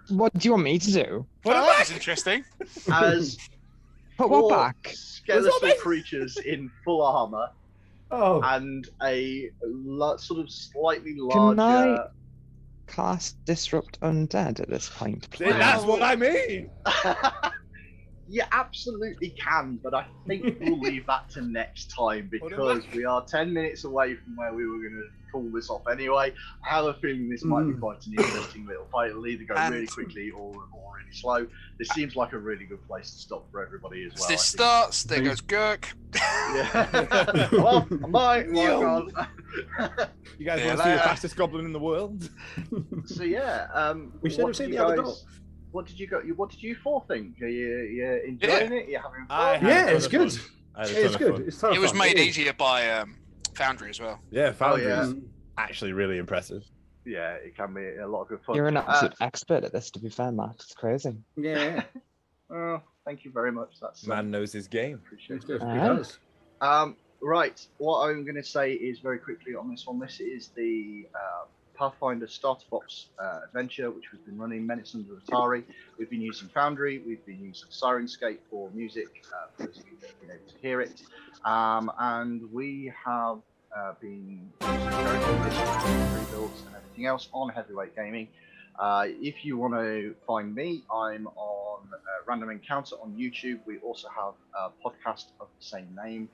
What do you want me to do? Put Well, it that back. was interesting. As Put what four back? skeletal Something. creatures in full armor Oh. and a sort of slightly Can I- larger. Cast Disrupt Undead at this point, please. That's what I mean. You absolutely can, but I think we'll leave that to next time Put 'em because back. we are 10 minutes away from where we were going to pull this off anyway. I have a feeling this might be quite an interesting little fight. It'll either go really And- quickly or really slow. This seems like a really good place to stop for everybody as well. This I think. starts, there goes Gurk. Yeah. Well, bye. Yo. You guys Yeah, want to see the later. fastest goblin in the world? So yeah, We should what have seen did the you other guys- dog. What did you four think? Are you enjoying it? You having I fun? had Yeah, a ton it's of good. fun. I had a It's ton of good. fun. It's ton of It was fun. made is. easier by Foundry as well. Yeah, Foundry yeah. is actually really impressive. Yeah, it can be a lot of good fun. You're an absolute expert at this, to be fair, Matt. It's crazy. Yeah, Oh, thank you very much. That's Man knows his game. appreciate it's it. good. He Alright. does. Right, what I'm going to say is very quickly on this one. This is the Pathfinder starter box adventure, which we've been running, Menace under Otari. We've been using Foundry, we've been using Sirenscape for music, for those of you that have been able to hear it. And we have been using character editions, rebuilds, and everything else on Heavyweight Gaming. If you want to find me, I'm on Random Encounter on YouTube. We also have a podcast of the same name,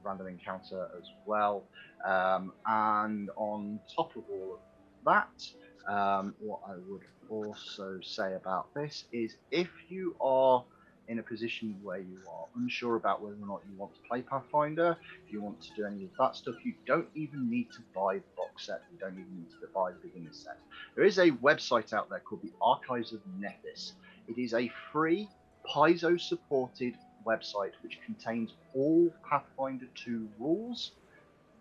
Random Encounter as well. And on top of all of that, what I would also say about this is if you are in a position where you are unsure about whether or not you want to play Pathfinder, if you want to do any of that stuff, you don't even need to buy the box set. You don't even need to buy the beginner set. There is a website out there called the Archives of Menace. It is a free Paizo-supported website which contains all Pathfinder 2 rules,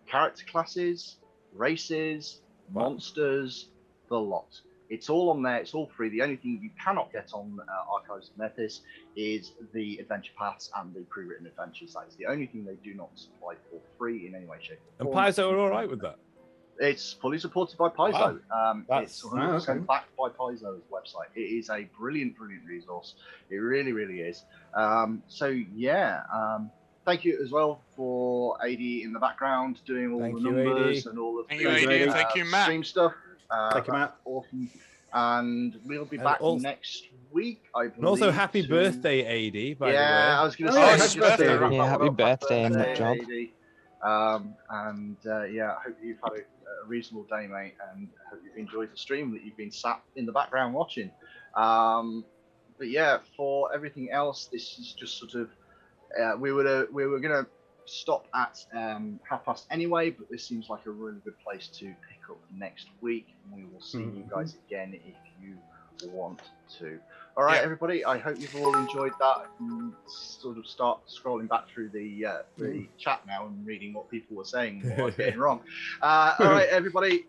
character classes, races, monsters, the lot. It's all on there. It's all free. The only thing you cannot get on Archives of Menace is the adventure paths and the pre-written adventures. That is the only thing they do not supply for free in any way, shape, or And form. Paizo are all right with that. It's fully supported by Paizo. That's- It's 100% okay. backed by Paizo's website. It is a brilliant, brilliant resource. It really, really is. So yeah, thank you as well for AD in the background doing all Thank the you, numbers AD. and all of Thank the you, AD, and thank you, Matt. stream stuff. Thank you, That's Matt. Awesome. And we'll be And back also- next week, I believe. And also, happy to- birthday, AD, by Yeah, I the way. was going Oh, to yeah, say happy birthday. wrap Yeah, that happy one up. birthday and good job. AD. Yeah, I hope you've had a reasonable day, mate, and I hope you've enjoyed the stream that you've been sat in the background watching. But yeah, for everything else, this is just sort of we were going to stop at 1:30 anyway, but this seems like a really good place to pick up next week, and we will see you guys again if you want to. All right, Yeah. everybody, I hope you've all enjoyed that. I can sort of start scrolling back through the chat now and reading what people were saying and what I was getting wrong. All right, everybody,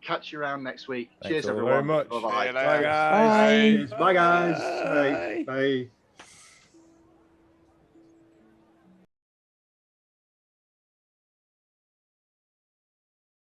catch you around next week. Thanks Cheers, all everyone. very much. Bye-bye. See you later. Bye, guys. Bye. Cheers. Bye, guys. Bye. Bye. Bye.